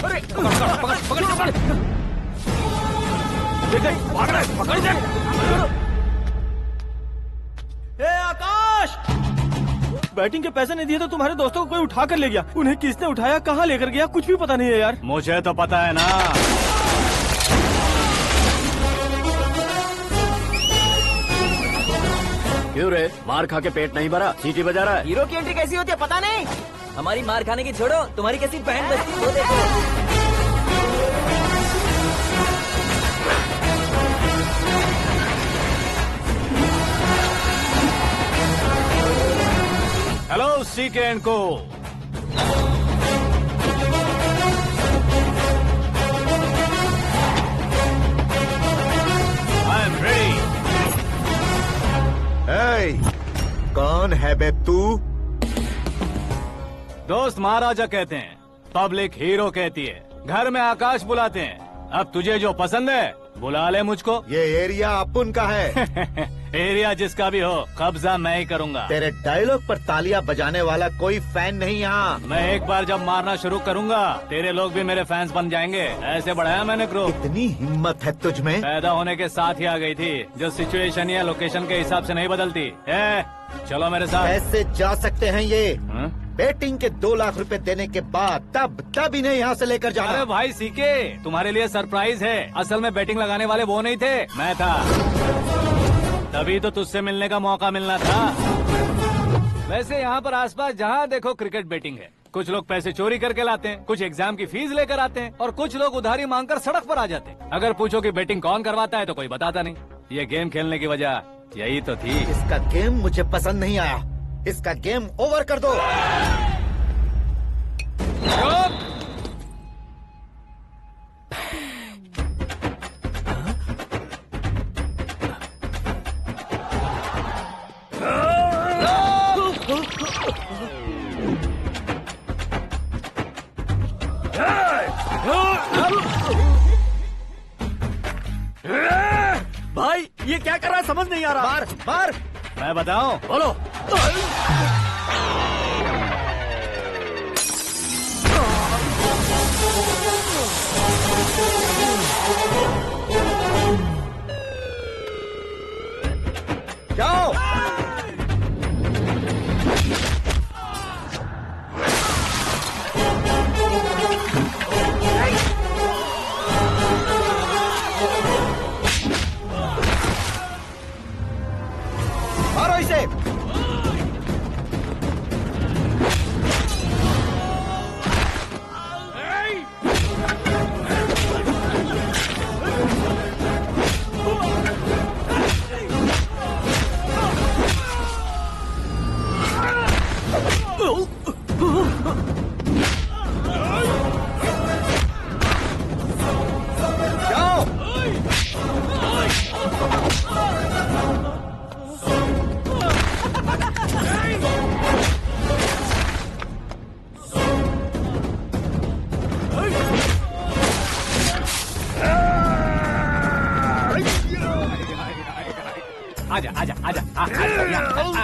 अरे पकड़ पकड़ पकड़ भाग रहा है, पकड़ दे। ए आकाश, बैटिंग के पैसे नहीं दिए तो तुम्हारे दोस्तों को कोई उठा कर ले गया। उन्हें किसने उठाया, कहाँ लेकर गया, कुछ भी पता नहीं है यार। मुझे तो पता है ना। क्यों रे, मार खा के पेट नहीं भरा, सीटी बजा रहा है? हीरो की एंट्री कैसी होती है पता नहीं। हमारी मार खाने की छोड़ो, तुम्हारी कैसी बहन बचती है वो देखो। हेलो सीके एंड को। I am ready. कौन है बे तू? दोस्त महाराजा कहते हैं, पब्लिक हीरो कहती है, घर में आकाश बुलाते हैं। अब तुझे जो पसंद है बुला ले मुझको। ये एरिया अपुन का है। एरिया जिसका भी हो, कब्जा मैं ही करूंगा। तेरे डायलॉग पर तालियां बजाने वाला कोई फैन नहीं यहाँ। मैं एक बार जब मारना शुरू करूंगा, तेरे लोग भी मेरे फैंस बन जाएंगे। ऐसे बढ़ाया मैंने ग्रुप। इतनी हिम्मत है तुझ में? पैदा होने के साथ ही आ गई थी, जो सिचुएशन या लोकेशन के हिसाब से नहीं बदलती। चलो मेरे साथ। कैसे जा सकते हैं ये? हाँ? बेटिंग के 2 लाख रुपए देने के बाद तब इन्हें यहाँ से लेकर जाना। अरे भाई सीके, तुम्हारे लिए सरप्राइज है। असल में बैटिंग लगाने वाले वो नहीं थे, मैं था। तभी तो तुझसे मिलने का मौका मिलना था। वैसे यहाँ पर आसपास जहाँ देखो क्रिकेट बैटिंग है। कुछ लोग पैसे चोरी करके लाते हैं, कुछ एग्जाम की फीस लेकर आते हैं, और कुछ लोग उधारी मांगकर सड़क पर आ जाते हैं। अगर पूछो कि बैटिंग कौन करवाता है तो कोई बताता नहीं। ये गेम खेलने की वजह यही तो थी। इसका गेम मुझे पसंद नहीं आया। इसका गेम ओवर कर दो। भाई ये क्या कर रहा है, समझ नहीं आ रहा। मार मार। मैं बताऊं? बोलो। जाओ। मारो इसे। आजा आजा आजा आजा आजा।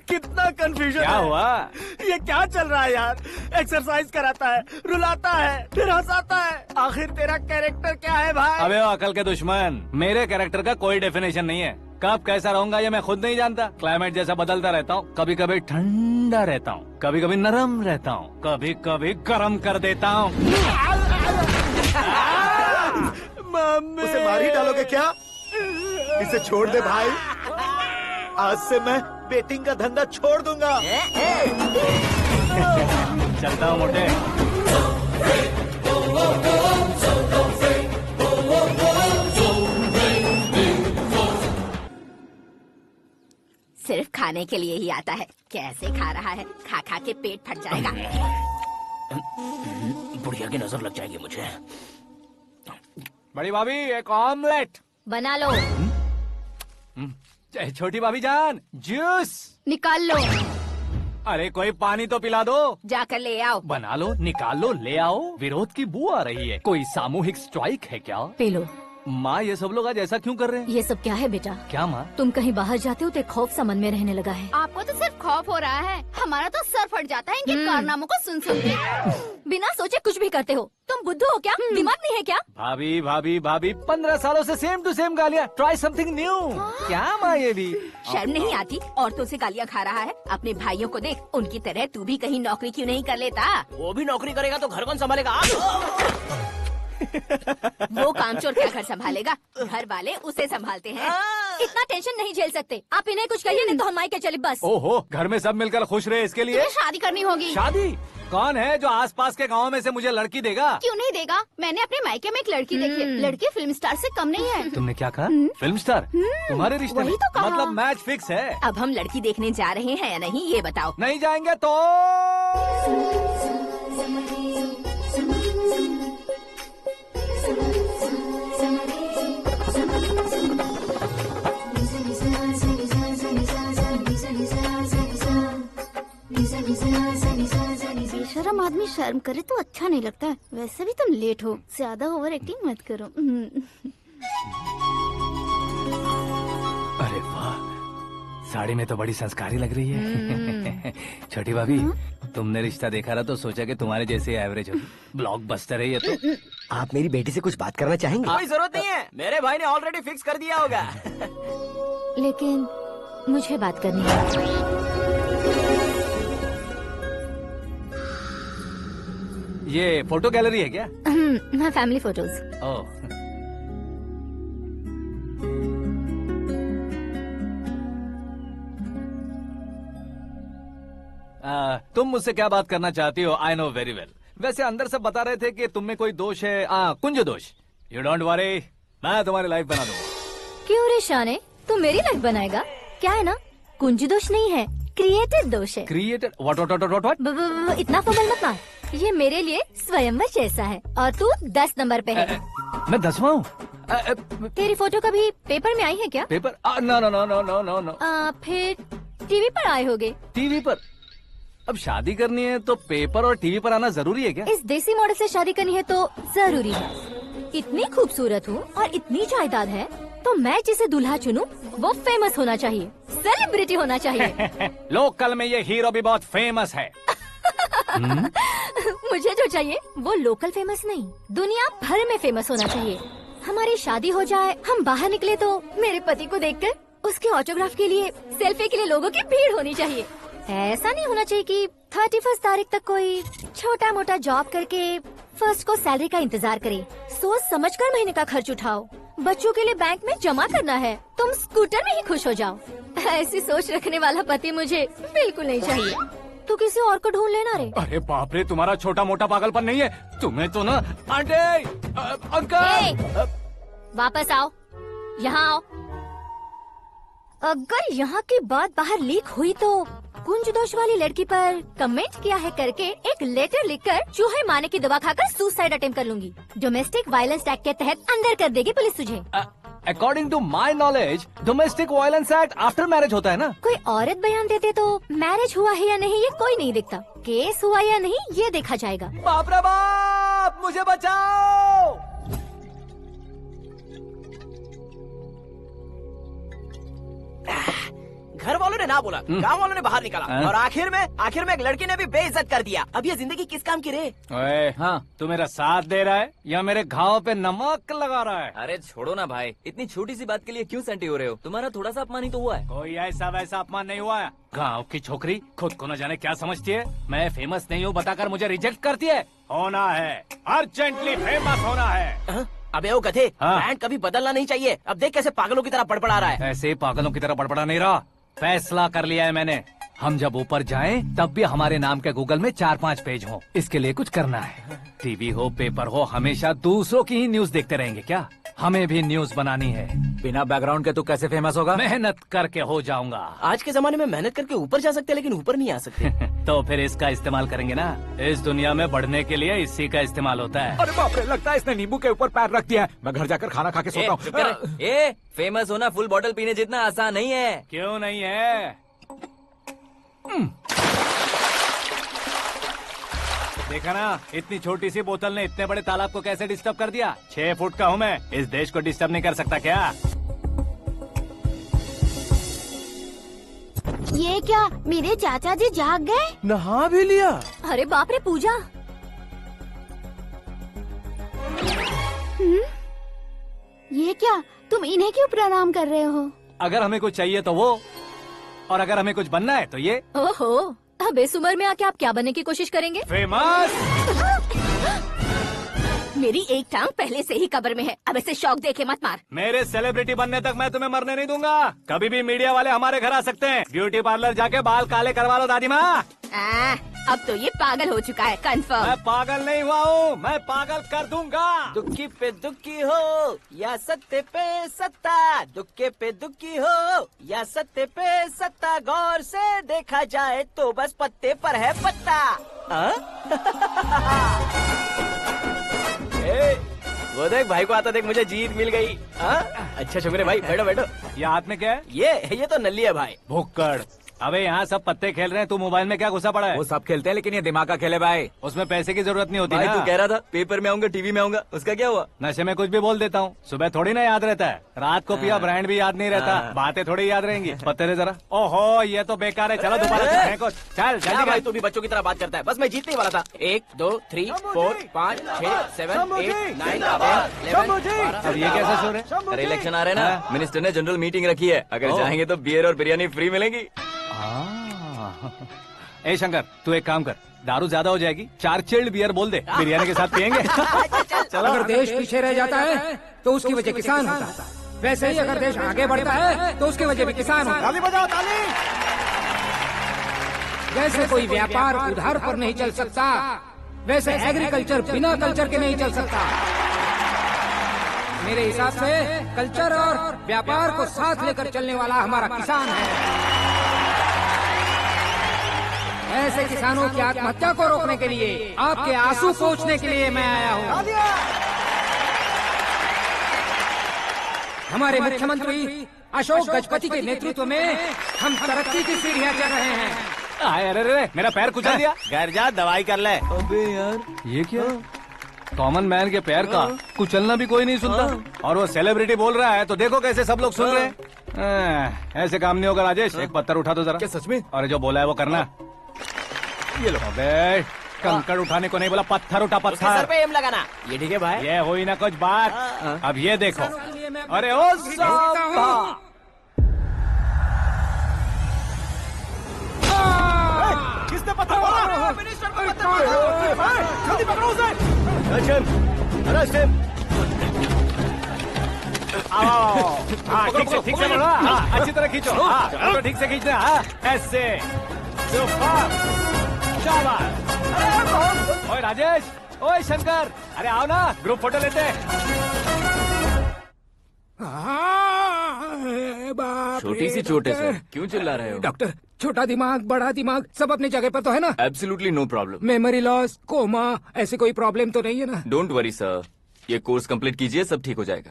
कितना कंफ्यूजन क्या है। हुआ? ये क्या चल रहा है यार? एक्सरसाइज कराता है, रुलाता है, फिर हंसाता है। आखिर तेरा कैरेक्टर क्या है भाई? अबे ओ अकल के दुश्मन, मेरे कैरेक्टर का कोई डेफिनेशन नहीं है। कब कैसा रहूंगा ये मैं खुद नहीं जानता। क्लाइमेट जैसा बदलता रहता हूँ। कभी कभी ठंडा रहता हूँ, कभी कभी नरम रहता हूँ, कभी कभी गर्म कर देता हूँ। उसे मार ही डालोगे क्या? इसे छोड़ दे भाई। आज से मैं बेटिंग का धंधा छोड़ दूंगा। चलता हूँ मोटे। सिर्फ खाने के लिए ही आता है। कैसे खा रहा है, खा खा के पेट फट जाएगा। बुढ़िया की नजर लग जाएगी मुझे। बड़ी भाभी एक ऑमलेट बना लो। छोटी भाभी जान जूस निकाल लो। अरे कोई पानी तो पिला दो। जाकर ले आओ। बना लो, निकाल लो, ले आओ। विरोध की बू आ रही है। कोई सामूहिक स्ट्राइक है क्या? P low. माँ ये सब लोग आज ऐसा क्यों कर रहे हैं? ये सब क्या है बेटा? क्या माँ? तुम कहीं बाहर जाते हो तो एक खौफ सा मन में रहने लगा है। आपको तो सिर्फ खौफ हो रहा है, हमारा तो सर फट जाता है इनके कारनामों को सुन सुन के। बिना सोचे कुछ भी करते हो। तुम बुद्धू हो क्या? दिमाग नहीं है क्या? भाभी भाभी भाभी 15 सालों से सेम टू सेम गालियाँ। Try something new. क्या माँ ये भी? शर्म नहीं आती? औरतों से गालियाँ खा रहा है। अपने भाइयों को देख, उनकी तरह तू भी कहीं नौकरी क्यों नहीं कर लेता? वो भी नौकरी करेगा तो घर कौन संभालेगा? वो कामचोर क्या घर संभालेगा? घर वाले उसे संभालते हैं। इतना टेंशन नहीं झेल सकते। आप इन्हें कुछ कहिए नहीं तो हम मायके चले बस। ओहो, घर में सब मिलकर खुश रहे इसके लिए। तुम्हें शादी करनी होगी। शादी? कौन है जो आसपास के गाँव में से मुझे लड़की देगा? क्यों नहीं देगा? मैंने अपने मायके में एक लड़की देखी है। लड़की फिल्म स्टार से कम नहीं है। तुमने क्या कहा? Film star? तुम्हारे रिश्ते में? वही तो कहा। मतलब मैच फिक्स है। अब हम लड़की देखने जा रहे हैं या नहीं ये बताओ। नहीं जाएंगे तो? बेशरम आदमी शर्म करे तो अच्छा नहीं लगता है। वैसे भी तुम लेट हो, ज्यादा ओवर एक्टिंग मत करो। अरे वाह, साड़ी में तो बड़ी संस्कारी लग रही है। छोटी भाभी, तुमने रिश्ता देखा ना तो सोचा कि तुम्हारे जैसे एवरेज होगी। ब्लॉकबस्टर है ये तो। आप मेरी बेटी से कुछ बात करना चाहेंगे? कोई जरूरत नहीं है, मेरे भाई ने ऑलरेडी फिक्स कर दिया होगा। लेकिन मुझे बात करनी है। ये फोटो गैलरी है क्या? हाँ, फैमिली फोटोज। ओह, तुम मुझसे क्या बात करना चाहती हो? I know very well. वैसे अंदर सब बता रहे थे कि तुम में कोई दोष है। कुंज दोष। यू डोंट वरी, मैं तुम्हारी लाइफ बना दूंगा। क्यों रे शाने, तू मेरी लाइफ बनाएगा? क्या है ना, कुंज दोष नहीं है, क्रिएटेड दोष है। क्रिएटेड? व्हाट? इतना फबल मत मार। ये मेरे लिए स्वयंवर जैसा है और तू 10 नंबर पे है। मैं 10वां हूँ? तेरी फोटो कभी पेपर में आई है क्या? Paper? No no no no no no no. फिर टीवी पर आए होगे। टीवी पर? अब शादी करनी है तो पेपर और टीवी पर आना जरूरी है क्या? इस देसी मॉडल से शादी करनी है तो जरूरी है। इतनी खूबसूरत हूँ और इतनी जायदाद है तो मैं जिसे दूल्हा चुनूं वो फेमस होना चाहिए, सेलिब्रिटी होना चाहिए। लोकल में ये हीरो भी बहुत फेमस है। मुझे जो चाहिए वो लोकल फेमस नहीं, दुनिया भर में फेमस होना चाहिए। हमारी शादी हो जाए, हम बाहर निकले तो मेरे पति को देखकर उसके ऑटोग्राफ के लिए, सेल्फी के लिए लोगों की भीड़ होनी चाहिए। ऐसा नहीं होना चाहिए कि 31 तारीख तक कोई छोटा मोटा जॉब करके फर्स्ट को सैलरी का इंतजार करे। सोच समझकर महीने का खर्च उठाओ। बच्चों के लिए बैंक में जमा करना है, तुम स्कूटर में ही खुश हो जाओ। ऐसी सोच रखने वाला पति मुझे बिल्कुल नहीं चाहिए। तू किसी और को ढूंढ लेना रे। अरे बाप रे, तुम्हारा छोटा मोटा पागलपन नहीं है? तुम्हें तो ना आंटी, अंकल। वापस आओ, यहाँ आओ। अगर यहाँ की बात बाहर लीक हुई तो कुंज दोष वाली लड़की पर कमेंट किया है करके एक लेटर लिखकर चूहे मारने की दवा खाकर सुसाइड अटेम्प्ट कर लूंगी। डोमेस्टिक वायलेंस एक्ट के तहत अंदर कर देगी पुलिस तुझे। According to my knowledge domestic violence act after marriage होता है ना? कोई औरत बयान देते तो मैरिज हुआ है या नहीं ये कोई नहीं देखता, केस हुआ या नहीं ये देखा जाएगा। बाप रे बाप, मुझे बचाओ। घर वालों ने ना बोला, गांव वालों ने बाहर निकाला और आखिर में एक लड़की ने भी बेइज्जत कर दिया। अब ये जिंदगी किस काम की रे? ओए, हाँ, तू मेरा साथ दे रहा है या मेरे घाव पे नमक लगा रहा है? अरे छोड़ो ना भाई, इतनी छोटी सी बात के लिए क्यों सेंटी हो रहे हो? तुम्हारा थोड़ा सा अपमान ही तो हुआ है। कोई ऐसा वैसा अपमान नहीं हुआ है। गाँव की छोकरी खुद को न जाने क्या समझती है। मैं फेमस नहीं हूँ बताकर मुझे रिजेक्ट करती है। होना है, अर्जेंटली फेमस होना है। अबे ओ गधे, हाँ। ब्रांड कभी बदलना नहीं चाहिए। अब देख कैसे पागलों की तरह बड़बड़ा रहा है। ऐसे पागलों की तरह बड़बड़ा नहीं रहा। फैसला कर लिया है मैंने। हम जब ऊपर जाएं तब भी हमारे नाम के गूगल में 4-5 पेज हो। इसके लिए कुछ करना है। टीवी हो, पेपर हो, हमेशा दूसरों की ही न्यूज देखते रहेंगे क्या? हमें भी न्यूज बनानी है। बिना बैकग्राउंड के तू कैसे फेमस होगा? मेहनत करके हो जाऊंगा। आज के जमाने में मेहनत करके ऊपर जा सकते हैं लेकिन ऊपर नहीं आ सकते। तो फिर इसका इस्तेमाल करेंगे ना। इस दुनिया में बढ़ने के लिए इसी का इस्तेमाल होता है। अरे बाप रे, लगता है इसने नींबू के ऊपर पैर रख दिया है। मैं घर जाकर खाना खा के सोता हूँ। फेमस होना फुल बॉटल पीने जितना आसान नहीं है। क्यों नहीं है? देखा ना, इतनी छोटी सी बोतल ने इतने बड़े तालाब को कैसे डिस्टर्ब कर दिया। 6 फुट का हूँ मैं, इस देश को डिस्टर्ब नहीं कर सकता क्या? ये क्या, मेरे चाचा जी जाग गए? नहा भी लिया। अरे बाप रे पूजा। ये क्या, तुम इन्हें क्यों प्रणाम कर रहे हो? अगर हमें कुछ चाहिए तो वो, और अगर हमें कुछ बनना है तो ये। ओहो, अब इस उम्र में आके आप क्या बनने की कोशिश करेंगे? फेमस। मेरी एक टांग पहले से ही कब्र में है, अब इसे शौक देके मत मार। मेरे सेलिब्रिटी बनने तक मैं तुम्हें मरने नहीं दूंगा। कभी भी मीडिया वाले हमारे घर आ सकते हैं। ब्यूटी पार्लर जाके बाल काले करवा लो दादी माँ। अब तो ये पागल हो चुका है, कंफर्म। मैं पागल नहीं हुआ हूँ, मैं पागल कर दूंगा। दुखी पे दुखी हो या सत्य पे सत्ता, दुखे पे दुखी हो या सत्य पे सत्ता, गौर से देखा जाए तो बस पत्ते पर है पत्ता। वो देख भाई को आता देख, मुझे जीत मिल गई। अच्छा शुक्र भाई, बैठो बैठो। ये हाथ में क्या है? ये तो नल्ली है भाई। भुक्कड़। अबे यहाँ सब पत्ते खेल रहे हैं, तू मोबाइल में क्या घुसा पड़ा है? वो सब खेलते हैं लेकिन ये दिमाग का खेल है भाई। उसमें पैसे की जरूरत नहीं होती भाई ना। तू कह रहा था पेपर में आऊंगा, टीवी में आऊंगा, उसका क्या हुआ? नशे में कुछ भी बोल देता हूँ, सुबह थोड़ी ना याद रहता है। रात को पिया ब्रांड भी याद नहीं रहता, बातें थोड़ी याद रहेंगी। पत्ते दे जरा। ओहो ये तो बेकार है, चलो दोबारा से फेंको। चल क्या जल्दी भाई कर। तू भी बच्चों की तरह बात करता है। बस मैं जीतने ही वाला था। 1 2 3 4 5 6 7 8 9 10 11 अब ये कैसे शोर है? अरे इलेक्शन आ रहे हैं ना, मिनिस्टर ने जनरल मीटिंग रखी है, अगर चाहेंगे तो बियर और बिरयानी फ्री मिलेगी। ए शंकर, तू एक काम कर, दारू ज्यादा हो जाएगी, 4 चिल्ड बियर बोल दे, बिरयानी के साथ पियेंगे। चलो। अगर देश पीछे रह जाता है तो उसकी वजह किसान होता है, वैसे ही अगर देश आगे बढ़ता है तो उसकी वजह भी किसान होता है। ताली बजाओ ताली। जैसे कोई व्यापार उधार पर नहीं चल सकता, वैसे एग्रीकल्चर बिना कल्चर के नहीं चल सकता। मेरे हिसाब से कल्चर और व्यापार को साथ लेकर चलने वाला हमारा किसान है। ऐसे किसानों की आत्महत्या को रोकने के लिए, आपके आंसू पोंछने के लिए मैं आया हूँ। हमारे मुख्यमंत्री अशोक गजपति के नेतृत्व में हम तरक्की की सीढ़ियाँ चढ़ रहे हैं। अरे अरे मेरा पैर कुचल दिया। घर जा दवाई कर ले। अबे यार ये क्या? कॉमन मैन के पैर का कुचलना भी कोई नहीं सुनता, और वो सेलिब्रिटी बोल रहा है तो देखो कैसे सब लोग सुन रहे हैं। ऐसे काम नहीं होगा राजेश, एक पत्थर उठा दो जरा। क्या सच में? और जो बोला है वो करना। ये लो। अबे कंकड़ उठाने को नहीं बोला, पत्थर उठा, उसके सर पत्थर। पे एम लगाना। ये ठीक है भाई। ये हुई ना कुछ बात। अब ये देखो। अरे ओ साहब, किसने पत्थर मारा? जल्दी पकड़ो उसे। Arrest him. हाँ ठीक से बढ़ो, हाँ अच्छी तरह खींचो, हाँ तो ठीक से खींचना, हाँ ऐसे। ओए राजेश, ओए शंकर, अरे आओ ना, ग्रुप फोटो लेते हैं। छोटी सी चोट है सर, क्यों चिल्ला रहे हो? डॉक्टर, छोटा दिमाग बड़ा दिमाग सब अपनी जगह पर तो है ना? Absolutely no problem. Memory loss, coma, ऐसी कोई प्रॉब्लम तो नहीं है ना? डोंट वरी सर, ये कोर्स कंप्लीट कीजिए, सब ठीक हो जाएगा।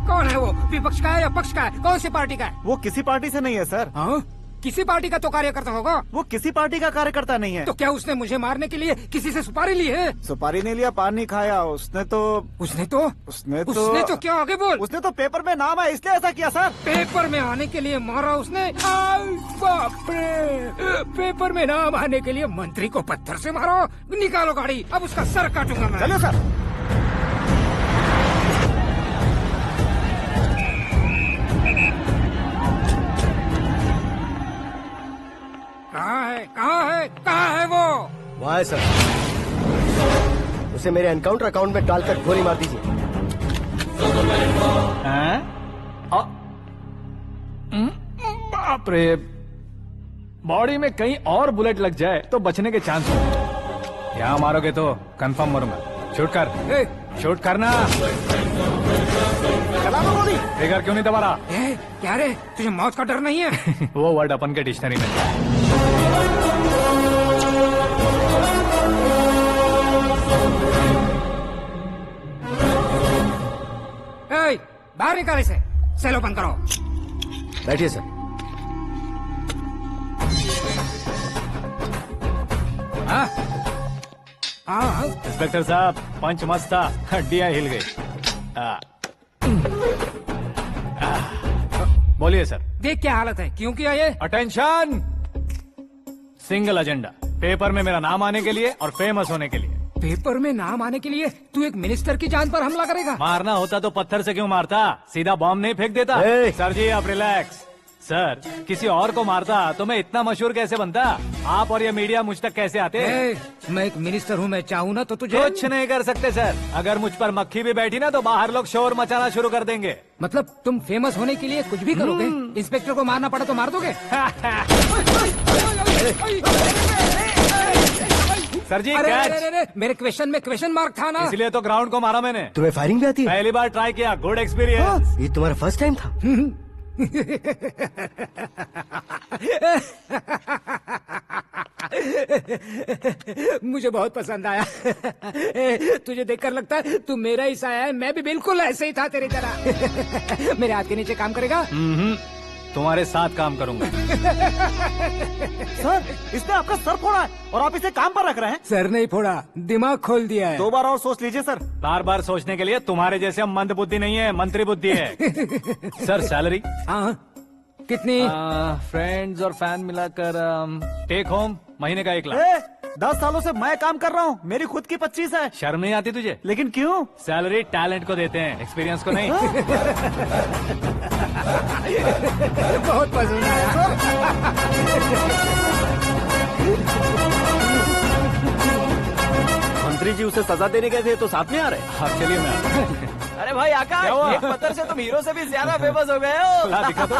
कौन है वो? विपक्ष का है या पक्ष का है? कौन सी पार्टी का है? वो किसी पार्टी से नहीं है सर। हाँ? किसी पार्टी का तो कार्यकर्ता होगा। वो किसी पार्टी का कार्यकर्ता नहीं है। तो क्या उसने मुझे मारने के लिए किसी से सुपारी ली है? सुपारी नहीं लिया, पान नहीं खाया। उसने तो क्या आगे बोल? उसने तो पेपर में नाम है इसलिए ऐसा किया सर। पेपर में आने के लिए मारा उसने? आई बाप रे! पेपर में नाम आने के लिए मंत्री को पत्थर से मारो? निकालो गाड़ी, अब उसका सर काटूंगा मैं। चलो सर। कहाँ है वो? वहाँ है सर, उसे मेरे एनकाउंटर अकाउंट में डालकर गोली मार दीजिए। बाप रे, बॉडी में कहीं और बुलेट लग जाए तो बचने के चांस होंगे। यहाँ मारोगे तो कंफर्म मरूंगा। शूट कर, शूट करना। चला दो गोली। फिगर क्यों नहीं दबा रहा? क्या रे, तुझे मौत का डर नहीं है? वो वर्ड अपन के डिक्शनरी में है। बाहर निकाल इसे, सेल ओपन करो। बैठिए सर। हाँ हाँ इंस्पेक्टर साहब पंच मस्त था, हड्डियां हिल गई। बोलिए सर। देख क्या हालत है, क्यों किया ये? अटेंशन, सिंगल एजेंडा, पेपर में मेरा नाम आने के लिए और फेमस होने के लिए। पेपर में नाम आने के लिए तू एक मिनिस्टर की जान पर हमला करेगा? मारना होता तो पत्थर से क्यों मारता, सीधा बॉम्ब नहीं फेंक देता। सर जी आप रिलैक्स। सर किसी और को मारता तो मैं इतना मशहूर कैसे बनता, आप और ये मीडिया मुझ तक कैसे आते? मैं एक मिनिस्टर हूँ, मैं चाहूँ ना तो तुझे कुछ नहीं कर सकते सर। अगर मुझ पर मक्खी भी बैठी ना तो बाहर लोग शोर मचाना शुरू कर देंगे। मतलब तुम फेमस होने के लिए कुछ भी करोगे? इंस्पेक्टर को मारना पड़ा तो मार दोगे? सर जी अरे, कैच। अरे, अरे, मेरे क्वेश्चन में क्वेश्चन मार्क था ना, इसलिए तो ग्राउंड को मारा मैंने। तुम्हें फायरिंग भी आती है? पहली बार ट्राई किया, गुड एक्सपीरियंस। ये तुम्हारा फर्स्ट टाइम था? मुझे बहुत पसंद आया। तुझे देखकर लगता है तू मेरा ही साया है, मैं भी बिल्कुल ऐसे ही था तेरी तरह। मेरे हाथ के नीचे काम करेगा? तुम्हारे साथ काम करूंगा। सर इसने आपका सर फोड़ा है और आप इसे काम पर रख रहे हैं। सर नहीं फोड़ा, दिमाग खोल दिया है। 2 बार और सोच लीजिए सर। बार बार सोचने के लिए तुम्हारे जैसे मंद बुद्धि नहीं है, मंत्री बुद्धि है। Sir salary? हाँ कितनी? फ्रेंड्स और फैन मिलाकर टेक होम महीने का 1 लाख। 10 सालों से मैं काम कर रहा हूँ, मेरी खुद की 25 है। शर्म नहीं आती तुझे? लेकिन क्यों? सैलरी टैलेंट को देते हैं, एक्सपीरियंस को नहीं। बहुत पसंद आया। मंत्री जी उसे सजा देने गए थे तो साथ में आ रहे। हाँ चलिए मैं। अरे भाई आकाश, एक पत्थर से तुम हीरो से भी ज्यादा फेमस हो गए हो। ला दिखा दो।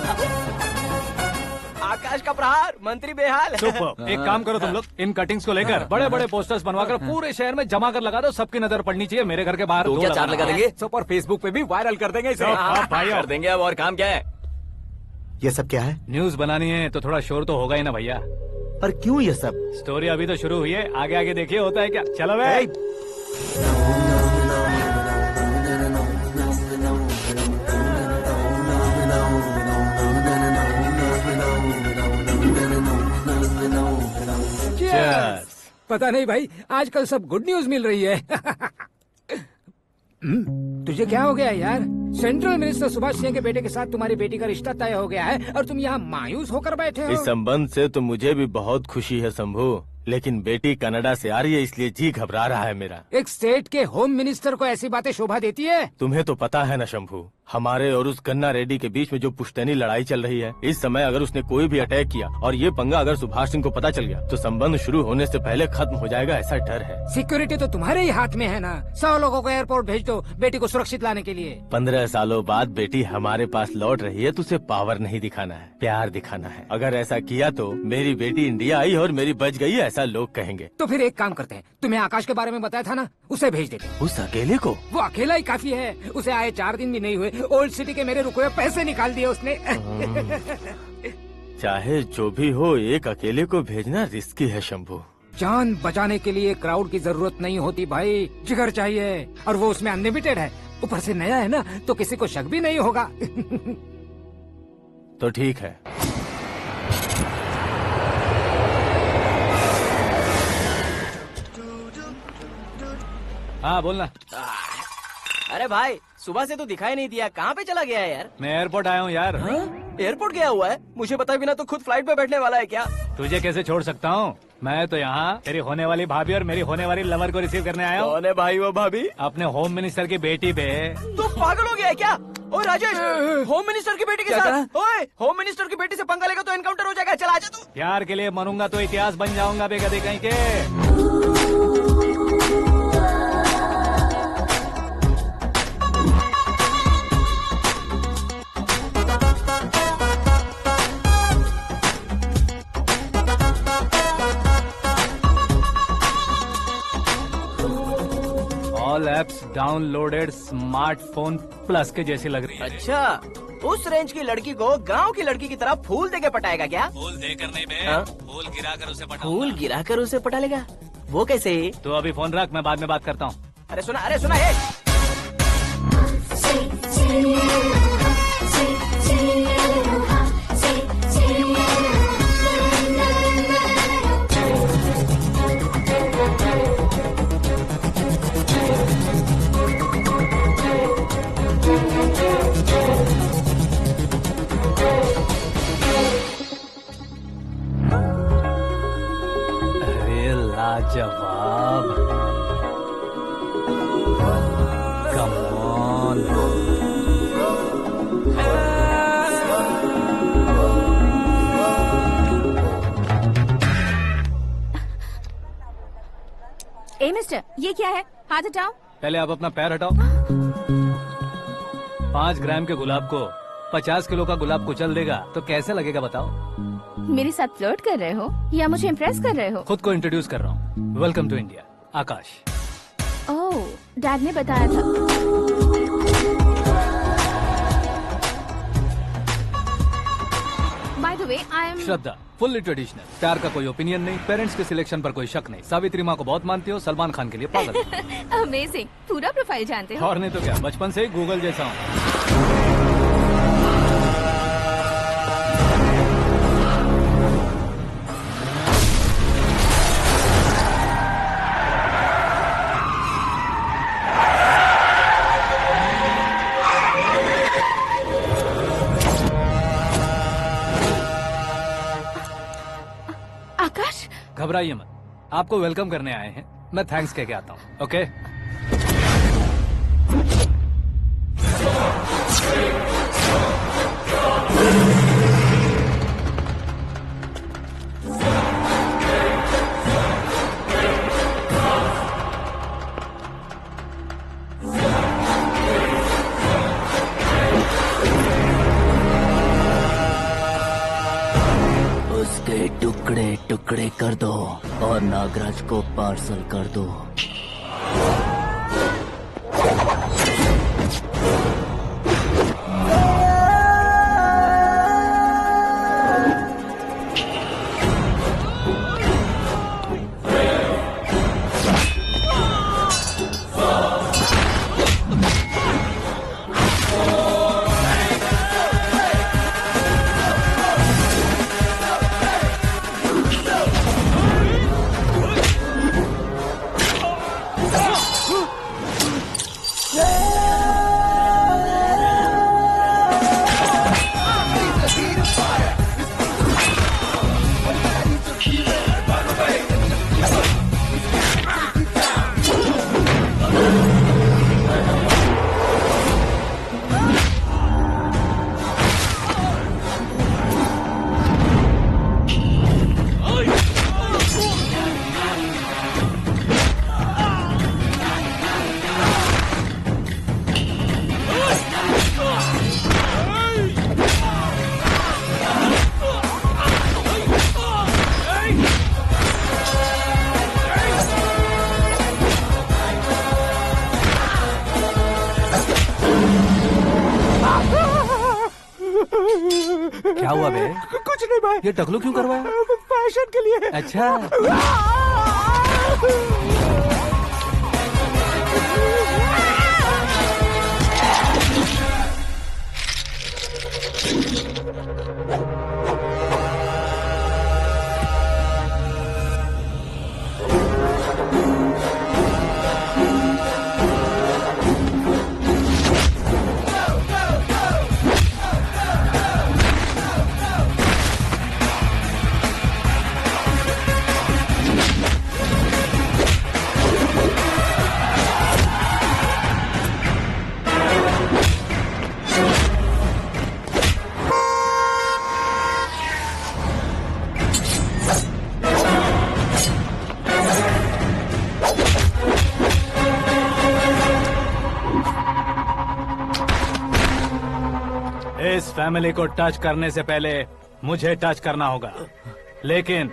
आकाश का प्रहार, मंत्री बेहाल। सुपर। एक काम करो तुम लोग, इन कटिंग्स को लेकर बड़े बड़े पोस्टर्स बनवाकर पूरे शहर में जमा कर लगा दो, सबकी नजर पड़नी चाहिए। मेरे घर के बाहर तो क्या 4 लगा देंगे? सुपर, फेसबुक पे भी वायरल कर देंगे इसे। भाई कर देंगे। अब और काम क्या है? ये सब क्या है? न्यूज बनानी है तो थोड़ा शोर तो होगा ही ना भैया। पर क्यों ये सब? स्टोरी अभी तो शुरू हुई है, आगे आगे देखिए होता है क्या। चलो भाई। पता नहीं भाई, आजकल सब गुड न्यूज मिल रही है। तुझे क्या हो गया यार? सेंट्रल मिनिस्टर सुभाष सिंह के बेटे के साथ तुम्हारी बेटी का रिश्ता तय हो गया है और तुम यहाँ मायूस होकर बैठे हो। इस संबंध से तो मुझे भी बहुत खुशी है शंभू, लेकिन बेटी कनाडा से आ रही है इसलिए जी घबरा रहा है मेरा। एक स्टेट के होम मिनिस्टर को ऐसी बातें शोभा देती है? तुम्हें तो पता है ना शंभू, हमारे और उस गन्ना रेड्डी के बीच में जो पुश्तैनी लड़ाई चल रही है, इस समय अगर उसने कोई भी अटैक किया और ये पंगा अगर सुभाष सिंह को पता चल गया तो संबंध शुरू होने से पहले खत्म हो जाएगा, ऐसा डर है। सिक्योरिटी तो तुम्हारे ही हाथ में है ना। 100 लोगों को एयरपोर्ट भेज दो बेटी को सुरक्षित लाने के लिए। 15 सालों बाद बेटी हमारे पास लौट रही है तो उसे पावर नहीं दिखाना है, प्यार दिखाना है। अगर ऐसा किया तो मेरी बेटी इंडिया आई और मेरी बच गई, ऐसा लोग कहेंगे। तो फिर एक काम करते हैं, तुम्हें आकाश के बारे में बताया था ना, उसे भेज देते। उस अकेले को? वो अकेला ही काफी है, उसे आए 4 दिन भी नहीं हुए, ओल्ड सिटी के मेरे रुके हुए पैसे निकाल दिए उसने। चाहे जो भी हो, एक अकेले को भेजना रिस्की है शंभू। जान बचाने के लिए क्राउड की जरूरत नहीं होती भाई, जिगर चाहिए, और वो उसमें अनलिमिटेड है। ऊपर से नया है ना तो किसी को शक भी नहीं होगा। तो ठीक है। हाँ बोलना। अरे भाई सुबह से तो दिखाई नहीं दिया, कहाँ पे चला गया है यार? मैं एयरपोर्ट आया हूँ यार। एयरपोर्ट गया हुआ है? मुझे बताए बिना तो खुद फ्लाइट पे बैठने वाला है क्या? तुझे कैसे छोड़ सकता हूँ? मैं तो यहाँ तेरी होने वाली भाभी और मेरी होने वाली लवर को रिसीव करने आया हूँ। कौन है भाई वो भाभी? अपने होम मिनिस्टर की बेटी पे। तू पागल हो गया है क्या? ओए राजेश, होम मिनिस्टर की बेटी के साथ? ओए होम मिनिस्टर की बेटी से पंगा लेगा तो एनकाउंटर हो जाएगा, चल आजा तू। प्यार के लिए मरूंगा तो इतिहास बन जाऊंगा बेगदे कहीं के। All apps downloaded smartphone plus के जैसी लग रही है। अच्छा, उस रेंज की लड़की को गांव की लड़की की तरह फूल देके पटाएगा क्या? फूल देकर नहीं बे, फूल गिराकर उसे पटा। फूल गिराकर उसे पटा लेगा? वो कैसे? तो अभी फोन रख, मैं बाद में बात करता हूँ। अरे सुना है। जवाब। Come on. ए मिस्टर, ये क्या है? हाथ हटाओ। पहले आप अपना पैर हटाओ। 5 ग्राम के गुलाब को 50 किलो का गुलाब कुचल देगा तो कैसे लगेगा बताओ? मेरे साथ फ्लर्ट कर रहे हो या मुझे इम्प्रेस कर रहे हो? खुद को इंट्रोड्यूस कर रहा हूँ। Welcome to India, Akash. Oh, dad ने बताया था। By the way, I am Shraddha, fully traditional. प्यार का कोई ओपिनियन नहीं, पेरेंट्स के सिलेक्शन पर कोई शक नहीं। सावित्री माँ को बहुत मानती हो, सलमान खान के लिए पागल हो। अमेजिंग, पूरा प्रोफाइल जानते हो। और नहीं तो क्या, बचपन से ही गूगल जैसा हूँ। आकाश, घबराइए मत, आपको वेलकम करने आए हैं। मैं थैंक्स कह के आता हूँ। ओके? उसके टुकड़े टुकड़े कर दो और नागराज को पार्सल कर दो। क्या हुआ बे? कुछ नहीं भाई। ये टकलू क्यों करवाया? फैशन के लिए। अच्छा। इस फैमिली को टच करने से पहले मुझे टच करना होगा, लेकिन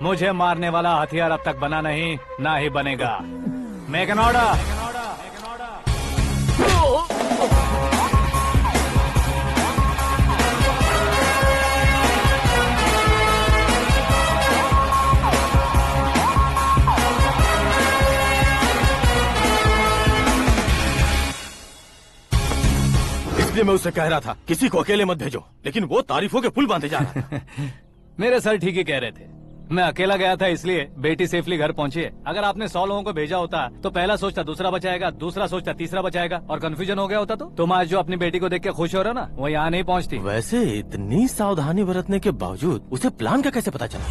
मुझे मारने वाला हथियार अब तक बना नहीं, ना ही बनेगा। Make an order. इसलिए मैं उससे कह रहा था किसी को अकेले मत भेजो, लेकिन वो तारीफों के पुल बांधे जा रहा था। मेरे सर ठीक ही कह रहे थे। मैं अकेला गया था इसलिए बेटी सेफली घर पहुंची है। अगर आपने 100 लोगों को भेजा होता तो पहला सोचता दूसरा बचाएगा, दूसरा सोचता तीसरा बचाएगा, और कंफ्यूजन हो गया होता तो तुम आज जो अपनी बेटी को देख के खुश हो रहे हो ना, वो यहाँ नहीं पहुँचती। वैसे इतनी सावधानी बरतने के बावजूद उसे प्लान का कैसे पता चला?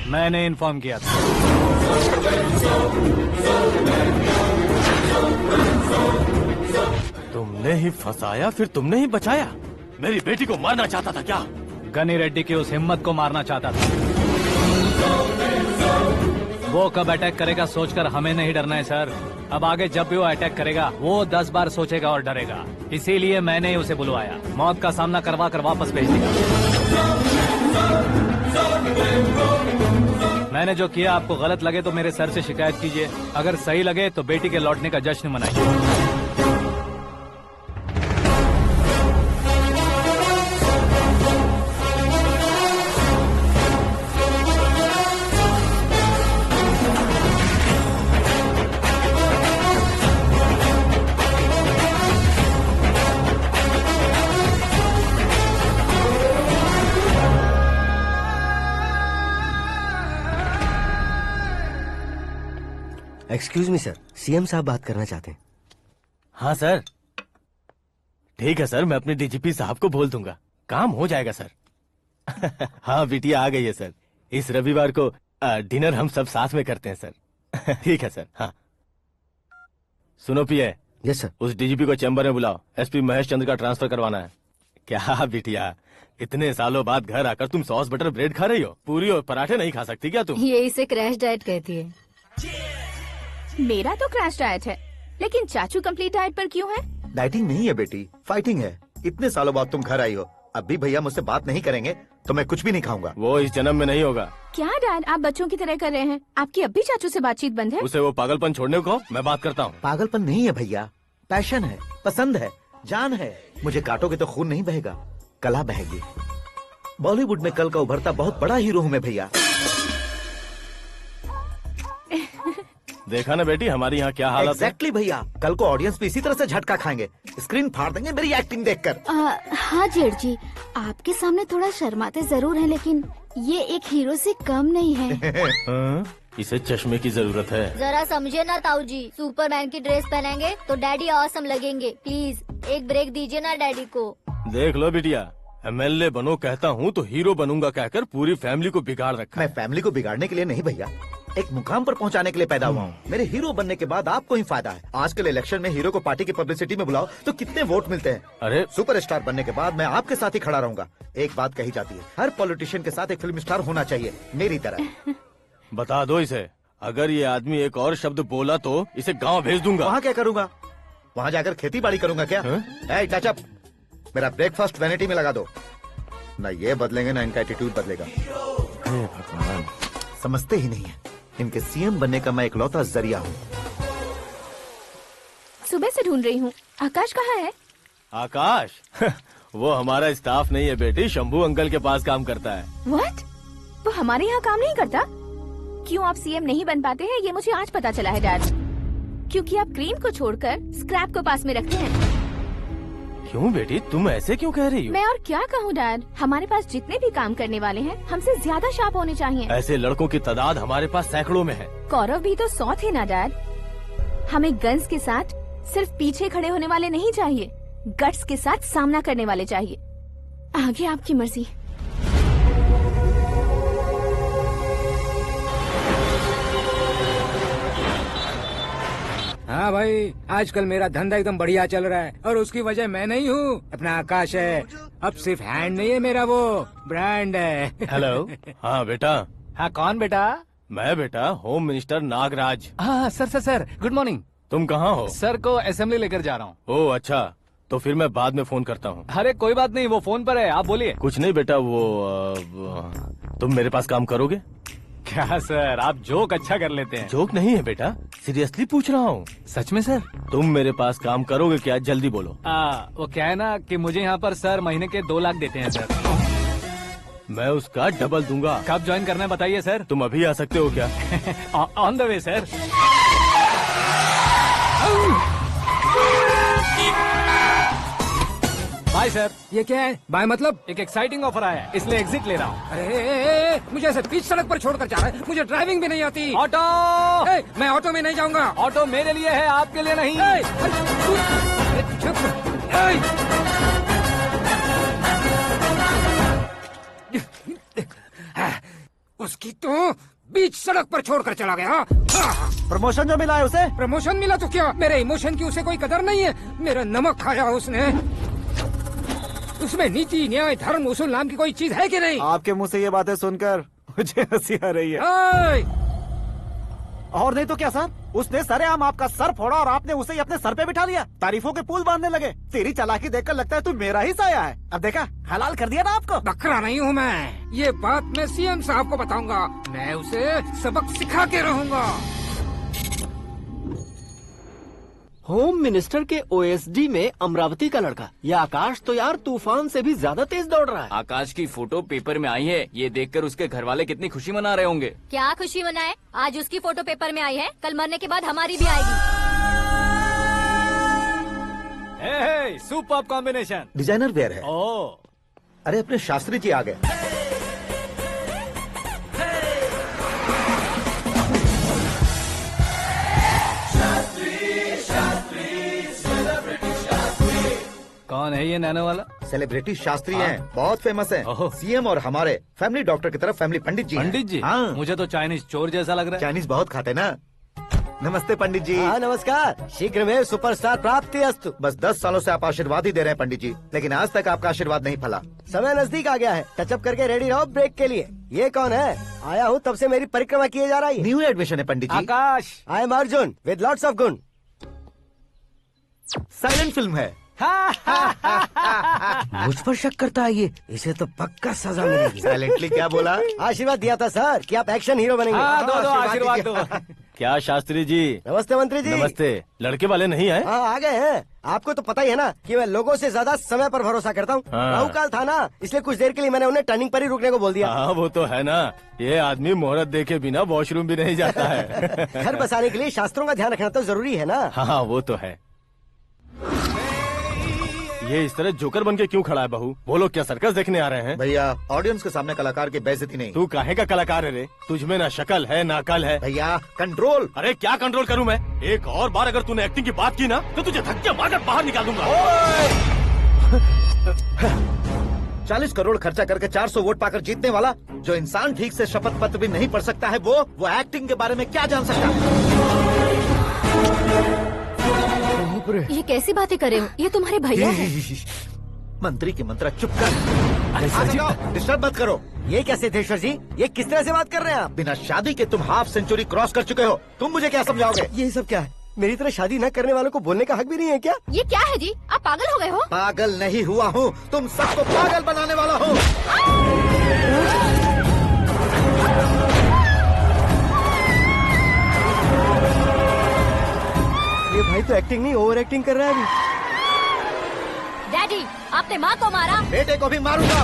मैंने इन्फॉर्म किया था। तुमने ही फंसाया, फिर तुमने ही बचाया। मेरी बेटी को मारना चाहता था क्या? गनी रेड्डी की उस हिम्मत को मारना चाहता था। वो कब अटैक करेगा सोचकर हमें नहीं डरना है सर। अब आगे जब भी वो अटैक करेगा वो 10 बार सोचेगा और डरेगा। इसीलिए मैंने ही उसे बुलवाया। मौत का सामना करवा कर वापस भेज दिया। मैंने जो किया आपको गलत लगे तो मेरे सर से शिकायत कीजिए, अगर सही लगे तो बेटी के लौटने का जश्न मनाइए। एक्सक्यूज मी सर, सीएम साहब बात करना चाहते हैं। हाँ सर, ठीक है सर, मैं अपने डीजीपी साहब को बोल दूंगा, काम हो जाएगा सर। हाँ बिटिया आ गई है सर। इस रविवार को डिनर हम सब साथ में करते हैं सर। ठीक है सर। हाँ सुनो पिए। Yes sir. उस डीजीपी को चैम्बर में बुलाओ, एसपी महेश चंद्र का ट्रांसफर करवाना है। क्या बिटिया, इतने सालों बाद घर आकर तुम सॉस बटर ब्रेड खा रही हो? पूरी और पराठे नहीं खा सकती क्या तुम? ये इसे क्रैश डाइट कहती है। मेरा तो क्रैश डाइट है, लेकिन चाचू कंप्लीट डाइट पर क्यों है? डाइटिंग नहीं है बेटी, फाइटिंग है। इतने सालों बाद तुम घर आई हो, अब भी भैया मुझसे बात नहीं करेंगे तो मैं कुछ भी नहीं खाऊंगा। वो इस जन्म में नहीं होगा। क्या डैड, आप बच्चों की तरह कर रहे हैं? आपकी अब भी चाचू से बातचीत बंद है? उसे वो पागलपन छोड़ने को मैं बात करता हूँ। पागलपन नहीं है भैया, पैशन है, पसंद है, जान है। मुझे काटोगे तो खून नहीं बहेगा, कला बहेगी। बॉलीवुड में कल का उभरता बहुत बड़ा हीरो हूँ मैं भैया। देखा ना बेटी हमारी यहाँ क्या हालत है। एग्जैक्टली भैया, कल को ऑडियंस भी इसी तरह से झटका खाएंगे, स्क्रीन फाड़ देंगे मेरी एक्टिंग देखकर। हाँ जेठ जी, आपके सामने थोड़ा शर्माते जरूर हैं, लेकिन ये एक हीरो से कम नहीं है। इसे चश्मे की जरूरत है। जरा समझे ना ताऊ जी, सुपरमैन की ड्रेस पहनेंगे तो डैडी ऑसम लगेंगे। प्लीज एक ब्रेक दीजिए ना डैडी को। देख लो बिटिया, एमएलए बनो कहता हूँ तो हीरो बनूंगा कहकर पूरी फैमिली को बिगाड़ रखा। मैं फैमिली को बिगाड़ने के लिए नहीं भैया, एक मुकाम पर पहुंचाने के लिए पैदा हुआ हूँ। मेरे हीरो बनने के बाद आपको ही फायदा है। आजकल इलेक्शन में हीरो को पार्टी की पब्लिसिटी में बुलाओ तो कितने वोट मिलते हैं। अरे सुपरस्टार बनने के बाद मैं आपके साथ ही खड़ा रहूंगा। एक बात कही जाती है, हर पॉलिटिशियन के साथ एक फिल्म स्टार होना चाहिए, मेरी तरह। बता दो इसे, अगर ये आदमी एक और शब्द बोला तो इसे गाँव भेज दूंगा। वहाँ क्या करूँगा? वहाँ जाकर खेती बाड़ी करूँगा क्या? टच अप, मेरा ब्रेकफास्ट वैनिटी में लगा दो। न ये बदलेंगे न इनका एटीट्यूड बदलेगा। भगवान, समझते ही नहीं है, इनके सीएम बनने का मैं इकलौता जरिया हूँ। सुबह से ढूंढ रही हूँ, आकाश कहाँ है? आकाश? वो हमारा स्टाफ नहीं है बेटी, शंभू अंकल के पास काम करता है। व्हाट? वो हमारे यहाँ काम नहीं करता? क्यों आप सीएम नहीं बन पाते हैं, ये मुझे आज पता चला है डैड। क्योंकि आप क्रीम को छोड़कर स्क्रैप को पास में रखते हैं। क्यों बेटी, तुम ऐसे क्यों कह रही हो? मैं और क्या कहूँ डैड, हमारे पास जितने भी काम करने वाले हैं हमसे ज्यादा शार्प होने चाहिए। ऐसे लड़कों की तादाद हमारे पास सैकड़ों में है। कौरव भी तो 100 थे ना डैड। हमें गन्स के साथ सिर्फ पीछे खड़े होने वाले नहीं चाहिए, गट्स के साथ सामना करने वाले चाहिए। आगे आपकी मर्जी। हाँ भाई, आजकल मेरा धंधा एकदम बढ़िया चल रहा है और उसकी वजह मैं नहीं हूँ, अपना आकाश है। अब सिर्फ हैंड नहीं है मेरा, वो ब्रांड है। हेलो। हाँ बेटा। हाँ कौन बेटा? मैं बेटा होम मिनिस्टर नागराज। हाँ सर गुड मॉर्निंग। तुम कहाँ हो? सर को असेंबली लेकर जा रहा हूँ। ओह अच्छा, तो फिर मैं बाद में फोन करता हूँ। अरे कोई बात नहीं, वो फोन पर है, आप बोलिए। कुछ नहीं बेटा, तुम मेरे पास काम करोगे? क्या सर, आप जोक अच्छा कर लेते हैं। जोक नहीं है बेटा, सीरियसली पूछ रहा हूँ। सच में सर? तुम मेरे पास काम करोगे क्या? जल्दी बोलो। वो क्या है ना कि मुझे यहाँ पर सर महीने के 2 लाख देते हैं सर। मैं उसका डबल दूंगा। कब ज्वाइन करना है बताइए सर। तुम अभी आ सकते हो क्या? On the way sir. Bye sir. ये क्या है? बाय मतलब? एक एक्साइटिंग ऑफर आया है, इसलिए एग्जिट ले रहा हूँ। अरे मुझे ऐसे बीच सड़क पर छोड़कर जा रहा है, मुझे ड्राइविंग भी नहीं आती। ऑटो। मैं ऑटो में नहीं जाऊंगा। ऑटो मेरे लिए है, आपके लिए नहीं। उसकी कि तू बीच सड़क पर छोड़कर चला गया। प्रमोशन जो मिला है उसे? प्रमोशन मिला तो क्या, मेरे इमोशन की उसे कोई कदर नहीं है। मेरा नमक खाया उसने। उसमें नीति, न्याय, धर्म, उसूल नाम की कोई चीज है कि नहीं? आपके मुंह से ये बातें सुनकर मुझे हंसी आ रही है। और नहीं तो क्या सर, उसने सरेआम आपका सर फोड़ा और आपने उसे ही अपने सर पे बिठा लिया। तारीफों के पुल बांधने लगे। तेरी चालाकी देखकर लगता है तू मेरा ही साया है। अब देखा, हलाल कर दिया ना आपको। बकरा नहीं हूँ मैं। ये बात मैं सीएम साहब को बताऊंगा। मैं उसे सबक सिखा के रहूंगा। होम मिनिस्टर के ओएसडी में अमरावती का लड़का। ये आकाश तो यार तूफान से भी ज्यादा तेज दौड़ रहा है। आकाश की फोटो पेपर में आई है। ये देखकर उसके घर वाले कितनी खुशी मना रहे होंगे। क्या खुशी मनाए? आज उसकी फोटो पेपर में आई है, कल मरने के बाद हमारी भी आएगी। Super combination. डिजाइनर वेयर है। ओह, अरे अपने शास्त्री जी आ गए। कौन है ये नैनो वाला? सेलिब्रिटी शास्त्री हैं, बहुत फेमस हैं। सीएम और हमारे फैमिली डॉक्टर की तरफ फैमिली पंडित जी हैं। पंडित जी? हाँ। मुझे तो चाइनीज चोर जैसा लग रहा है। चाइनीज बहुत खाते ना। नमस्ते पंडित जी। हाँ नमस्कार। शीघ्र में सुपरस्टार प्राप्ति अस्तु। बस 10 सालों से आप आशीर्वाद ही दे रहे हैं पंडित जी, लेकिन आज तक आपका आशीर्वाद नहीं फला। समय नजदीक आ गया है, टचअप करके रेडी रहो ब्रेक के लिए। ये कौन है? आया हूँ तब से मेरी परिक्रमा किए जा रही है। न्यू एडमिशन है Pandit ji. Akash. I am Arjun with lots of गुण। साइलेंट फिल्म है। मुझ पर शक करता है ये, इसे तो पक्का सजा मिलेगी। साइलेंटली क्या बोला? आशीर्वाद दिया था सर कि आप एक्शन हीरो बनेंगे। हाँ, दो आशीर्वाद दो। क्या शास्त्री जी? नमस्ते मंत्री जी। नमस्ते। लड़के वाले नहीं आए? हाँ आ गए हैं। आपको तो पता ही है ना कि मैं लोगों से ज्यादा समय पर भरोसा करता हूँ। हाँ। राहु काल था ना, इसलिए कुछ देर के लिए मैंने उन्हें टर्निंग पर ही रुकने को बोल दिया। हाँ वो तो है ना, ये आदमी मुहूर्त देखे बिना वॉशरूम भी नहीं जाता है। घर बसाने के लिए शास्त्रों का ध्यान रखना तो जरूरी है ना। हाँ वो तो है। ये इस तरह जोकर बन के क्यों खड़ा है बहू? वो लोग क्या सर्कस देखने आ रहे हैं? भैया ऑडियंस के सामने कलाकार की बेइज्जती नहीं। तू काहे का कलाकार है रे? तुझ में ना शक्ल है ना अकल है। भैया कंट्रोल। अरे क्या कंट्रोल करूं मैं? एक और बार अगर तूने एक्टिंग की बात की ना तो तुझे धक्के मारकर बाहर निकाल दूंगा। 40 करोड़ खर्चा करके 400 वोट पाकर जीतने वाला, जो इंसान ठीक से शपथ पत्र भी नहीं पढ़ सकता है, वो एक्टिंग के बारे में क्या जान सकता है? ये कैसी बातें कर रहे हो? ये तुम्हारे भैया हैं। मंत्री की मंत्रा चुप कर। डिस्टर्ब मत करो। ये क्या सिद्धेश्वर जी, ये किस तरह से बात कर रहे हैं आप? बिना शादी के तुम हाफ सेंचुरी क्रॉस कर चुके हो। तुम मुझे क्या समझाओगे? ये सब क्या है? मेरी तरह शादी न करने वालों को बोलने का हक भी नहीं है क्या? ये क्या है जी? आप पागल हो गए हो? पागल नहीं हुआ हूँ, तुम सबको पागल बनाने वाला हूँ। ये भाई तो एक्टिंग नहीं ओवर एक्टिंग कर रहा है अभी। डैडी, आपने माँ को मारा। बेटे को भी मारूंगा।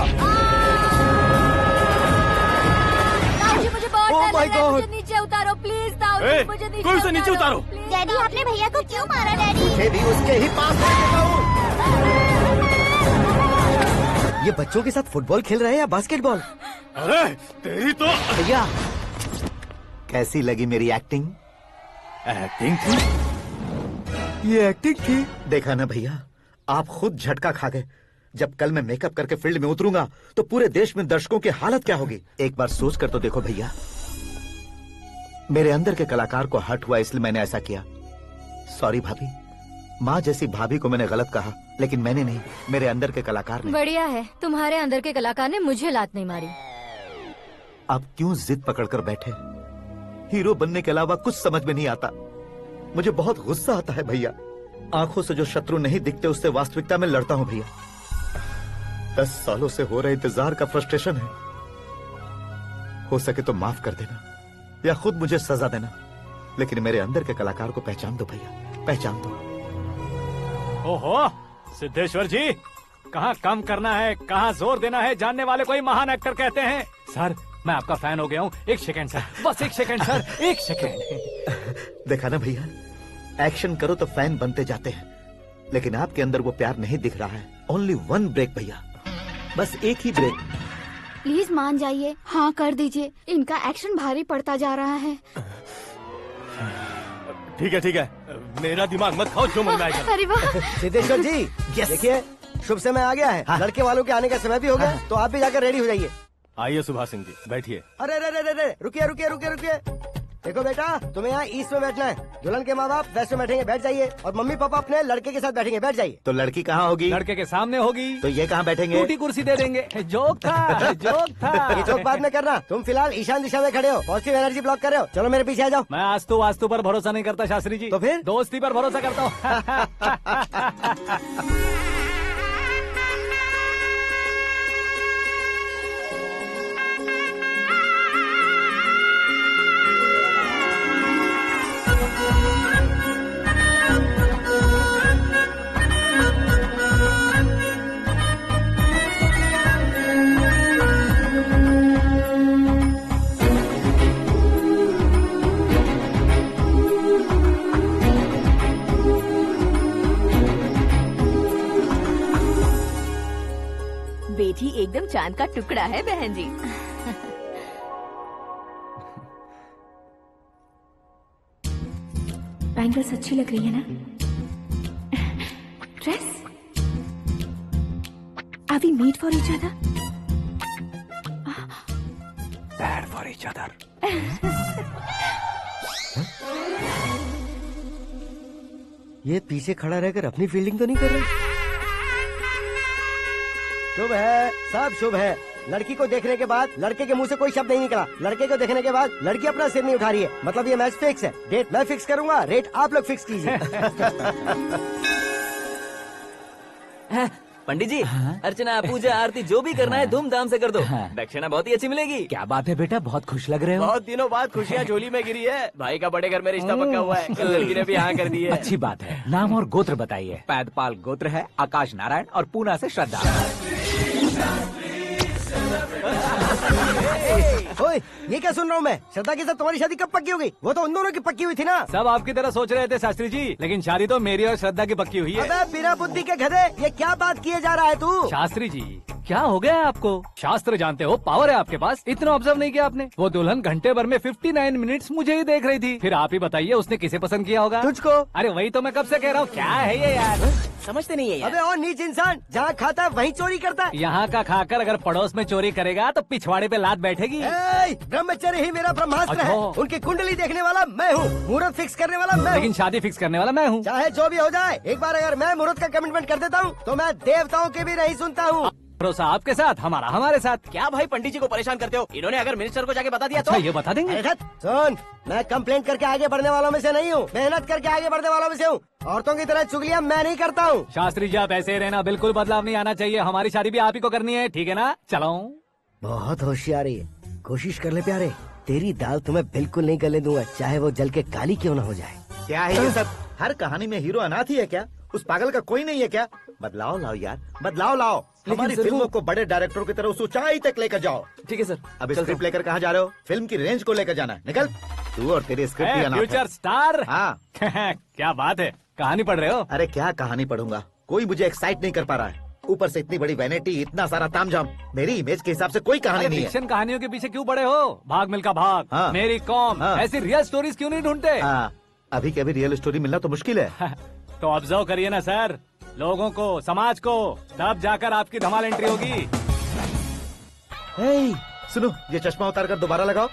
ताऊजी मुझे बहुत Oh डर my लग रहा है, God! मुझे नीचे उतारो प्लीज। ताऊजी मुझे नीचे कोई उसे नीचे उतारो। डैडी आपने भैया को क्यों मारा? डैडी मुझे भी उसके ही पास लेके जाऊं। ये बच्चों के साथ फुटबॉल खेल रहे हैं या बास्केटबॉल? अरे तेरी तो भैया कैसी लगी मेरी एक्टिंग? एक्टिंग थी? ये एक्टिंग थी। देखा ना भैया, आप खुद झटका खा गए। जब कल मैं मेकअप करके फील्ड में उतरूंगा तो पूरे देश में दर्शकों की हालत क्या होगी? एक बार सोच कर तो देखो भैया। मेरे अंदर के कलाकार को हर्ट हुआ इसलिए मैंने ऐसा किया। सॉरी भाभी। माँ जैसी भाभी को मैंने गलत कहा, लेकिन मैंने नहीं, मेरे अंदर के कलाकार ने। बढ़िया है, तुम्हारे अंदर के कलाकार ने मुझे लात नहीं मारी। आप क्यों जिद पकड़कर बैठे? हीरो बनने के अलावा कुछ समझ में नहीं आता। मुझे बहुत गुस्सा आता है भैया। आंखों से जो शत्रु नहीं दिखते उससे वास्तविकता में लड़ता हूं भैया। 10 सालों से हो रहे इंतजार का फ्रस्ट्रेशन है। हो सके तो माफ कर देना या खुद मुझे सजा देना, लेकिन मेरे अंदर के कलाकार को पहचान दो भैया, पहचान दो। ओहो सिद्धेश्वर जी, कहाँ कम करना है कहाँ जोर देना है, जानने वाले को ही महान एक्टर कहते हैं। सर मैं आपका फैन हो गया हूँ। एक सेकंड सर, बस एक सेकंड सर, एक सेकंड। देखा ना भैया, एक्शन करो तो फैन बनते जाते हैं, लेकिन आपके अंदर वो प्यार नहीं दिख रहा है। ओनली 1 ब्रेक भैया, बस एक ही ब्रेक। प्लीज मान जाइए, हाँ कर दीजिए। इनका एक्शन भारी पड़ता जा रहा है। ठीक है, मेरा दिमाग मत खाओ, जो मन में आएगा। अरे वाह सिद्धेश्वर जी, देखिए शुभ समय आ गया है। लड़के वालों के आने का समय भी हो गया, तो आप भी जाकर रेडी हो जाइए। आइए सुभाष सिंह जी, बैठिए। अरे रे रे रे रे, रुकिए रुकिए रुकिए रुकिए। देखो बेटा, तुम्हें यहाँ ईस्ट में बैठना है। दुल्हन के माँ बाप वेस्ट में बैठेंगे, बैठ जाइए। और मम्मी पापा अपने लड़के के साथ बैठेंगे, बैठ जाइए। तो लड़की कहाँ होगी? लड़के के सामने होगी। तो ये कहाँ बैठेंगे? टूटी कुर्सी दे देंगे। जोक था, जोक था। ये जोक बाद में करना। तुम फिलहाल ईशान दिशा में खड़े हो, पॉजिटिव एनर्जी ब्लॉक कर रहे हो। चलो मेरे पीछे आ जाओ। मैं आस्तु वास्तु पर भरोसा नहीं करता शास्त्री जी। तो फिर? दोस्ती पर भरोसा करता हूँ। बेटी एकदम चांद का टुकड़ा है बहन जी। बैंगल्स अच्छी लग रही है ना? Dress? Are we made for each other? Bad for each other. ये पीछे खड़ा रहकर अपनी फील्डिंग तो नहीं कर रहा? शुभ है, सब शुभ है। लड़की को देखने के बाद लड़के के मुंह से कोई शब्द नहीं निकला। लड़के को देखने के बाद लड़की अपना सिर नहीं उठा रही है। मतलब ये मैच फिक्स है। डेट मैं फिक्स करूंगा, रेट आप लोग फिक्स कीजिए। पंडित जी, अर्चना, पूजा, आरती जो भी करना है धूमधाम से कर दो। दक्षिणा बहुत ही अच्छी मिलेगी। क्या बात है बेटा, बहुत खुश लग रहे हो। बहुत दिनों बाद खुशियाँ झोली में गिरी है। भाई का बड़े घर में रिश्ता पक्का हुआ है। कल लड़की ने भी हाँ कर दी है। अच्छी बात है। नाम और गोत्र बताइए। पैदपाल गोत्र है, आकाश नारायण, और पूना से श्रद्धा। ओए, ये क्या सुन रहा हूँ मैं? श्रद्धा के साथ तुम्हारी शादी कब पक्की हो गई? वो तो उन दोनों की पक्की हुई थी ना। सब आपकी तरह सोच रहे थे शास्त्री जी, लेकिन शादी तो मेरी और श्रद्धा की पक्की हुई है। अबे बिना बुद्धि के गधे, ये क्या बात किए जा रहा है तू? शास्त्री जी, क्या हो गया है आपको? शास्त्र जानते हो, पावर है आपके पास। इतना ऑब्जर्व नहीं किया आपने? वो दुल्हन घंटे भर में 59 मिनट्स मुझे ही देख रही थी। फिर आप ही बताइए उसने किसे पसंद किया होगा? तुझको। अरे वही तो मैं कब से कह रहा हूँ, क्या है ये यार? समझते नहीं है यार। अबे और नीच इंसान, जहाँ खाता है वहीं चोरी करता है। यहाँ का खाकर अगर पड़ोस में चोरी करेगा तो पिछवाड़े पे लात बैठेगी। ब्रह्मचर्य ही मेरा ब्रह्मास्त्र है। अच्छा। उनकी कुंडली देखने वाला मैं हूँ, मुहूर्त फिक्स करने वाला मैं हूँ। लेकिन शादी फिक्स करने वाला मैं हूँ। चाहे जो भी हो जाए, एक बार अगर मैं मुहूर्त का कमिटमेंट कर देता हूँ तो मैं देवताओं के भी नहीं सुनता हूँ। भरोसा आपके साथ, हमारा हमारे साथ। क्या भाई पंडित जी को परेशान करते हो? इन्होंने अगर मिनिस्टर को जाके बता दिया अच्छा, तो ये बता देंगे? अरे सुन, मैं कंप्लेंट करके आगे बढ़ने वालों में से नहीं हूँ, मेहनत करके आगे बढ़ने वालों में से हूँ। औरतों की तरह चुगलियाँ मैं नहीं करता हूँ। शास्त्री जी आप ऐसे ही रहना, बिल्कुल बदलाव नहीं आना चाहिए। हमारी शादी भी आप ही को करनी है, ठीक है ना? चलो। बहुत होशियारी है, कोशिश कर ले प्यारे। तेरी दाल तुम्हें बिल्कुल नहीं गलने दूंगा, चाहे वो जल के काली क्यों न हो जाए। क्या है ये सब? हर कहानी में हीरो अनाथ ही है क्या? उस पागल का कोई नहीं है क्या? बदलाव लाओ यार, बदलाव लाओ। हमारी फिल्मों को बड़े डायरेक्टरों की तरह उस ऊंचाई तक लेकर जाओ। ठीक है सर। अब स्क्रिप्ट लेकर कहाँ जा रहे हो? फिल्म की रेंज को लेकर जाना है। निकल तू और तेरी स्क्रिप्ट भी अनाथ है। Future star. हाँ। क्या बात है, कहानी पढ़ रहे हो? अरे क्या कहानी पढ़ूंगा, कोई मुझे एक्साइट नहीं कर पा रहा है। ऊपर से इतनी बड़ी वैनिटी, इतना सारा तामझाम। मेरी इमेज के हिसाब से कोई कहानी नहीं है। फिक्शन कहानियों के पीछे क्यों पड़े हो? भाग मिल्खा भाग, हाँ। मेरी कॉम, हाँ। ऐसी रियल स्टोरीज क्यों नहीं ढूंढते? हाँ, अभी के अभी रियल स्टोरी मिलना तो मुश्किल है। तो ऑब्जर्व करिए ना सर, लोगों को, समाज को, तब जाकर आपकी धमाल एंट्री होगी। सुनो, ये चश्मा उतार कर दोबारा लगाओ।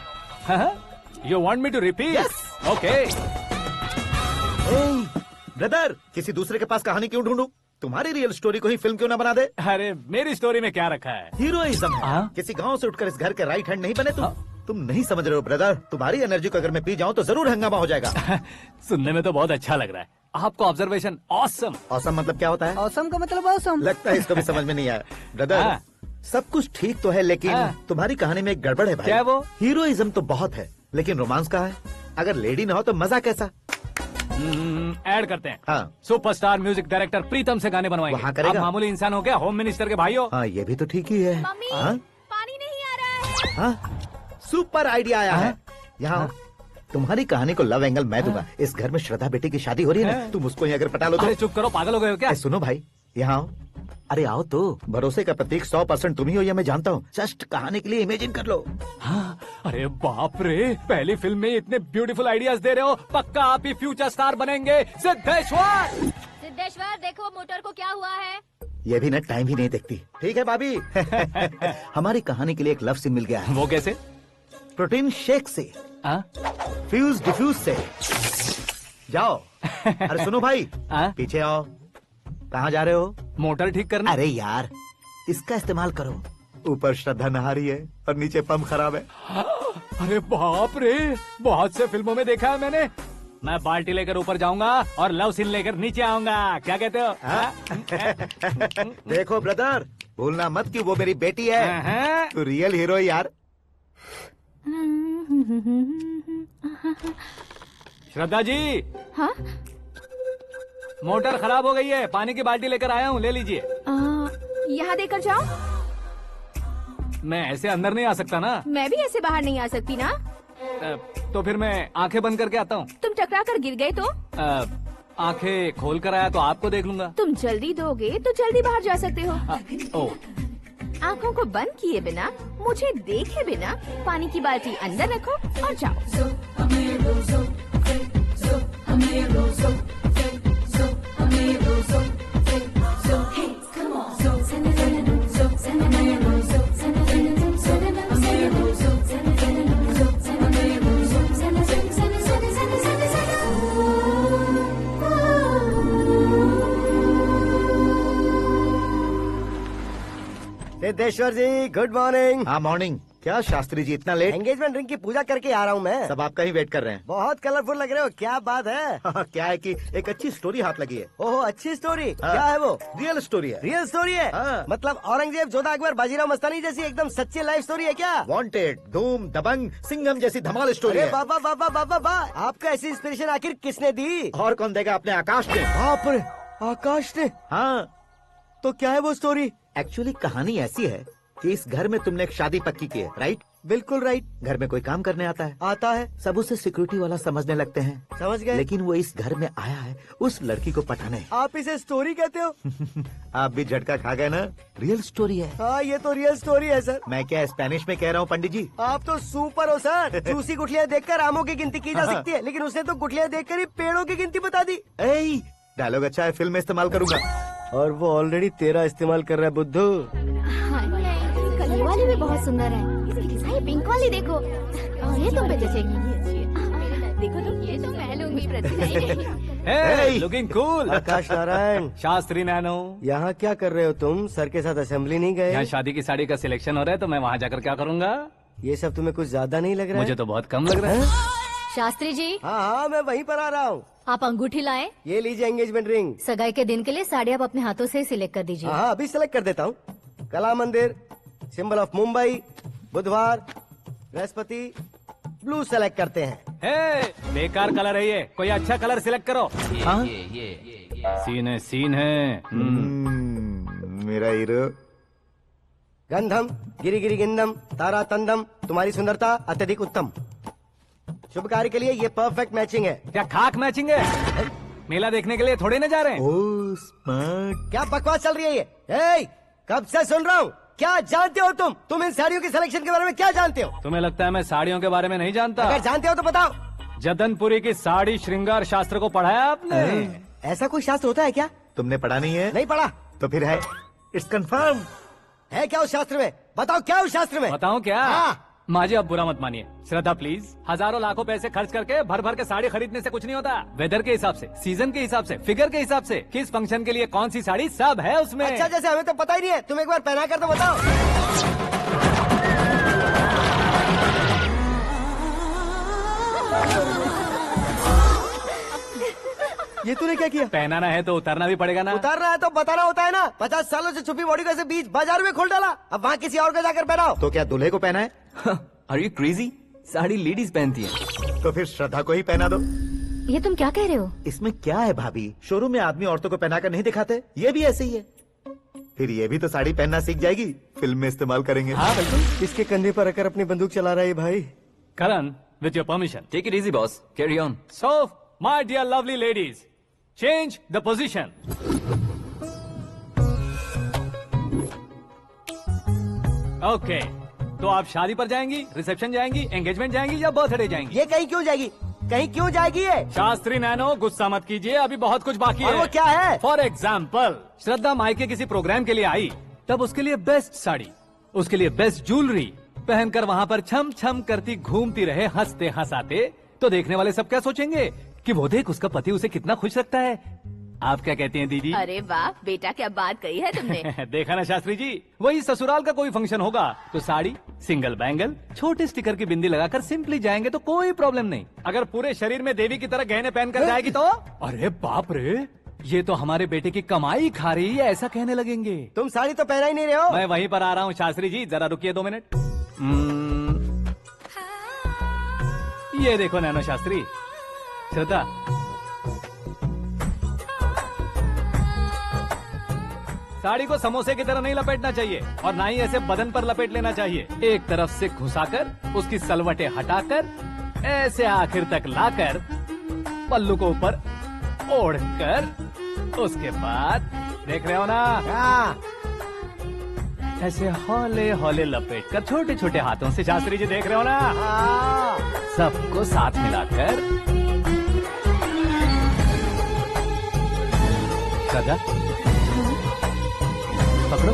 You want me to repeat? Okay. Brother, किसी दूसरे के पास कहानी क्यों ढूंढूं? तुम्हारी रियल स्टोरी को ही फिल्म क्यों ना बना दे? अरे मेरी स्टोरी में क्या रखा है? हीरोइज्म है। किसी गांव से उठकर इस घर के राइट हैंड नहीं बने तुम। तुम नहीं समझ रहे हो ब्रदर, तुम्हारी एनर्जी को अगर मैं पी जाऊं तो जरूर हंगामा हो जाएगा। सुनने में तो बहुत अच्छा लग रहा है। आपको ऑब्जर्वेशन ऑसम। ऑसम मतलब क्या होता है? ऑसम का मतलब ऑसम। लगता है इसको भी समझ में नहीं आया। ब्रदर, सब कुछ ठीक तो है, लेकिन तुम्हारी कहानी में एक गड़बड़ है भाई। क्या है वो? हीरोइज्म तो बहुत है, लेकिन रोमांस का है। अगर लेडी ना हो तो मजा कैसा? ऐड करते हैं। हाँ। सुपरस्टार म्यूजिक डायरेक्टर प्रीतम से गाने बनवाएंगे। वहाँ करेगा? आप मामूली इंसान हो क्या? होम मिनिस्टर के भाई हो। हाँ, ये भी तो ठीक ही है। मम्मी, हाँ? पानी नहीं आ रहा है। हाँ? सुपर आइडिया आया है। यहाँ तुम्हारी कहानी को लव एंगल मैं दूंगा। इस घर में श्रद्धा बेटी की शादी हो रही है ना, तुम उसको ही अगर पटा लो तो। अरे चुप करो, पागल हो गए हो क्या? सुनो भाई, यहाँ आओ। अरे आओ तो। भरोसे का प्रतीक 100% तुम ही हो, यह मैं जानता हूँ। जस्ट कहानी के लिए इमेजिन कर लो। हाँ, अरे बाप रे, पहली फिल्म में इतने ब्यूटीफुल आइडियाज दे रहे हो। पक्का आप ही फ्यूचर स्टार बनेंगे। सिद्धेश्वर, सिद्धेश्वर देखो मोटर को क्या हुआ है। ये भी ना टाइम ही नहीं देखती। ठीक है भाभी। हमारी कहानी के लिए एक लव सीन मिल गया है। वो कैसे? प्रोटीन शेक से, फ्यूज डिफ्यूज से। जाओ। अरे सुनो भाई, पीछे आओ। कहाँ जा रहे हो? मोटर ठीक करना। अरे यार, इसका इस्तेमाल करो। ऊपर श्रद्धा नहा रही है और नीचे पंप खराब है। अरे बाप रे, बहुत से फिल्मों में देखा है मैंने। मैं बाल्टी लेकर ऊपर जाऊंगा और लव सीन लेकर नीचे आऊंगा। क्या कहते हो? देखो ब्रदर, भूलना मत कि वो मेरी बेटी है। तू रियल हीरो है यार। श्रद्धा जी। हाँ? मोटर खराब हो गई है, पानी की बाल्टी लेकर आया हूँ, ले लीजिए। यहाँ देकर जाओ। मैं ऐसे अंदर नहीं आ सकता ना। मैं भी ऐसे बाहर नहीं आ सकती ना। तो फिर मैं आंखें बंद करके आता हूँ। तुम टकरा कर गिर गए तो? आंखें खोल कर आया तो आपको देख लूंगा। तुम जल्दी दोगे तो जल्दी बाहर जा सकते हो। आंखों को बंद किए बिना, मुझे देखे बिना पानी की बाल्टी अंदर रखो और जाओ। सिद्धेश्वर जी, गुड मॉर्निंग। हाँ मॉर्निंग। क्या शास्त्री जी इतना लेट? एंगेजमेंट रिंग की पूजा करके आ रहा हूँ मैं। सब आपका ही वेट कर रहे हैं। बहुत कलरफुल लग रहे हो, क्या बात है? क्या है कि एक अच्छी स्टोरी हाथ लगी है। ओह, अच्छी स्टोरी। क्या है वो? रियल स्टोरी है। रियल स्टोरी है? मतलब औरंगजेब, जोधा अकबर, बाजीराव मस्तानी जैसी एकदम सच्ची लाइफ स्टोरी है क्या? वांटेड, धूम, दबंग, सिंघम जैसी धमाल स्टोरी है। बाबा बाबा बाबा बा, आपको ऐसी इंस्पिरेशन आखिर किसने दी? और कौन देगा? अपने आकाश ने। बाप रे, आकाश ने? हाँ। तो क्या है वो स्टोरी? एक्चुअली कहानी ऐसी है कि इस घर में तुमने एक शादी पक्की की है, राइट? बिल्कुल राइट। घर में कोई काम करने आता है? आता है। सब उसे सिक्योरिटी वाला समझने लगते हैं। समझ गए। लेकिन वो इस घर में आया है उस लड़की को पटाने। आप इसे स्टोरी कहते हो? आप भी झटका खा गए ना। रियल स्टोरी है। हाँ, ये तो रियल स्टोरी है सर। मैं क्या स्पेनिश में कह रहा हूँ पंडित जी? आप तो सुपर हो सर। चूसी गुठलियाँ देखकर आमों की गिनती की जा सकती है, लेकिन उसने तो गुठलियाँ देखकर ही पेड़ों की गिनती बता दी। डायलॉग अच्छा है, फिल्म में इस्तेमाल करूंगा। और वो ऑलरेडी तेरा इस्तेमाल कर रहा है बुद्धू। ये वाली भी बहुत सुंदर है। ये पिंक वाली देखो, और ये तुम पे जचेगी। देखो तो, ये तो मैं लूंगी। Hey, looking cool। आकाश नारायण। शास्त्री नैनो। यहाँ क्या कर रहे हो तुम? सर के साथ असेंबली नहीं गए? यहाँ शादी की साड़ी का सिलेक्शन हो रहा है, तो मैं वहाँ जाकर क्या करूँगा? ये सब तुम्हें कुछ ज्यादा नहीं लग रहा है? मुझे तो बहुत कम लग रहा है। शास्त्री जी। हाँ, मैं वहीं पर आ रहा हूँ। आप अंगूठी लाएं। ये लीजिए एंगेजमेंट रिंग। सगाई के दिन के लिए साड़ी आप अपने हाथों से सिलेक्ट कर दीजिए। हाँ, अभी सिलेक्ट कर देता हूँ। कला मंदिर, सिंबल ऑफ मुंबई, बुधवार, बृहस्पति, ब्लू सेलेक्ट करते हैं। बेकार कलर है ये, कोई अच्छा कलर सिलेक्ट करो। सीन है। मेरा हीरो। गंधम, गिरी गिरी गिंदम, तारा तंदम, तुम्हारी सुंदरता अत्यधिक उत्तम। शुभ कार्य के लिए ये परफेक्ट मैचिंग है। क्या खाक मैचिंग है? मेला देखने के लिए थोड़े न जा रहे हैं। Oh smart. क्या बकवास चल रही है ये? कब से सुन रहा हूँ। क्या जानते हो तुम इन साड़ियों की सिलेक्शन के बारे में क्या जानते हो? तुम्हें लगता है मैं साड़ियों के बारे में नहीं जानता? अगर जानते हो तो बताओ। जदनपुरी की साड़ी श्रृंगार शास्त्र को पढ़ा है आपने? ऐसा कोई शास्त्र होता है क्या? तुमने पढ़ा नहीं है? नहीं पढ़ा। तो फिर है, इट्स कंफर्म। है क्या उस शास्त्र में? बताओ क्या उस शास्त्र में? बताऊं क्या? हाँ। माजी, अब बुरा मत मानिए। श्रद्धा प्लीज, हजारों लाखों पैसे खर्च करके भर भर के साड़ी खरीदने से कुछ नहीं होता। वेदर के हिसाब से, सीजन के हिसाब से, फिगर के हिसाब से, किस फंक्शन के लिए कौन सी साड़ी, सब है उसमें। अच्छा, जैसे हमें तो पता ही नहीं है। तुम एक बार पहना कर तो बताओ। ये तूने क्या किया? पहनाना है तो उतारना भी पड़ेगा ना। उतारना है तो बताना होता है ना। 50 सालों से छुपी बॉडी को ऐसे बीच बाजार में खोल डाला, अब वहाँ किसी और को जाकर पहनाओ। तो क्या दूल्हे को पहना है? Are you crazy? Sari ladies पहनती है। तो फिर श्रद्धा को ही पहना दो। ये तुम क्या कह रहे हो? इसमें क्या है भाभी? शोरूम में आदमी औरतों को पहनाकर नहीं दिखाते? ये भी ऐसे ही है। फिर ये भी तो साड़ी पहनना सीख जाएगी, फिल्म में इस्तेमाल करेंगे। हाँ बिल्कुल। इसके कंधे पर रखकर अपनी बंदूक चला रहा है भाई। Karan, with your permission. Take it easy boss, carry on. So my dear lovely ladies, change the position. Okay, तो आप शादी पर जाएंगी, रिसेप्शन जाएंगी, एंगेजमेंट जाएंगी या बर्थडे जाएंगी? ये कहीं क्यों जाएगी? कहीं क्यों जाएगी ये? शास्त्री नैनो गुस्सा मत कीजिए, अभी बहुत कुछ बाकी और है। वो क्या है? फॉर एग्जाम्पल, श्रद्धा मायके किसी प्रोग्राम के लिए आई, तब उसके लिए बेस्ट साड़ी, उसके लिए बेस्ट ज्वेलरी पहनकर वहाँ पर छम छम करती घूमती रहे हंसते हंसाते, तो देखने वाले सब क्या सोचेंगे कि वो देख उसका पति उसे कितना खुश रखता है। आप क्या कहती हैं दीदी? अरे वाह बेटा, क्या बात कही है तुमने। देखा ना शास्त्री जी, वही ससुराल का कोई फंक्शन होगा तो साड़ी, सिंगल बैंगल, छोटे स्टिकर की बिंदी लगाकर सिंपली जाएंगे तो कोई प्रॉब्लम नहीं। अगर पूरे शरीर में देवी की तरह गहने पहन कर जाएगी तो अरे बाप रे, ये तो हमारे बेटे की कमाई खा रही है, ऐसा कहने लगेंगे। तुम साड़ी तो पहना ही नहीं रहे हो। मैं वहीं पर आ रहा हूँ शास्त्री जी, जरा रुकिए 2 मिनट। ये देखो नैनो शास्त्री, श्रद्धा साड़ी को समोसे की तरह नहीं लपेटना चाहिए और ना ही ऐसे बदन पर लपेट लेना चाहिए। एक तरफ से घुसाकर उसकी सलवटें हटाकर ऐसे आखिर तक लाकर पल्लू को ऊपर ओढ़कर, उसके बाद देख रहे हो ना, ऐसे हौले हौले लपेट कर छोटे छोटे हाथों से, शास्त्री जी देख रहे हो ना, सबको साथ मिलाकर श्रद्धा पकड़ो।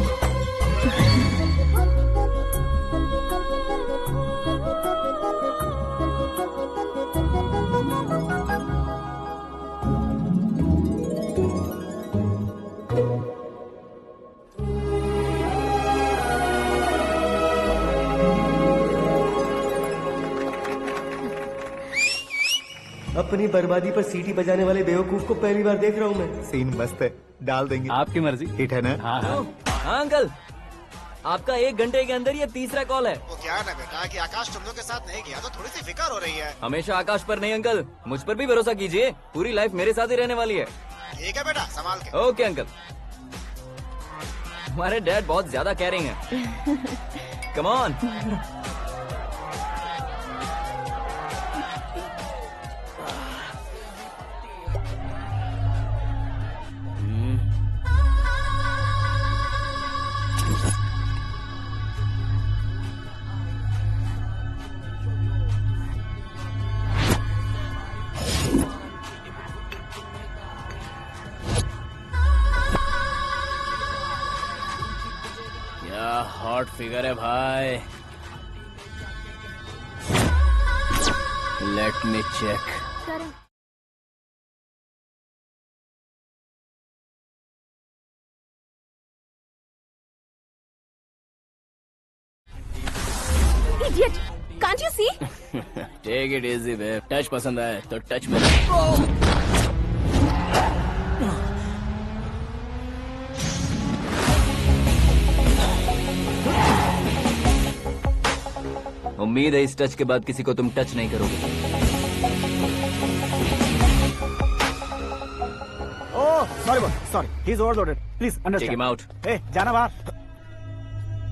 अपनी बर्बादी पर सीटी बजाने वाले बेवकूफ को पहली बार देख रहा हूँ मैं। सीन मस्त है, डाल देंगे। आपकी मर्जी। हिट है ना? हाँ हाँ। हाँ अंकल, आपका 1 घंटे के अंदर ये 3रा कॉल है। वो क्या है ना बेटा कि आकाश तुम लोग के साथ नहीं गया तो थोड़ी सी फिक्र हो रही है। हमेशा आकाश पर नहीं अंकल, मुझ पर भी भरोसा कीजिए, पूरी लाइफ मेरे साथ ही रहने वाली है। ठीक है बेटा, संभाल के। Okay uncle. हमारे डैड बहुत ज्यादा केयरिंग है। Come on. हॉट फिगर है भाई। Let me check. Idiot! Can't you see? Take it easy babe. Touch पसंद आए तो टच में। उम्मीद है इस टच के बाद किसी को तुम टच नहीं करोगे। Oh sorry sorry, he is overloaded, please understand. Take him out. ए जाना बाहर।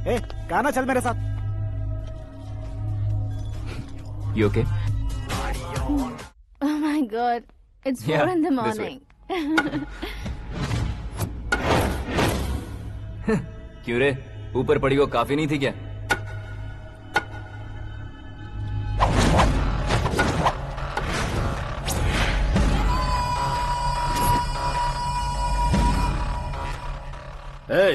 ए गाना चल मेरे साथ। You okay? Oh my God, it's 4 in the morning. क्यों रे, ऊपर पड़ी वो काफी नहीं थी क्या? Hey,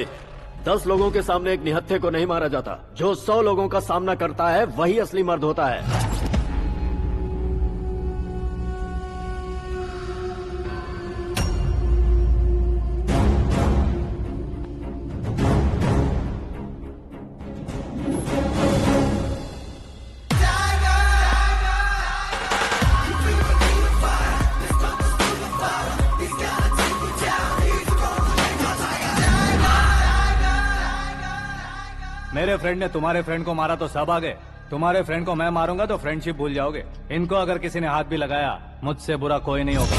10 लोगों के सामने एक निहत्थे को नहीं मारा जाता। जो 100 लोगों का सामना करता है वही असली मर्द होता है। मेरे फ्रेंड ने तुम्हारे फ्रेंड को मारा तो सब आ गए, तुम्हारे फ्रेंड को मैं मारूंगा तो फ्रेंडशिप भूल जाओगे। इनको अगर किसी ने हाथ भी लगाया, मुझसे बुरा कोई नहीं होगा।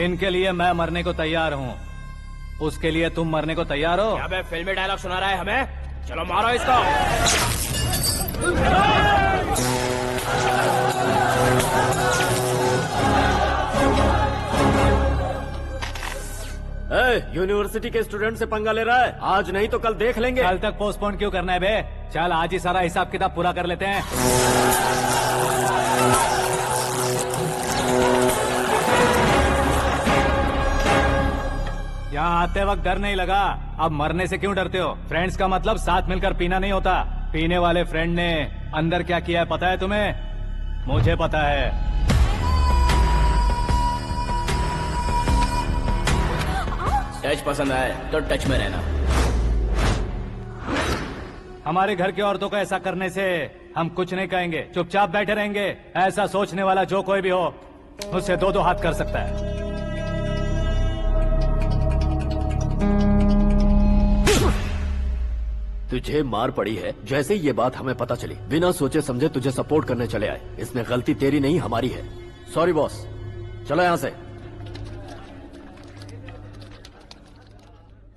इनके लिए मैं मरने को तैयार हूँ, उसके लिए तुम मरने को तैयार हो? अबे फिल्मी डायलॉग सुना रहा है हमें? चलो मारो इसको। यूनिवर्सिटी के स्टूडेंट से पंगा ले रहा है, आज नहीं तो कल देख लेंगे। कल तक पोस्टपोन क्यों करना है बे? चल आज ही सारा हिसाब किताब पूरा कर लेते हैं। यहाँ आते वक्त डर नहीं लगा, अब मरने से क्यों डरते हो? फ्रेंड्स का मतलब साथ मिलकर पीना नहीं होता। पीने वाले फ्रेंड ने अंदर क्या किया है पता है तुम्हें? मुझे पता है। टच पसंद आए तो टच में रहना। हमारे घर की औरतों को ऐसा करने से हम कुछ नहीं कहेंगे, चुपचाप बैठे रहेंगे। ऐसा सोचने वाला जो कोई भी हो उससे दो हाथ कर सकता है। तुझे मार पड़ी है जैसे ये बात हमें पता चली, बिना सोचे समझे तुझे सपोर्ट करने चले आए। इसमें गलती तेरी नहीं हमारी है। सॉरी बॉस, चलो यहाँ से।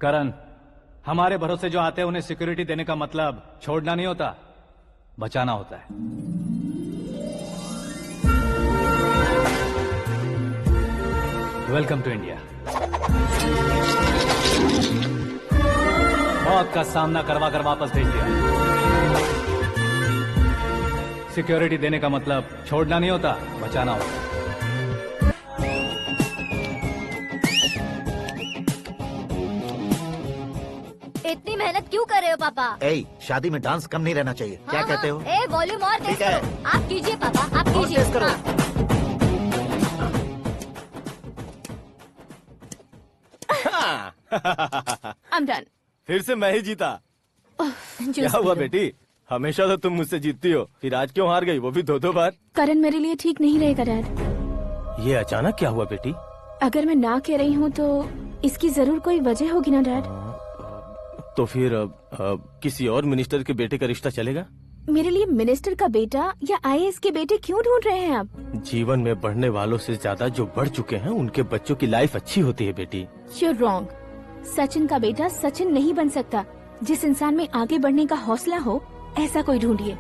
करण, हमारे भरोसे जो आते हैं उन्हें सिक्योरिटी देने का मतलब छोड़ना नहीं होता, बचाना होता है। Welcome to India. मौत का सामना करवा कर वापस भेज दिया। सिक्योरिटी देने का मतलब छोड़ना नहीं होता, बचाना होता। इतनी मेहनत क्यों कर रहे हो पापा? ए, शादी में डांस कम नहीं रहना चाहिए। क्या कहते हो? ए, वॉल्यूम और तेज ठीक है। करो। आप कीजिए पापा, आप और कीजिए। तेज करो। I'm done. फिर से मैं ही जीता। क्या हुआ बेटी? हमेशा तो तुम मुझसे जीतती हो, फिर आज क्यों हार गई, वो भी दो बार? करण मेरे लिए ठीक नहीं रहेगा डैड। ये अचानक क्या हुआ बेटी? अगर मैं ना कह रही हूँ तो इसकी जरूर कोई वजह होगी ना डैड। तो फिर किसी और मिनिस्टर के बेटे का रिश्ता चलेगा? मेरे लिए मिनिस्टर का बेटा या आईएएस के बेटे क्यों ढूंढ रहे हैं आप? जीवन में बढ़ने वालों से ज्यादा जो बढ़ चुके हैं उनके बच्चों की लाइफ अच्छी होती है बेटी। You're wrong. सचिन का बेटा सचिन नहीं बन सकता। जिस इंसान में आगे बढ़ने का हौसला हो ऐसा कोई ढूंढिए।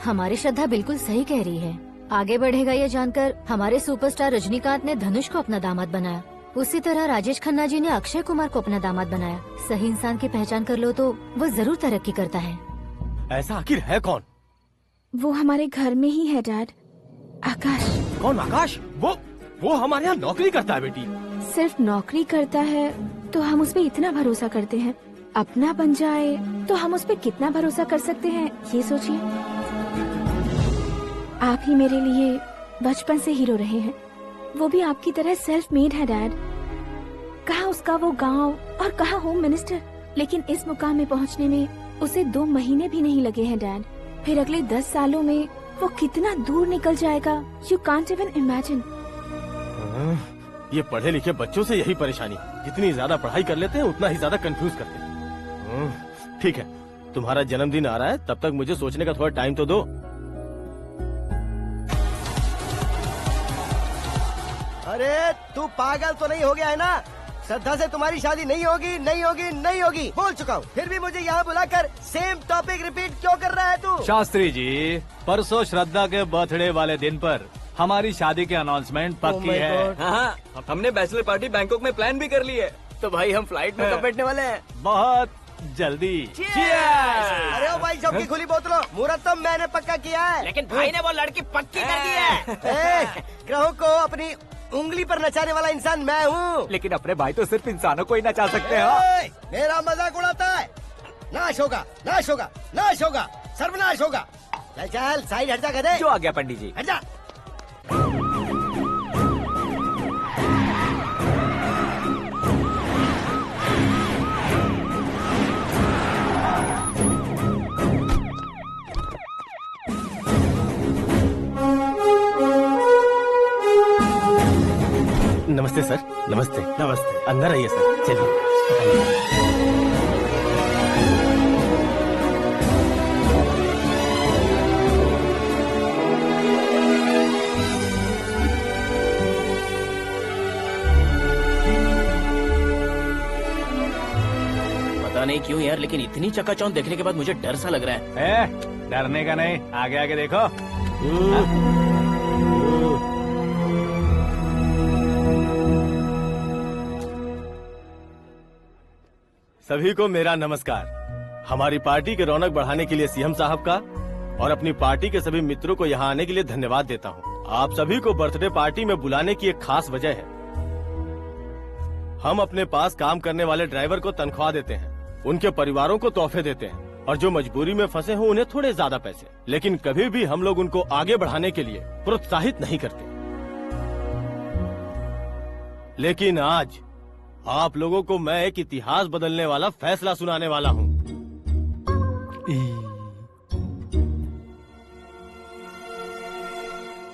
हमारी श्रद्धा बिल्कुल सही कह रही है। आगे बढ़ेगा ये जानकर हमारे सुपरस्टार रजनीकांत ने धनुष को अपना दामाद बनाया, उसी तरह राजेश खन्ना जी ने अक्षय कुमार को अपना दामाद बनाया। सही इंसान की पहचान कर लो तो वो जरूर तरक्की करता है। ऐसा आखिर है कौन? वो हमारे घर में ही है डैड, आकाश। कौन आकाश? वो हमारे यहाँ नौकरी करता है बेटी। सिर्फ नौकरी करता है तो हम उस पे इतना भरोसा करते हैं, अपना बन जाए तो हम उस पे कितना भरोसा कर सकते हैं ये सोचिए। आप ही मेरे लिए बचपन से हीरो रहे हैं, वो भी आपकी तरह सेल्फ मेड है डैड। कहाँ उसका वो गांव और कहाँ होम मिनिस्टर, लेकिन इस मुकाम में पहुँचने में उसे 2 महीने भी नहीं लगे हैं डैड। फिर अगले 10 सालों में वो कितना दूर निकल जाएगा, यू कांट इवन इमेजिन। ये पढ़े लिखे बच्चों से यही परेशानी, जितनी ज्यादा पढ़ाई कर लेते हैं उतना ही ज्यादा कंफ्यूज करते हैं। ठीक है, तुम्हारा जन्मदिन आ रहा है, तब तक मुझे सोचने का थोड़ा टाइम तो दो। अरे तू पागल तो नहीं हो गया है ना? श्रद्धा से तुम्हारी शादी नहीं होगी, नहीं होगी, नहीं होगी, बोल चुका हूँ। फिर भी मुझे यहाँ बुलाकर सेम टॉपिक रिपीट क्यों कर रहा है तू? शास्त्री जी, परसों श्रद्धा के बर्थडे वाले दिन पर हमारी शादी की अनाउंसमेंट पक्की है। हाँ, हमने बैचलर पार्टी बैंकॉक में प्लान भी कर ली है, तो भाई हम फ्लाइट में कब बैठने वाले हैं? बहुत जल्दी। अरे ओ भाई, सबकी खुली बोतलों, मुहूर्त तो मैंने पक्का किया है। लेकिन भाई ने वो लड़की पक्की कर दी है। ग्रहों को अपनी उंगली पर नचाने वाला इंसान मैं हूँ। लेकिन अपने भाई तो सिर्फ इंसानों को ही नचा सकते हैं। मेरा मजाक उड़ाता है? नाश होगा, नाश होगा, नाश होगा, सर्वनाश होगा। चल चल साइड हट जा गधे। जो आ गया पंडित जी। हट जा। नमस्ते सर। नमस्ते। नमस्ते। अंदर आइए सर, चलिए। पता नहीं क्यों यार, लेकिन इतनी चकाचौंध देखने के बाद मुझे डर सा लग रहा है। डरने का नहीं, आगे आगे देखो। सभी को मेरा नमस्कार। हमारी पार्टी की रौनक बढ़ाने के लिए सीएम साहब का और अपनी पार्टी के सभी मित्रों को यहाँ आने के लिए धन्यवाद देता हूँ। आप सभी को बर्थडे पार्टी में बुलाने की एक खास वजह है। हम अपने पास काम करने वाले ड्राइवर को तनख्वाह देते हैं, उनके परिवारों को तोहफे देते हैं और जो मजबूरी में फंसे हो उन्हें थोड़े ज्यादा पैसे, लेकिन कभी भी हम लोग उनको आगे बढ़ाने के लिए प्रोत्साहित नहीं करते। लेकिन आज आप लोगों को मैं एक इतिहास बदलने वाला फैसला सुनाने वाला हूँ।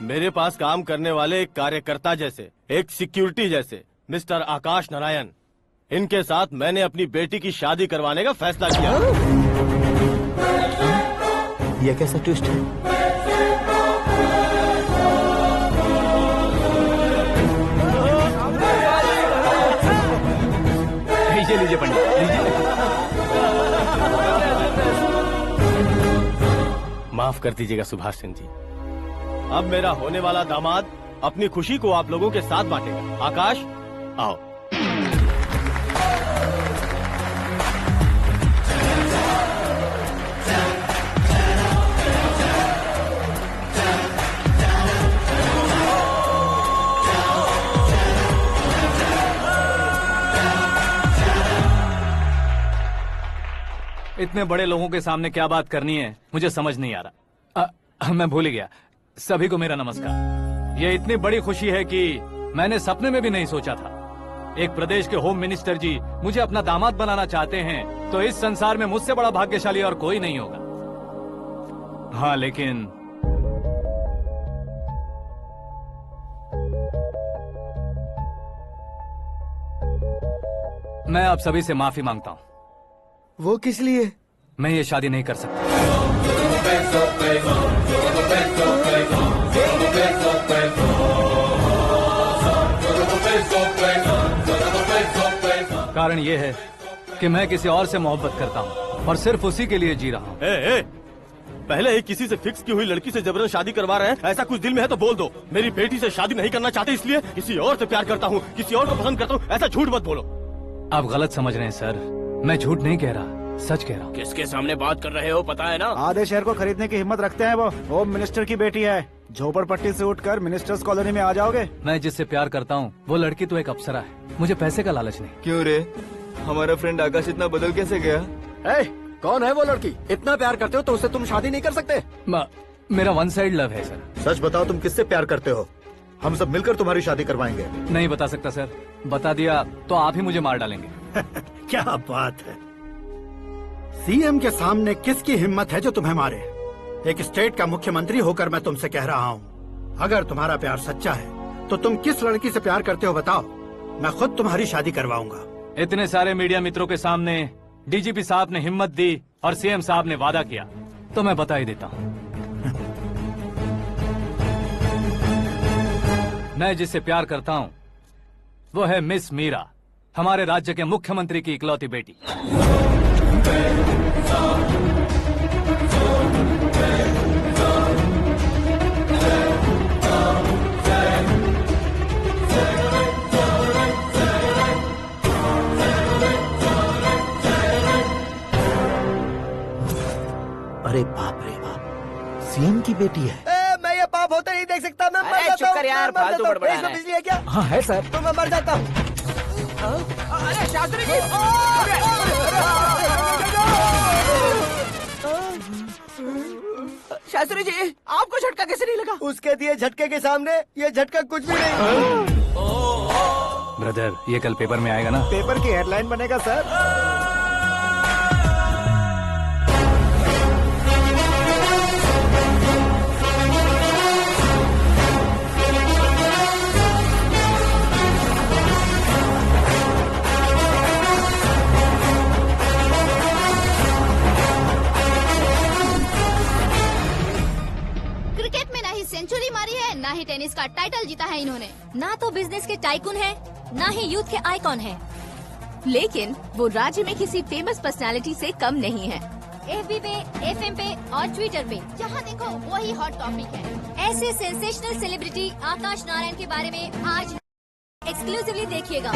मेरे पास काम करने वाले एक कार्यकर्ता जैसे, एक सिक्योरिटी जैसे मिस्टर आकाश नारायण, इनके साथ मैंने अपनी बेटी की शादी करवाने का फैसला किया। यह कैसा ट्विस्ट है? लीजिए पंडित, लीजिए। माफ कर दीजिएगा सुभाष सिंह जी। अब मेरा होने वाला दामाद अपनी खुशी को आप लोगों के साथ बांटेगा। आकाश, आओ। इतने बड़े लोगों के सामने क्या बात करनी है मुझे समझ नहीं आ रहा। मैं भूल ही गया। सभी को मेरा नमस्कार। ये इतनी बड़ी खुशी है कि मैंने सपने में भी नहीं सोचा था। एक प्रदेश के होम मिनिस्टर जी मुझे अपना दामाद बनाना चाहते हैं तो इस संसार में मुझसे बड़ा भाग्यशाली और कोई नहीं होगा। हाँ, लेकिन मैं आप सभी से माफी मांगता हूँ। वो किस लिए? मैं ये शादी नहीं कर सकता। कारण ये है कि मैं किसी और से मोहब्बत करता हूँ और सिर्फ उसी के लिए जी रहा हूँ। पहले ही किसी से फिक्स की हुई लड़की से जबरन शादी करवा रहे हैं। ऐसा कुछ दिल में है तो बोल दो। मेरी बेटी से शादी नहीं करना चाहते इसलिए किसी और से प्यार करता हूँ, किसी और को पसंद करता हूँ, ऐसा झूठ मत बोलो। आप गलत समझ रहे हैं सर, मैं झूठ नहीं कह रहा, सच कह रहा हूँ। किसके सामने बात कर रहे हो पता है ना? आधे शहर को खरीदने की हिम्मत रखते हैं वो। होम मिनिस्टर की बेटी है। झोपड़पट्टी से उठकर मिनिस्टर्स कॉलोनी में आ जाओगे। मैं जिससे प्यार करता हूँ वो लड़की तो एक अप्सरा है। मुझे पैसे का लालच नहीं। क्यों रे, हमारा फ्रेंड आकाश इतना बदल कैसे गया? कौन है वो लड़की? इतना प्यार करते हो तो उससे तुम शादी नहीं कर सकते? मेरा वन साइड लव है सर। सच बताओ, तुम किससे प्यार करते हो? हम सब मिलकर तुम्हारी शादी करवाएंगे। नहीं बता सकता सर, बता दिया तो आप ही मुझे मार डालेंगे। क्या बात है, सीएम के सामने किसकी हिम्मत है जो तुम्हें मारे? एक स्टेट का मुख्यमंत्री होकर मैं तुमसे कह रहा हूँ, अगर तुम्हारा प्यार सच्चा है तो तुम किस लड़की से प्यार करते हो बताओ, मैं खुद तुम्हारी शादी करवाऊंगा। इतने सारे मीडिया मित्रों के सामने डीजीपी साहब ने हिम्मत दी और सीएम साहब ने वादा किया तो मैं बता ही देता हूँ। मैं जिससे प्यार करता हूँ वो है मिस मीरा, हमारे राज्य के मुख्यमंत्री की इकलौती बेटी। अरे बाप रे बाप, सीएम की बेटी है। मैं ये पाप होते नहीं देख सकता। मैं मर जाता चुप कर यार, फालतू बड़बड़ा रहा है। बिजली है क्या? हाँ है सर। तो मैं मर जाता हूँ। अरे शास्त्री जी, शास्त्री जी आपको झटका कैसे नहीं लगा? उसके दिए झटके के सामने ये झटका कुछ भी नहीं। ब्रदर, ये कल पेपर में आएगा ना? पेपर की हेडलाइन बनेगा सर। सेंचुरी मारी है, ना ही टेनिस का टाइटल जीता है इन्होंने। ना तो बिजनेस के टाइकून है, ना ही यूथ के आइकॉन है। लेकिन वो राज्य में किसी फेमस पर्सनालिटी से कम नहीं है। एफबी पे, एफएम पे और ट्विटर पे जहाँ देखो वही हॉट टॉपिक है। ऐसे सेंसेशनल सेलिब्रिटी आकाश नारायण के बारे में आज एक्सक्लूसिवली देखिएगा।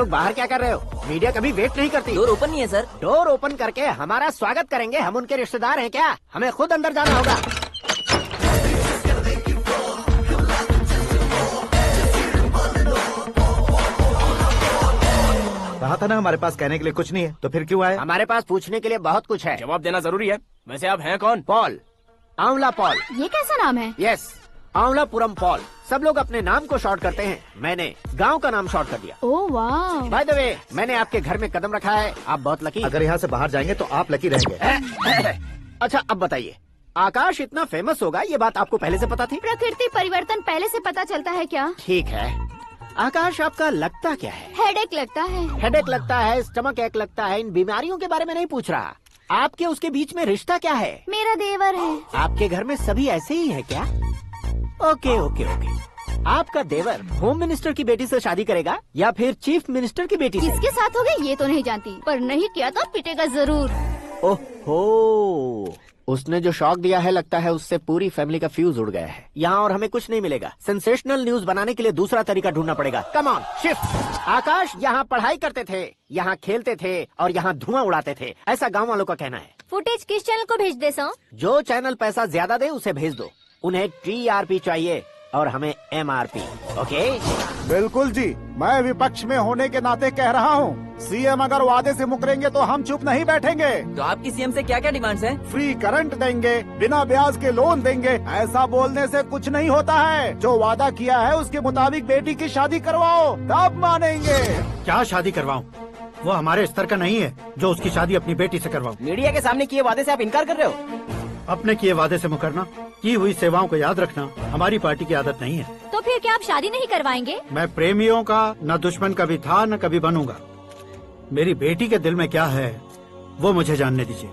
लोग बाहर क्या कर रहे हो? मीडिया कभी वेट नहीं करती। डोर ओपन नहीं है सर। डोर ओपन करके हमारा स्वागत करेंगे? हम उनके रिश्तेदार हैं क्या? हमें खुद अंदर जाना होगा। कहा था ना हमारे पास कहने के लिए कुछ नहीं है, तो फिर क्यों आए? हमारे पास पूछने के लिए बहुत कुछ है। जवाब देना जरूरी है। वैसे आप हैं कौन? पॉल, आंवला पॉल। ये कैसा नाम है? Yes, Anwalapuram Paul. सब लोग अपने नाम को शॉर्ट करते हैं, मैंने गांव का नाम शॉर्ट कर दिया। ओह वाह। बाय द वे, मैंने आपके घर में कदम रखा है, आप बहुत लकी। अगर यहाँ से बाहर जाएंगे तो आप लकी रहेंगे। अच्छा अब बताइए, आकाश इतना फेमस होगा ये बात आपको पहले से पता थी? प्रकृति परिवर्तन पहले से पता चलता है क्या? ठीक है, आकाश आपका लगता क्या है? हेडेक लगता है। हेडेक लगता है, स्टमक एक लगता है, इन बीमारियों के बारे में नहीं पूछ रहा। आपके उसके बीच में रिश्ता क्या है? मेरा देवर है। आपके घर में सभी ऐसे ही है क्या? Okay okay okay. आपका देवर होम मिनिस्टर की बेटी से शादी करेगा या फिर चीफ मिनिस्टर की बेटी से? किसके साथ होगा ये तो नहीं जानती, पर नहीं किया तो पिटेगा जरूर। ओहो, उसने जो शॉक दिया है लगता है उससे पूरी फैमिली का फ्यूज उड़ गया है। यहाँ और हमें कुछ नहीं मिलेगा। सेंसेशनल न्यूज बनाने के लिए दूसरा तरीका ढूंढना पड़ेगा। Come on, shift. आकाश यहाँ पढ़ाई करते थे, यहाँ खेलते थे और यहाँ धुआं उड़ाते थे, ऐसा गाँव वालों का कहना है। फुटेज किस चैनल को भेज दे सो? जो चैनल पैसा ज्यादा दे उसे भेज दो। उन्हें TRP चाहिए और हमें MRP। ओके? बिल्कुल जी, मैं विपक्ष में होने के नाते कह रहा हूँ, सीएम अगर वादे से मुकरेंगे तो हम चुप नहीं बैठेंगे। तो आपकी सीएम से क्या क्या डिमांड्स हैं? फ्री करंट देंगे, बिना ब्याज के लोन देंगे। ऐसा बोलने से कुछ नहीं होता है। जो वादा किया है उसके मुताबिक बेटी की शादी करवाओ, तब मानेंगे। क्या शादी करवाऊं? वो हमारे स्तर का नहीं है जो उसकी शादी अपनी बेटी से करवाऊं। मीडिया के सामने किए वादे से आप इनकार कर रहे हो? अपने किए वादे से मुकरना, की हुई सेवाओं को याद रखना हमारी पार्टी की आदत नहीं है। तो फिर क्या आप शादी नहीं करवाएंगे? मैं प्रेमियों का न दुश्मन कभी था न कभी बनूंगा। मेरी बेटी के दिल में क्या है वो मुझे जानने दीजिए।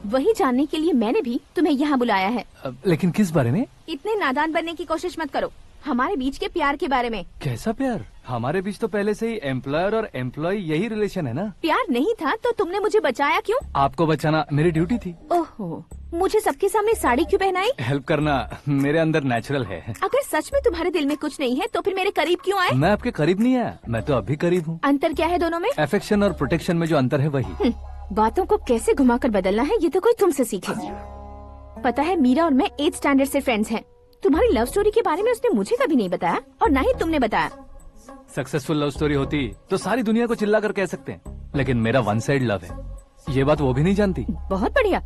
वही जानने के लिए मैंने भी तुम्हें यहाँ बुलाया है। लेकिन किस बारे में? इतने नादान बनने की कोशिश मत करो। हमारे बीच के प्यार के बारे में। कैसा प्यार? हमारे बीच तो पहले से ही एम्प्लॉयर और एम्प्लॉय यही रिलेशन है ना। प्यार नहीं था तो तुमने मुझे बचाया क्यों? आपको बचाना मेरी ड्यूटी थी। ओहो, मुझे सबके सामने साड़ी क्यों पहनाई? हेल्प करना मेरे अंदर नेचुरल है। अगर सच में तुम्हारे दिल में कुछ नहीं है तो फिर मेरे करीब क्यों आए? मैं आपके करीब नहीं आया, मैं तो अभी करीब हूँ। अंतर क्या है दोनों में? अफेक्शन और प्रोटेक्शन में जो अंतर है वही। बातों को कैसे घुमाकर बदलना है ये तो कोई तुमसे सीखे। पता है, मीरा और मैं 8th स्टैंडर्ड से फ्रेंड्स हैं। तुम्हारी लव स्टोरी के बारे में उसने मुझे कभी नहीं बताया और ना ही तुमने बताया। सक्सेसफुल लव स्टोरी होती तो सारी दुनिया को चिल्ला कर कह सकते हैं, लेकिन मेरा वन साइड लव है, ये बात वो भी नहीं जानती। बहुत बढ़िया।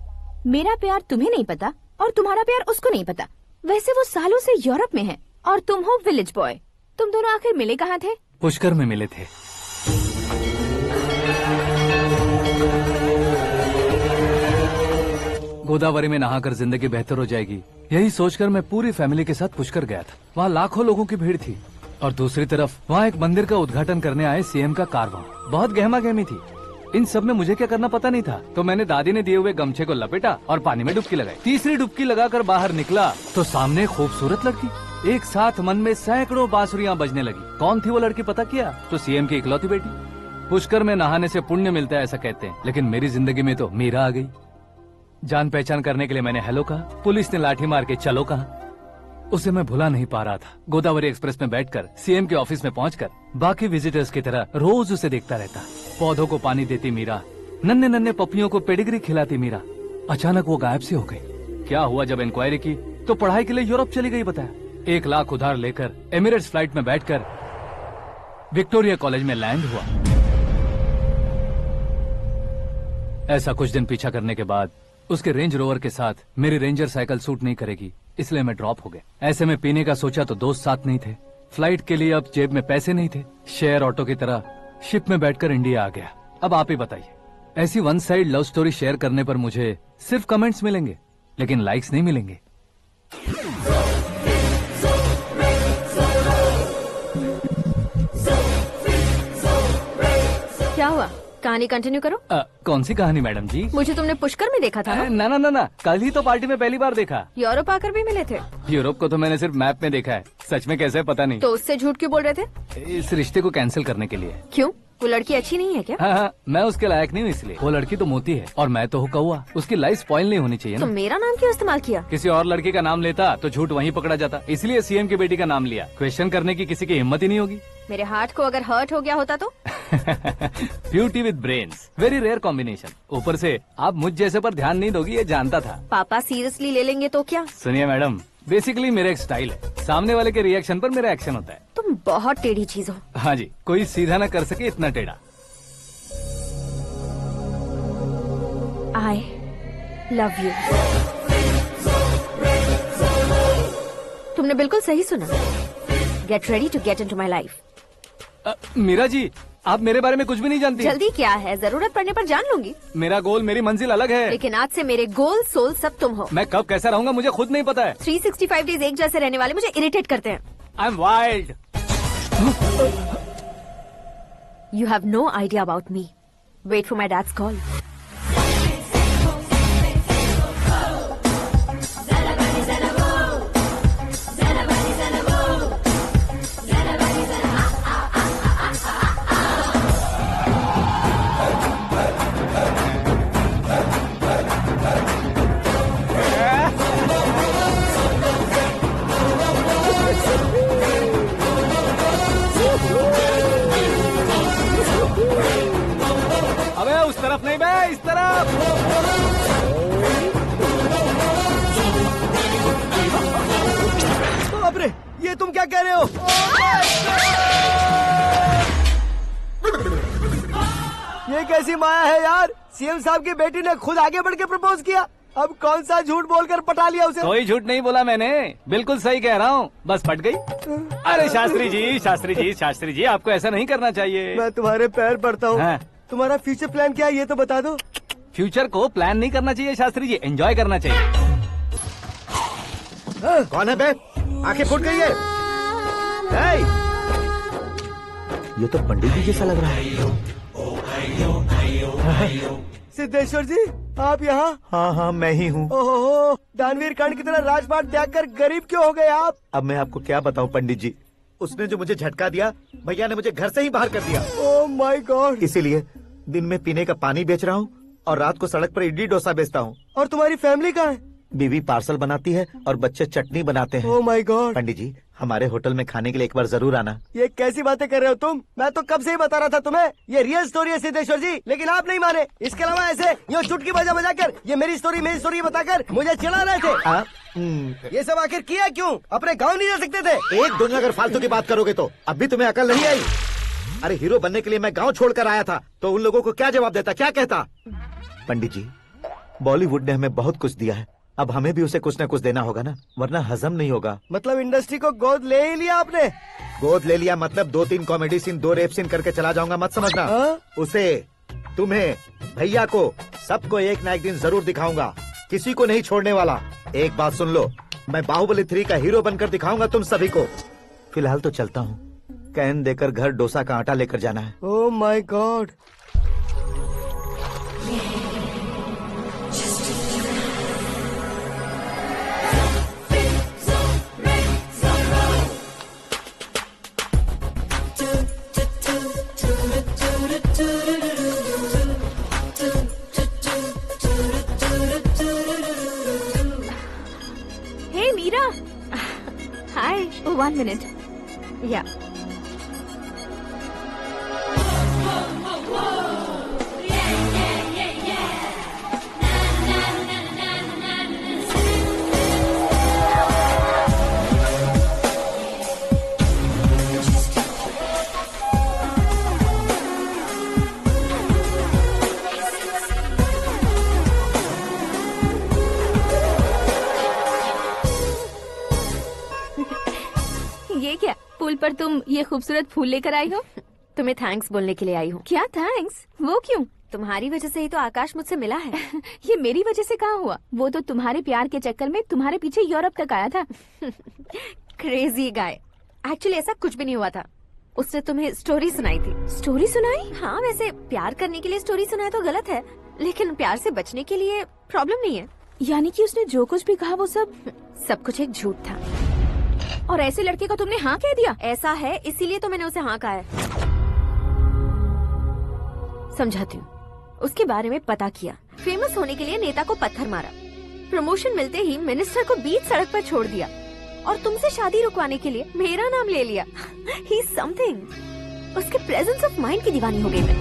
मेरा प्यार तुम्हें नहीं पता और तुम्हारा प्यार उसको नहीं पता। वैसे वो सालों से यूरोप में है और तुम हो विलेज बॉय। तुम दोनों आखिर मिले कहाँ थे? पुष्कर में मिले थे। गोदावरी में नहाकर जिंदगी बेहतर हो जाएगी, यही सोचकर मैं पूरी फैमिली के साथ पुष्कर गया था। वहाँ लाखों लोगों की भीड़ थी और दूसरी तरफ वहाँ एक मंदिर का उद्घाटन करने आए सीएम का कारवां। बहुत गहमा गहमी थी। इन सब में मुझे क्या करना पता नहीं था, तो मैंने दादी ने दिए हुए गमछे को लपेटा और पानी में डुबकी लगाई। तीसरी डुबकी लगाकर बाहर निकला तो सामने खूबसूरत लड़की। एक साथ मन में सैकड़ों बांसुरियां बजने लगी। कौन थी वो लड़की पता किया? तो सीएम की इकलौती बेटी। पुष्कर में नहाने से पुण्य मिलता है ऐसा कहते हैं, लेकिन मेरी जिंदगी में तो मीरा आ गई। जान पहचान करने के लिए मैंने हेलो कहा, पुलिस ने लाठी मार के चलो कहा। उसे मैं भुला नहीं पा रहा था। गोदावरी एक्सप्रेस में बैठकर सीएम के ऑफिस में पहुंचकर बाकी विजिटर्स की तरह रोज उसे देखता रहता। पौधों को पानी देती मीरा, नन्हे नन्हे पपियों को पेडिग्री खिलाती मीरा। अचानक वो गायब सी हो गई। क्या हुआ? जब इंक्वायरी की तो पढ़ाई के लिए यूरोप चली गई बताया। 1 लाख उधार लेकर एमिरेट्स फ्लाइट में बैठकर विक्टोरिया कॉलेज में लैंड हुआ। ऐसा कुछ दिन पीछा करने के बाद उसके रेंज रोवर के साथ मेरी रेंजर साइकिल सूट नहीं करेगी, इसलिए मैं ड्रॉप हो गया। ऐसे में पीने का सोचा तो दोस्त साथ नहीं थे। फ्लाइट के लिए अब जेब में पैसे नहीं थे। शेयर ऑटो की तरह शिप में बैठकर इंडिया आ गया। अब आप ही बताइए, ऐसी one side love story share करने पर मुझे सिर्फ कमेंट्स मिलेंगे, लेकिन लाइक्स नहीं मिलेंगे। क्या हुआ? कहानी कंटिन्यू करो। कौन सी कहानी मैडम जी? मुझे तुमने पुष्कर में देखा था ना? ना, कल ही तो पार्टी में पहली बार देखा। यूरोप आकर भी मिले थे? यूरोप को तो मैंने सिर्फ मैप में देखा है, सच में कैसे पता नहीं। तो उससे झूठ क्यों बोल रहे थे? इस रिश्ते को कैंसिल करने के लिए। क्यों? वो लड़की अच्छी नहीं है क्या? हाँ, मैं उसके लायक नहीं हूँ इसलिए। वो लड़की तो मोती है और मैं तो हूँ कौवा। उसकी लाइफ स्पॉइल नहीं होनी चाहिए ना। तो मेरा नाम क्यों इस्तेमाल किया? किसी और लड़की का नाम लेता तो झूठ वहीं पकड़ा जाता, इसलिए सीएम की बेटी का नाम लिया। क्वेश्चन करने की किसी की हिम्मत ही नहीं होगी। मेरे हार्ट को अगर हर्ट हो गया होता तो? Beauty with brains, very rare combination. ऊपर से आप मुझ जैसे पर ध्यान नहीं दोगी ये जानता था। पापा सीरियसली ले लेंगे तो क्या? सुनिए मैडम, बेसिकली मेरा एक स्टाइल है, सामने वाले के रिएक्शन पर मेरा एक्शन होता है। तुम बहुत टेढ़ी चीज हो। हाँ जी, कोई सीधा न कर सके इतना टेढ़ा। I love you. तुमने बिल्कुल सही सुना। Get ready to get into my life. Meera ji, आप मेरे बारे में कुछ भी नहीं जानती। जल्दी क्या है, जरूरत पड़ने पर जान लूंगी। मेरा गोल, मेरी मंजिल अलग है। लेकिन आज से मेरे गोल सोल सब तुम हो। मैं कब कैसा रहूंगा मुझे खुद नहीं पता है। 365 डेज एक जैसे रहने वाले मुझे इरिटेट करते हैं। I am wild. You have no idea about me. Wait for my dad's call. तरफ नहीं बे, इस तरफ। बाप रे, ये तुम क्या कह रहे हो? ये कैसी माया है यार? सीएम साहब की बेटी ने खुद आगे बढ़ के प्रपोज किया। अब कौन सा झूठ बोलकर पटा लिया उसे? कोई झूठ नहीं बोला मैंने, बिल्कुल सही कह रहा हूँ, बस फट गई। अरे शास्त्री जी, शास्त्री जी, शास्त्री जी, आपको ऐसा नहीं करना चाहिए। मैं तुम्हारे पैर पड़ता हूँ। हाँ। तुम्हारा फ्यूचर प्लान क्या है ये तो बता दो। फ्यूचर को प्लान नहीं करना चाहिए शास्त्री जी, एंजॉय करना चाहिए। कौन है बे? आंखें फूट गई है। ये तो पंडित जी जैसा लग रहा है। सिद्धेश्वर जी, आप यहाँ? हाँ हाँ, मैं ही हूँ। ओहो, दानवीर कांड की तरह राजपाट त्याग कर गरीब क्यों हो गए आप? अब मैं आपको क्या बताऊँ पंडित जी, उसने जो मुझे झटका दिया, भैया ने मुझे घर से ही बाहर कर दिया। Oh my God. इसीलिए दिन में पीने का पानी बेच रहा हूँ और रात को सड़क पर इडली डोसा बेचता हूँ। और तुम्हारी फैमिली कहाँ है? बीवी पार्सल बनाती है और बच्चे चटनी बनाते हैं। Oh my God. पंडित जी, हमारे होटल में खाने के लिए एक बार जरूर आना। ये कैसी बातें कर रहे हो तुम? मैं तो कब से ही बता रहा था तुम्हें, ये रियल स्टोरी है सिद्धेश्वर जी, लेकिन आप नहीं माने। इसके अलावा ऐसे यूँ चुटकी बजा कर ये मेरी स्टोरी बताकर मुझे चिढ़ा रहे थे। ये सब आखिर किया क्यों? अपने गाँव नहीं जा सकते थे? एक दिन अगर फालतू की बात करोगे तो अब भी तुम्हें अकल नहीं आई। अरे हीरो बनने के लिए मैं गाँव छोड़कर आया था तो उन लोगों को क्या जवाब देता, क्या कहता? पंडित जी, बॉलीवुड ने हमें बहुत कुछ दिया है, अब हमें भी उसे कुछ न कुछ देना होगा ना, वरना हजम नहीं होगा। मतलब इंडस्ट्री को गोद ले ही लिया आपने? गोद ले लिया मतलब 2-3 कॉमेडी सीन, 2 रेप सीन करके चला जाऊंगा मत समझना। उसे, तुम्हें, भैया को, सबको एक ना एक दिन जरूर दिखाऊंगा, किसी को नहीं छोड़ने वाला। एक बात सुन लो, मैं बाहुबली 3 का हीरो बनकर दिखाऊंगा तुम सभी को। फिलहाल तो चलता हूँ, कैन देकर घर डोसा का आटा लेकर जाना है। Oh my God. Hey Meera. Hi. Oh, 1 minute. Yeah. ये क्या, पुल पर तुम ये खूबसूरत फूल लेकर आई हो? तुम्हें थैंक्स बोलने के लिए आई हूँ। क्या थैंक्स? वो क्यों? तुम्हारी वजह से ही तो आकाश मुझसे मिला है। ये मेरी वजह से कहाँ हुआ? वो तो तुम्हारे प्यार के चक्कर में तुम्हारे पीछे यूरोप तक आया था। Crazy guy. एक्चुअली ऐसा कुछ भी नहीं हुआ था, उसने तुम्हें स्टोरी सुनाई थी। स्टोरी सुनाई? हाँ, वैसे प्यार करने के लिए स्टोरी सुनाए तो गलत है, लेकिन प्यार से बचने के लिए प्रॉब्लम नहीं है। यानी कि उसने जो कुछ भी कहा वो सब कुछ एक झूठ था। और ऐसे लड़के को तुमने हाँ कह दिया? ऐसा है, इसीलिए तो मैंने उसे हाँ कहा है। समझाती हूँ। उसके बारे में पता किया, फेमस होने के लिए नेता को पत्थर मारा, प्रमोशन मिलते ही मिनिस्टर को बीच सड़क पर छोड़ दिया, और तुमसे शादी रुकवाने के लिए मेरा नाम ले लिया। ही समथिंग। उसके प्रेजेंस ऑफ माइंड की दीवानी हो गई मैं।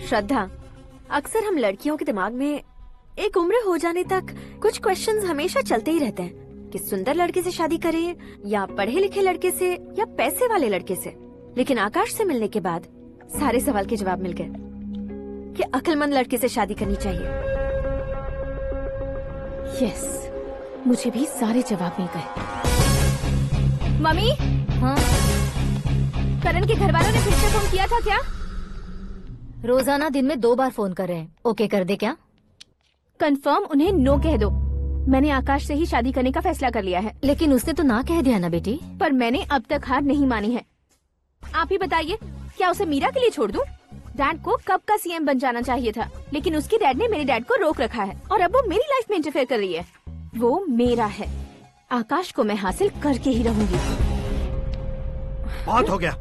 श्रद्धा, अक्सर हम लड़कियों के दिमाग में एक उम्र हो जाने तक कुछ क्वेश्चंस हमेशा चलते ही रहते हैं कि सुंदर लड़के से शादी करें या पढ़े लिखे लड़के से या पैसे वाले लड़के से। लेकिन आकाश से मिलने के बाद सारे सवाल के जवाब मिल गए कि अक्लमंद लड़के से शादी करनी चाहिए। यस, मुझे भी सारे जवाब मिल गए। मम्मी, हाँ? करण के घर वालों ने फिर से फोन किया था क्या? रोजाना दिन में 2 बार फोन कर रहे हैं। ओके कर दे क्या? कंफर्म उन्हें नो कह दो। मैंने आकाश से ही शादी करने का फैसला कर लिया है। लेकिन उसने तो ना कह दिया ना बेटी। पर मैंने अब तक हार नहीं मानी है। आप ही बताइए, क्या उसे मीरा के लिए छोड़ दूं? डैड को कब का सीएम बन जाना चाहिए था, लेकिन उसकी डैड ने मेरे डैड को रोक रखा है और अब वो मेरी लाइफ में इंटरफेयर कर रही है। वो मेरा है। आकाश को मैं हासिल करके ही रहूंगी। बहुत हो गया,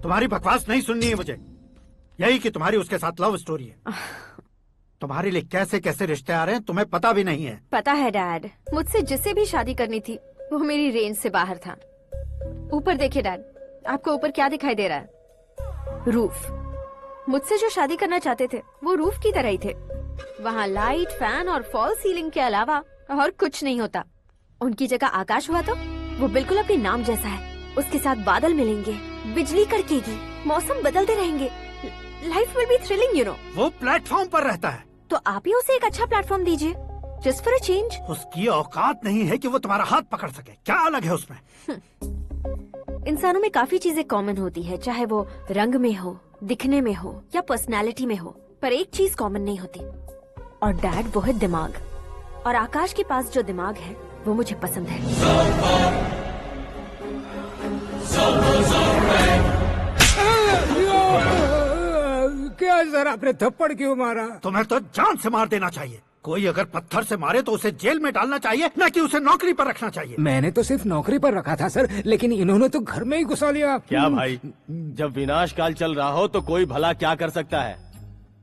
तुम्हारी बकवास नहीं सुननी है मुझे। यही कि तुम्हारी उसके साथ लव स्टोरी है। तुम्हारे लिए कैसे कैसे रिश्ते आ रहे हैं तुम्हें पता भी नहीं है। पता है डैड, मुझसे जिसे भी शादी करनी थी वो मेरी रेंज से बाहर था। ऊपर देखिए डैड, आपको ऊपर क्या दिखाई दे रहा है? रूफ। मुझसे जो शादी करना चाहते थे वो रूफ की तरह ही थे। वहाँ लाइट, फैन और फॉल सीलिंग के अलावा और कुछ नहीं होता। उनकी जगह आकाश हुआ तो वो बिल्कुल अपने नाम जैसा है। उसके साथ बादल मिलेंगे, बिजली कड़केगी, मौसम बदलते रहेंगे। Life will be thrilling, you know. वो प्लेटफॉर्म पर रहता है तो आप ही उसे एक अच्छा प्लेटफॉर्म दीजिए, जस्ट फॉर अ चेंज। उसकी औकात नहीं है कि वो तुम्हारा हाथ पकड़ सके। क्या अलग है उसमें? इंसानों में काफी चीजें कॉमन होती है, चाहे वो रंग में हो, दिखने में हो या पर्सनालिटी में हो, पर एक चीज कॉमन नहीं होती, और डैड वो है दिमाग। और आकाश के पास जो दिमाग है वो मुझे पसंद है। क्या सर, आपने थप्पड़ क्यों मारा? तुम्हें तो जान से मार देना चाहिए। कोई अगर पत्थर से मारे तो उसे जेल में डालना चाहिए, न कि उसे नौकरी पर रखना चाहिए। मैंने तो सिर्फ नौकरी पर रखा था सर, लेकिन इन्होंने तो घर में ही घुसा लिया। क्या भाई, जब विनाश काल चल रहा हो तो कोई भला क्या कर सकता है?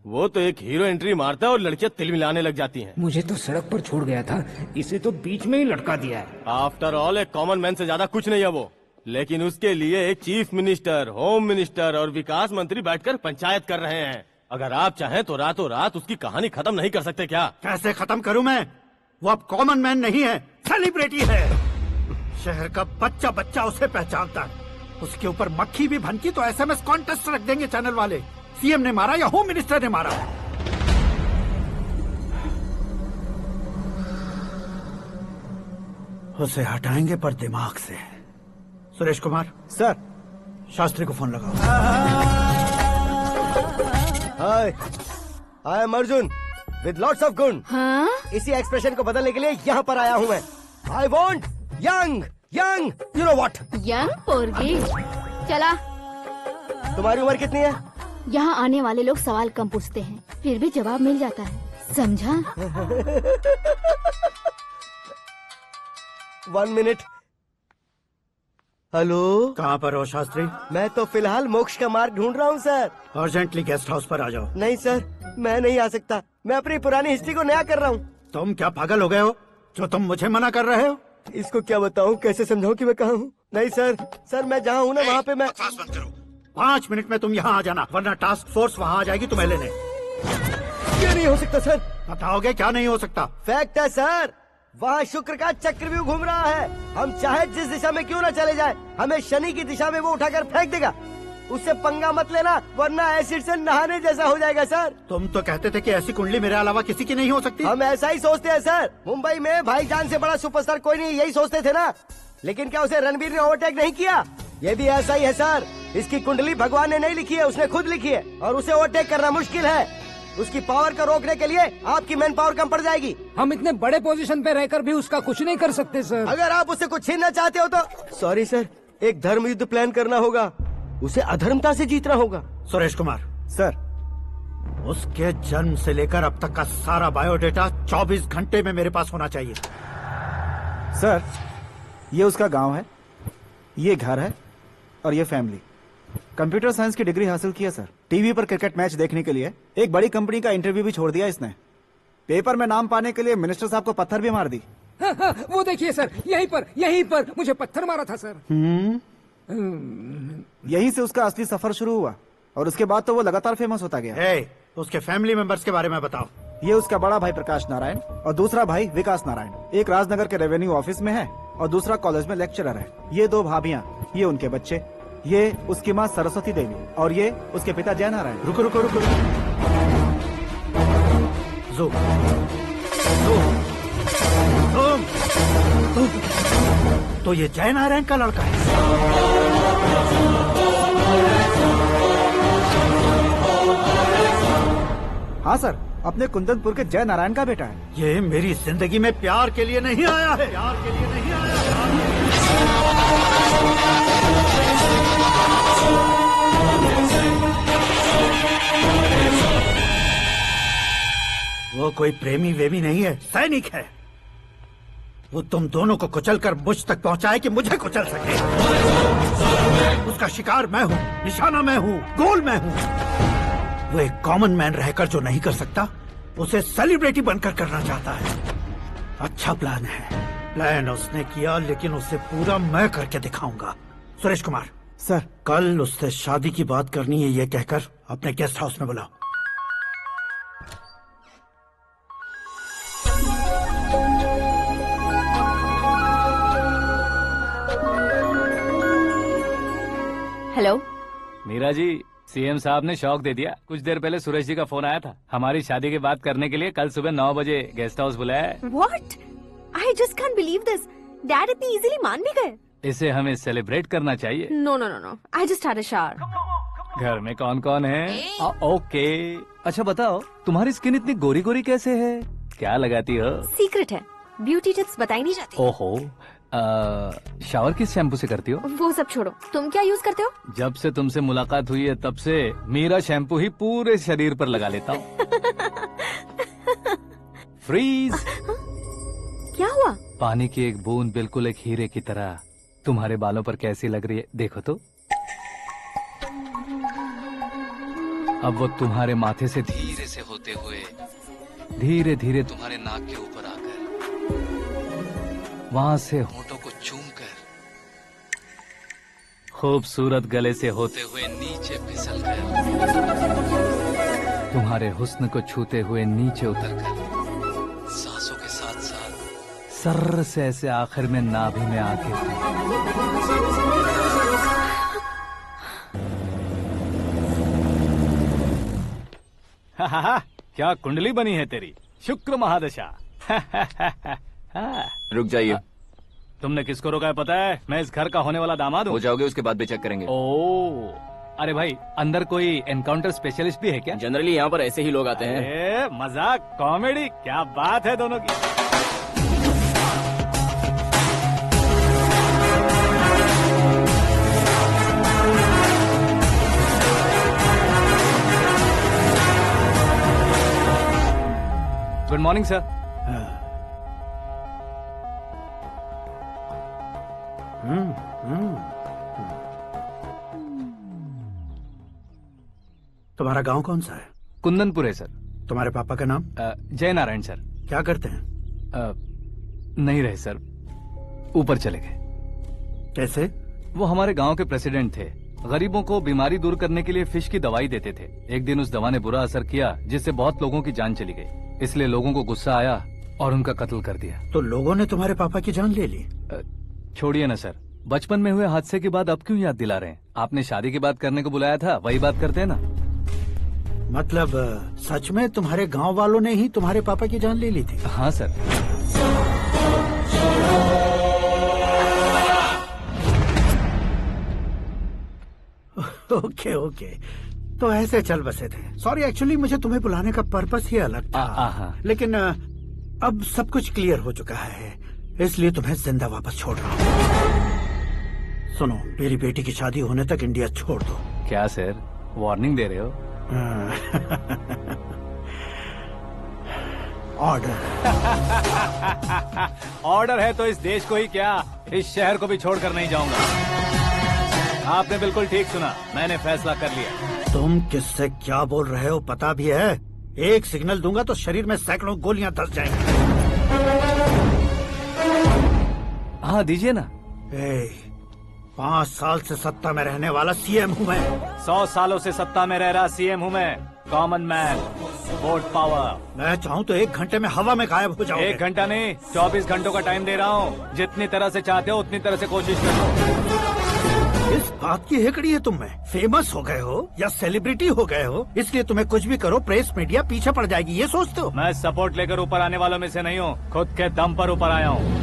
वो तो एक हीरो एंट्री मारता है और लड़कियां तिल मिलाने लग जाती हैं। मुझे तो सड़क पर छोड़ गया था, इसे तो बीच में ही लटका दिया है। आफ्टर ऑल एक कॉमन मैन से ज्यादा कुछ नहीं है वो, लेकिन उसके लिए एक चीफ मिनिस्टर, होम मिनिस्टर और विकास मंत्री बैठकर पंचायत कर रहे हैं। अगर आप चाहें तो रातों रात उसकी कहानी खत्म नहीं कर सकते क्या? कैसे खत्म करूं मैं? वो अब कॉमन मैन नहीं है, सेलिब्रिटी है। शहर का बच्चा बच्चा उसे पहचानता है। उसके ऊपर मक्खी भी भनकी तो SMS कॉन्टेस्ट रख देंगे चैनल वाले। सीएम ने मारा या होम मिनिस्टर ने मारा। उसे हटाएंगे पर दिमाग से। सुरेश कुमार सर, शास्त्री को फोन लगाओ। Hi, I am Arjun with lots of गुण। हाँ? इसी एक्सप्रेशन को बदलने के लिए यहाँ पर आया हूँ मैं। I want young young, you know what? Young पोरगी। चला। तुम्हारी उम्र कितनी है? यहाँ आने वाले लोग सवाल कम पूछते हैं, फिर भी जवाब मिल जाता है, समझा? 1 मिनट। हेलो, कहाँ पर हो शास्त्री? मैं तो फिलहाल मोक्ष का मार्ग ढूंढ रहा हूँ सर। अर्जेंटली गेस्ट हाउस पर आ जाओ। नहीं सर, मैं नहीं आ सकता। मैं अपनी पुरानी हिस्ट्री को नया कर रहा हूँ। तुम क्या पागल हो गए हो जो तुम मुझे मना कर रहे हो? इसको क्या बताऊँ, कैसे समझाऊँ कि मैं कहाँ हूँ? नहीं सर, सर मैं जहाँ हूँ ना वहाँ पे मैं। 5 मिनट में तुम यहाँ आ जाना, वरना टास्क फोर्स वहाँ आ जाएगी तुम्हें लेने। क्या नहीं हो सकता सर? बताओगे क्या नहीं हो सकता? फैक्ट है सर, वहाँ शुक्र का चक्रव्यूह घूम रहा है। हम चाहे जिस दिशा में क्यों न चले जाए, हमें शनि की दिशा में वो उठाकर फेंक देगा। उससे पंगा मत लेना, वरना एसिड से नहाने जैसा हो जाएगा सर। तुम तो कहते थे कि ऐसी कुंडली मेरे अलावा किसी की नहीं हो सकती। हम ऐसा ही सोचते हैं सर। मुंबई में भाईजान से बड़ा सुपरस्टार कोई नहीं, यही सोचते थे ना। लेकिन क्या उसे रणवीर ने ओवरटेक नहीं किया? ये भी ऐसा ही है सर। इसकी कुंडली भगवान ने नहीं लिखी है, उसने खुद लिखी है, और उसे ओवरटेक करना मुश्किल है। उसकी पावर को रोकने के लिए आपकी मैन पावर कम पड़ जाएगी। हम इतने बड़े पोजीशन पे रहकर भी उसका कुछ नहीं कर सकते सर। अगर आप उससे कुछ छीनना चाहते हो तो सॉरी सर, एक धर्म युद्ध प्लान करना होगा। उसे अधर्मता से जीतना होगा। सुरेश कुमार सर, उसके जन्म से लेकर अब तक का सारा बायोडेटा 24 घंटे में मेरे पास होना चाहिए। सर, ये उसका गांव है, ये घर है और ये फैमिली। कंप्यूटर साइंस की डिग्री हासिल की है सर। टीवी पर क्रिकेट मैच देखने के लिए एक बड़ी कंपनी का इंटरव्यू भी छोड़ दिया इसने। पेपर में नाम पाने के लिए मिनिस्टर साहब को पत्थर भी मार दी। हाँ, वो देखिए सर, यहीं पर मुझे पत्थर मारा था सर। यहीं से उसका असली सफर शुरू हुआ और उसके बाद तो वो लगातार फेमस होता गया। उसके फैमिली मेंबर्स के बारे में बताओ। ये उसका बड़ा भाई प्रकाश नारायण और दूसरा भाई विकास नारायण। एक राजनगर के रेवेन्यू ऑफिस में है और दूसरा कॉलेज में लेक्चरर है। ये 2 भाभियां, ये उनके बच्चे, ये उसकी माँ सरस्वती देवी और ये उसके पिता जय नारायण। रुको रुको रुको, तो ये जय नारायण का लड़का है। हाँ सर, अपने कुंदनपुर के जय नारायण का बेटा है। ये मेरी जिंदगी में प्यार के लिए नहीं आया है, प्यार के लिए नहीं आया वो कोई प्रेमी वेमी नहीं है, सैनिक है। वो तुम दोनों को कुचलकर मुझ तक पहुंचाए कि मुझे कुचल सके। उसका शिकार मैं हूँ, निशाना मैं हूँ, गोल मैं हूँ। वो एक कॉमन मैन रहकर जो नहीं कर सकता, उसे सेलिब्रिटी बनकर करना चाहता है। अच्छा प्लान है। प्लान उसने किया, लेकिन उसे पूरा मैं करके दिखाऊंगा। सुरेश कुमार सर, कल उससे शादी की बात करनी है, ये कहकर अपने गेस्ट हाउस में बुलाओ। हेलो मीरा जी, सीएम साहब ने शौक दे दिया। कुछ देर पहले सुरेश जी का फोन आया था, हमारी शादी की बात करने के लिए कल सुबह 9 बजे गेस्ट हाउस बुलाया है। What? I just can't believe this. Dad इतनी इजीली मान भी गए। इसे हमें सेलिब्रेट करना चाहिए। No, no, no, no. I just had a shower. घर में कौन कौन है? ओके। अच्छा बताओ, तुम्हारी स्किन इतनी गोरी गोरी कैसे है? क्या लगाती हो? सीक्रेट है, ब्यूटी टिप्स बताई नहीं जाती। ओहो, शावर किस शैम्पू से करती हो? वो सब छोड़ो, तुम क्या यूज करते हो? जब से तुमसे मुलाकात हुई है तब से मेरा शैम्पू ही पूरे शरीर पर लगा लेता हूँ। फ्रीज। क्या हुआ? पानी की एक बूंद बिल्कुल एक हीरे की तरह तुम्हारे बालों पर कैसी लग रही है, देखो तो। अब वो तुम्हारे माथे से धीरे से होते हुए धीरे धीरे तुम्हारे नाक के ऊपर आकर वहां से होठों को चूमकर खूबसूरत गले से होते हुए नीचे फिसलकर तुम्हारे हुस्न को छूते हुए नीचे उतरकर सांसों के साथ साथ सर्र से ऐसे आखिर में नाभि में आके क्या कुंडली बनी है तेरी, शुक्र महादशा। रुक जाइए। तुमने किसको रोका है पता है? मैं इस घर का होने वाला दामाद हूँ। हो जाओगे उसके बाद भी चेक करेंगे। ओ, अरे भाई, अंदर कोई एनकाउंटर स्पेशलिस्ट भी है क्या? जनरली यहाँ पर ऐसे ही लोग आते हैं। मजाक, कॉमेडी, क्या बात है दोनों की। Good morning sir. तुम्हारा गांव कौन सा है? कुंदनपुर है सर। तुम्हारे पापा का नाम? जय नारायण सर। क्या करते हैं? नहीं रहे सर, ऊपर चले गए। कैसे? वो हमारे गांव के प्रेसिडेंट थे। गरीबों को बीमारी दूर करने के लिए फिश की दवाई देते थे। एक दिन उस दवा ने बुरा असर किया जिससे बहुत लोगों की जान चली गई। इसलिए लोगों को गुस्सा आया और उनका कत्ल कर दिया। तो लोगों ने तुम्हारे पापा की जान ले ली? छोड़िए ना सर, बचपन में हुए हादसे के बाद अब क्यों याद दिला रहे हैं? आपने शादी की बात करने को बुलाया था, वही बात करते हैं ना। मतलब सच में तुम्हारे गांव वालों ने ही तुम्हारे पापा की जान ले ली थी? हाँ सर। ओके ओके, तो ऐसे चल बसे थे। सॉरी, एक्चुअली मुझे तुम्हें बुलाने का पर्पस ही अलग था। लेकिन अब सब कुछ क्लियर हो चुका है, इसलिए तुम्हें जिंदा वापस छोड़ रहा हूँ। सुनो, मेरी बेटी की शादी होने तक इंडिया छोड़ दो। क्या सर, वार्निंग दे रहे हो? ऑर्डर। ऑर्डर है तो इस देश को ही क्या, इस शहर को भी छोड़कर नहीं जाऊंगा। आपने बिल्कुल ठीक सुना, मैंने फैसला कर लिया। तुम किससे क्या बोल रहे हो पता भी है? एक सिग्नल दूंगा तो शरीर में सैकड़ों गोलियां धस जाएंगी। हाँ दीजिए ना। 5 साल से सत्ता में रहने वाला सीएम हूँ मैं। 100 सालों से सत्ता में रह रहा सीएम हूँ मैं। Common man, vote power. मैं चाहूँ तो 1 घंटे में हवा में गायब हो जाऊँ। 1 घंटा नहीं, 24 घंटों का टाइम दे रहा हूँ। जितनी तरह से चाहते हो उतनी तरह से कोशिश करो। इस बात की हेकड़ी है तुम में। फेमस हो गए हो या सेलिब्रिटी हो गए हो, इसलिए तुम्हें कुछ भी करो प्रेस मीडिया पीछे पड़ जाएगी, ये सोचते हो? मैं सपोर्ट लेकर ऊपर आने वालों में से नहीं हूँ, खुद के दम पर ऊपर आया हूँ।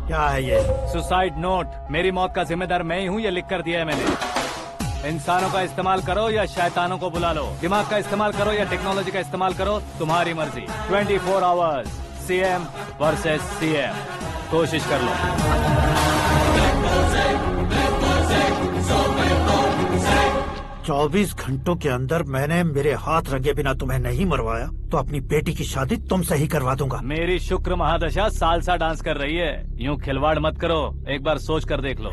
क्या है ये? Suicide note. मेरी मौत का जिम्मेदार मैं ही हूँ, ये लिख कर दिया है मैंने। इंसानों का इस्तेमाल करो या शैतानों को बुला लो, दिमाग का इस्तेमाल करो या टेक्नोलॉजी का इस्तेमाल करो, तुम्हारी मर्जी। 24 आवर्स, सीएम वर्सेस सीएम, कोशिश कर लो। 24 घंटों के अंदर मैंने मेरे हाथ रंगे बिना तुम्हें नहीं मरवाया तो अपनी बेटी की शादी तुमसे ही करवा दूंगा। मेरी शुक्र महादशा सालसा डांस कर रही है, यूँ खिलवाड़ मत करो, एक बार सोच कर देख लो।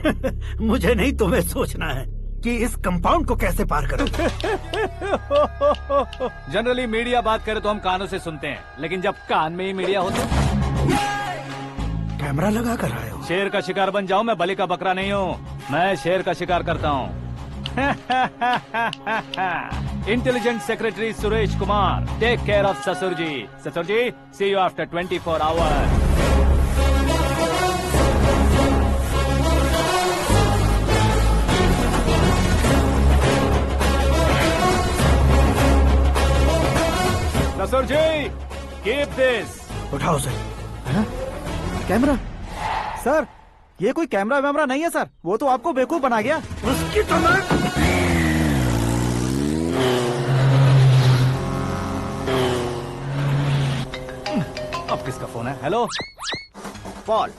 मुझे नहीं, तुम्हें सोचना है कि इस कंपाउंड को कैसे पार करो। जनरली मीडिया बात करे तो हम कानों से सुनते हैं, लेकिन जब कान में ही मीडिया हो तो कैमरा लगा कर आए हो। शेर का शिकार बन जाऊं, मैं बलि का बकरा नहीं हूँ, मैं शेर का शिकार करता हूँ। Intelligent secretary Suresh Kumar, take care of ससुर जी। ससुर जी, सी यू आफ्टर 24 आवर्स। ससुर जी, कीप दिस। उठाओ सर। कैमरा? सर, ये कोई कैमरा वैमरा नहीं है सर, वो तो आपको बेवकूफ बना गया। उसकी तो मैं... अब किसका फोन है? हेलो पॉल,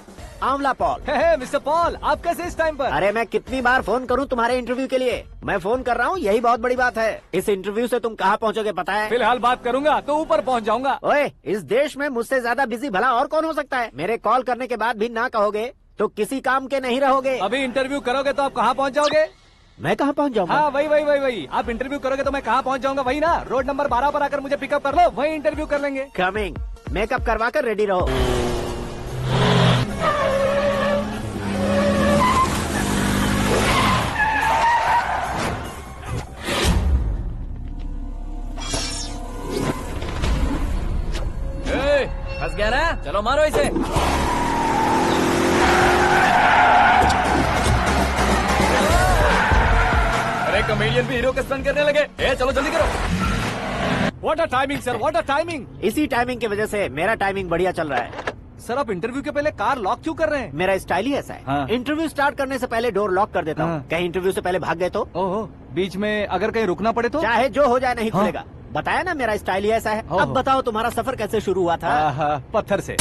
आंवला पॉल। मिस्टर पॉल, आप कैसे इस टाइम पर? अरे मैं कितनी बार फोन करूं तुम्हारे इंटरव्यू के लिए? मैं फोन कर रहा हूं, यही बहुत बड़ी बात है। इस इंटरव्यू से तुम कहां पहुंचोगे पता है? फिलहाल बात करूंगा तो ऊपर पहुंच जाऊंगा। ओए, इस देश में मुझसे ज्यादा बिजी भला और कौन हो सकता है? मेरे कॉल करने के बाद भी ना कहोगे तो किसी काम के नहीं रहोगे। अभी इंटरव्यू करोगे तो आप कहाँ पहुँच जाओगे? मैं कहाँ पहुँच जाऊंगा? हाँ, वही। आप इंटरव्यू करोगे तो मैं कहाँ पहुँच जाऊंगा? वही ना, रोड नंबर 12 पर आकर मुझे पिकअप कर लो, वही इंटरव्यू कर लेंगे। कमिंग। मेकअप करवा कर रेडी रहो। फंस गया ना, चलो मारो इसे। अरे कमेडियन भी हीरो का स्टंट करने लगे। चलो जल्दी करो। What a timing sir, what a timing. इसी टाइमिंग की वजह से मेरा टाइमिंग बढ़िया चल रहा है। सर, आप इंटरव्यू के पहले कार लॉक क्यों कर रहे हैं? मेरा स्टाइल ही ऐसा है। हाँ। इंटरव्यू स्टार्ट करने से पहले डोर लॉक कर देता हूँ। कहीं इंटरव्यू से पहले भाग गए तो? ओहो, बीच में अगर कहीं रुकना पड़े तो? चाहे जो हो जाए नहीं खुलेगा। बताया ना, मेरा स्टाइल ही ऐसा है। अब बताओ तुम्हारा सफर कैसे शुरू हुआ था? पत्थर से।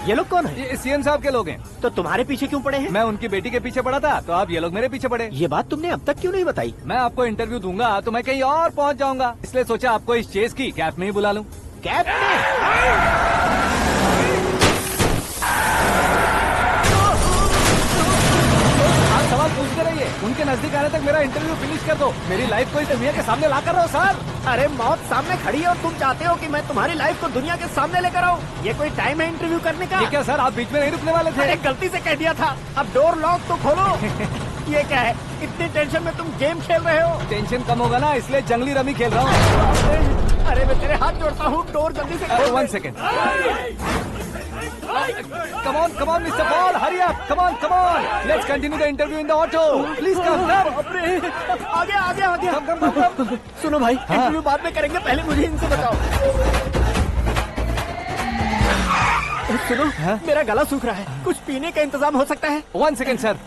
ये लोग कौन है? ये सीएम साहब के लोग हैं। तो तुम्हारे पीछे क्यों पड़े हैं? मैं उनकी बेटी के पीछे पड़ा था, तो आप ये लोग मेरे पीछे पड़े। ये बात तुमने अब तक क्यों नहीं बताई? मैं आपको इंटरव्यू दूंगा तो मैं कहीं और पहुंच जाऊंगा, इसलिए सोचा आपको इस चेस की कैप में ही बुला लूं। कैप में? सवाल पूछते रहिए, उनके नजदीक आने तक मेरा इंटरव्यू फिनिश कर दो। मेरी लाइफ को इस दुनिया के सामने ला कर रहो सर। अरे मौत सामने खड़ी है और तुम चाहते हो कि मैं तुम्हारी लाइफ को दुनिया के सामने लेकर आऊं? ये कोई टाइम है इंटरव्यू करने का? ये क्या सर, आप बीच में नहीं रुकने वाले थे? अरे गलती से कह दिया था। अब डोर लॉक तो खोलो। ये क्या है, इतनी टेंशन में तुम गेम खेल रहे हो? टेंशन कम होगा ना, इसलिए जंगली रमी खेल रहा हूँ। अरे मैं तेरे हाथ जोड़ता हूँ, डोर जल्दी से खोलो। 1 second. Come on, Mr. Paul, hurry up! Come on! Let's continue the interview in the auto. Please come. आ गया। Come. सुनो भाई, इंटरव्यू बाद में करेंगे, पहले मुझे इनसे बताओ। सुनो, मेरा गला सूख रहा है, कुछ पीने का इंतजाम हो सकता है? 1 सेकेंड सर,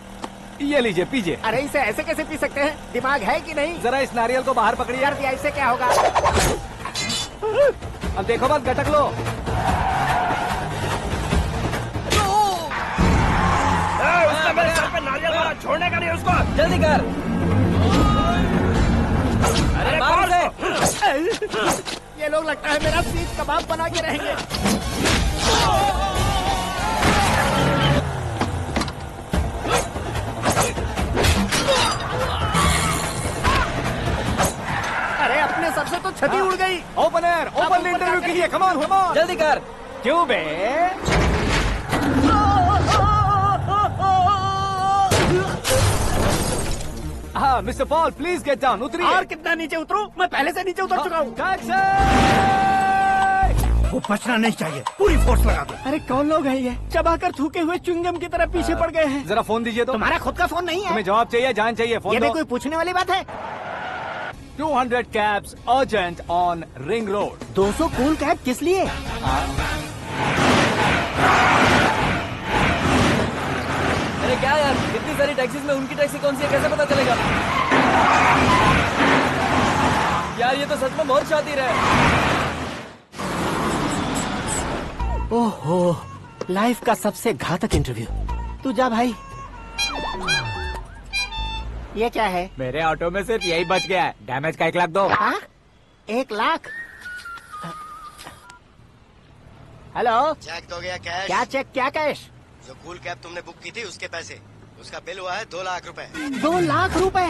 ये लीजिए, पीजिए। अरे इसे ऐसे कैसे पी सकते हैं? दिमाग है कि नहीं? जरा इस नारियल को बाहर पकड़िए। यार ऐसे क्या होगा? अब देखो मत, गटक लो। उसने मेरे सर पे नारियल मारा, छोड़ने का नहीं उसको। जल्दी कर। अरे मार उसे। ये लोग लगता है मेरा सीख कबाब बना के रहेंगे। come on. जल्दी कर। क्यों बे? हाँ mister Paul please get down, उतरिए। और कितना नीचे उतरूं? मैं पहले से नीचे उतर चुका हूँ। वो बचना नहीं चाहिए, पूरी फोर्स लगा दो। अरे कौन लोग हैं ये? चबाकर थूके हुए च्युइंगम की तरह पीछे पड़ गए हैं। जरा फोन दीजिए तो। तुम्हारा खुद का फोन नहीं है? तुम्हें जवाब चाहिए, जान चाहिए, फोन ये दो। भी कोई पूछने वाली बात है? 200 cabs urgent on Ring Road. 200 cool cab किस लिए? अरे क्या यार, इतनी सारी टैक्सीज में उनकी टैक्सी कौन सी है, कैसे पता चलेगा? यार ये तो सच में बहुत शातिर है। ओहो, लाइफ का सबसे घातक इंटरव्यू। तू जा भाई। ये क्या है? मेरे ऑटो में सिर्फ यही बच गया है, डैमेज का 1 लाख दो। 1 लाख? हेलो, चेक तो गया कैश। क्या चेक, क्या कैश? जो कूल कैब तुमने बुक की थी उसके पैसे, उसका बिल हुआ है 2 लाख रुपए। 2 लाख रुपए?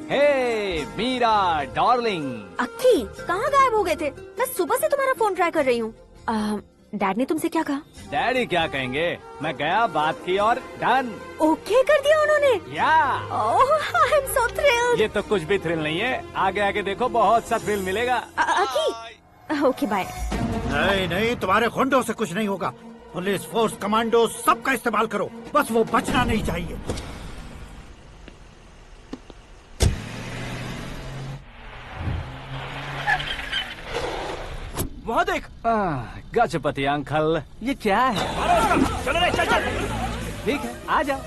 हे मीरा डार्लिंग। अक्की कहाँ गायब हो गए थे? मैं सुबह से तुम्हारा फोन ट्राई कर रही हूँ। डैड ने तुमसे क्या कहा? डैडी क्या कहेंगे, मैं गया, बात की और डन। ओके कर दिया उन्होंने? या ओह आई एम सो थ्रिल्ड। ये तो कुछ भी थ्रिल नहीं है, आगे आगे देखो बहुत सा थ्रिल मिलेगा। अक्की ओके बाय। नहीं नहीं, तुम्हारे गुंडों से कुछ नहीं होगा। पुलिस फोर्स, कमांडो सबका इस्तेमाल करो, बस वो बचना नहीं चाहिए। वहाँ देख। गजपति अंकल, ये क्या है? चलो रे, चल चल। ठीक है, आ जाओ।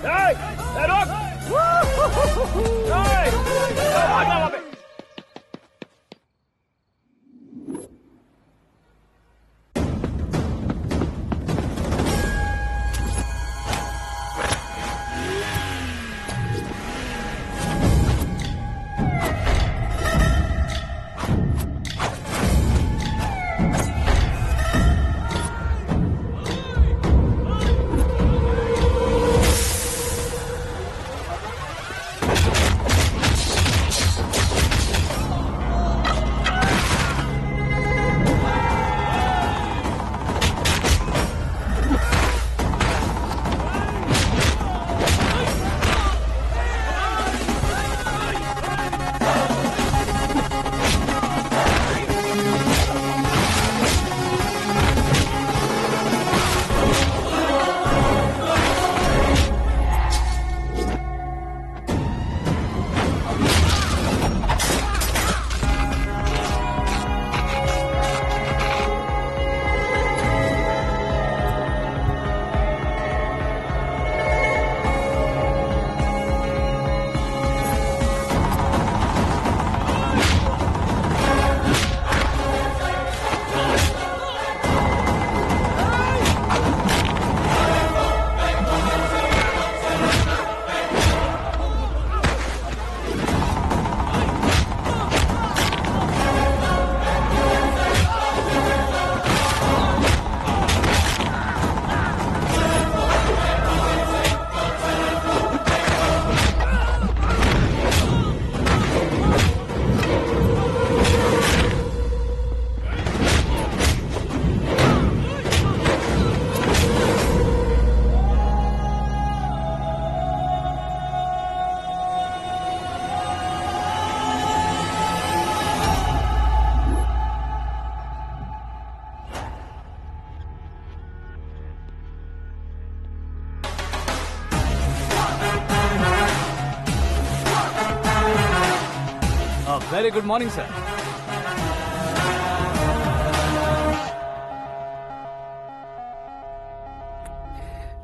Very good morning sir.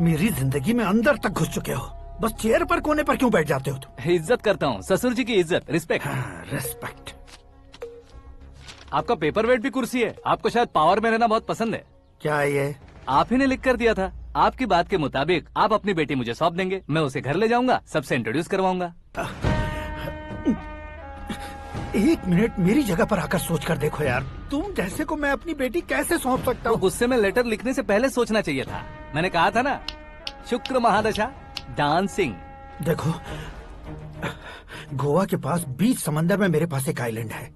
मेरी जिंदगी में अंदर तक घुस चुके हो, बस चेयर पर कोने पर क्यों बैठ जाते हो तुम? इज्जत करता हूँ, ससुर जी की इज्जत, रिस्पेक्ट। रिस्पेक्ट। आपका पेपर वेट भी कुर्सी है, आपको शायद पावर में रहना बहुत पसंद है। क्या ये? आप ही ने लिख कर दिया था। आपकी बात के मुताबिक आप अपनी बेटी मुझे सौंप देंगे, मैं उसे घर ले जाऊंगा, सबसे इंट्रोड्यूस करवाऊंगा। 1 मिनट मेरी जगह पर आकर सोच कर देखो यार, तुम जैसे को मैं अपनी बेटी कैसे सौंप सकता हूँ? गुस्से में लेटर लिखने से पहले सोचना चाहिए था। मैंने कहा था ना, शुक्र महादशा डांसिंग। देखो, गोवा के पास बीच समंदर में मेरे पास एक आइलैंड है।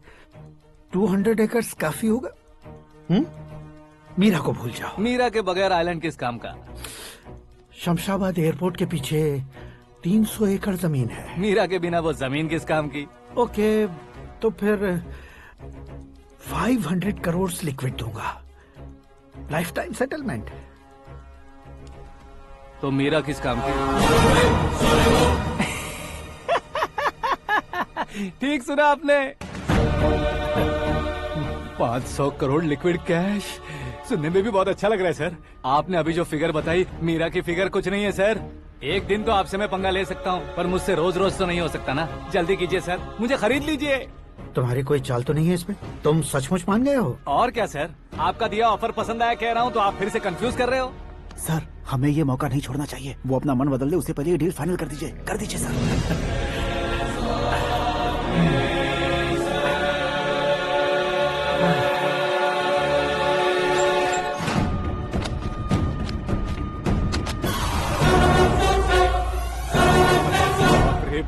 200 एकर्स काफी होगा। मीरा को भूल जाओ। मीरा के बगैर आइलैंड किस काम का? शमशाबाद एयरपोर्ट के पीछे 300 एकड़ जमीन है। मीरा के बिना वो जमीन किस काम की? ओके, तो फिर 500 करोड़ लिक्विड दूंगा, लाइफ टाइम सेटलमेंट। तो मीरा किस काम की? ठीक सुना आपने। 500 करोड़ लिक्विड कैश सुनने में भी बहुत अच्छा लग रहा है सर। आपने अभी जो फिगर बताई, मीरा की फिगर कुछ नहीं है सर। एक दिन तो आपसे मैं पंगा ले सकता हूँ, पर मुझसे रोज रोज तो नहीं हो सकता ना। जल्दी कीजिए सर, मुझे खरीद लीजिए। तुम्हारी कोई चाल तो नहीं है इसमें? तुम सचमुच मान गए हो? और क्या सर, आपका दिया ऑफर पसंद आया कह रहा हूँ, तो आप फिर से कंफ्यूज कर रहे हो। सर, हमें ये मौका नहीं छोड़ना चाहिए। वो अपना मन बदल दे, उससे पहले ये डील फाइनल कर दीजिए। कर दीजिए सर।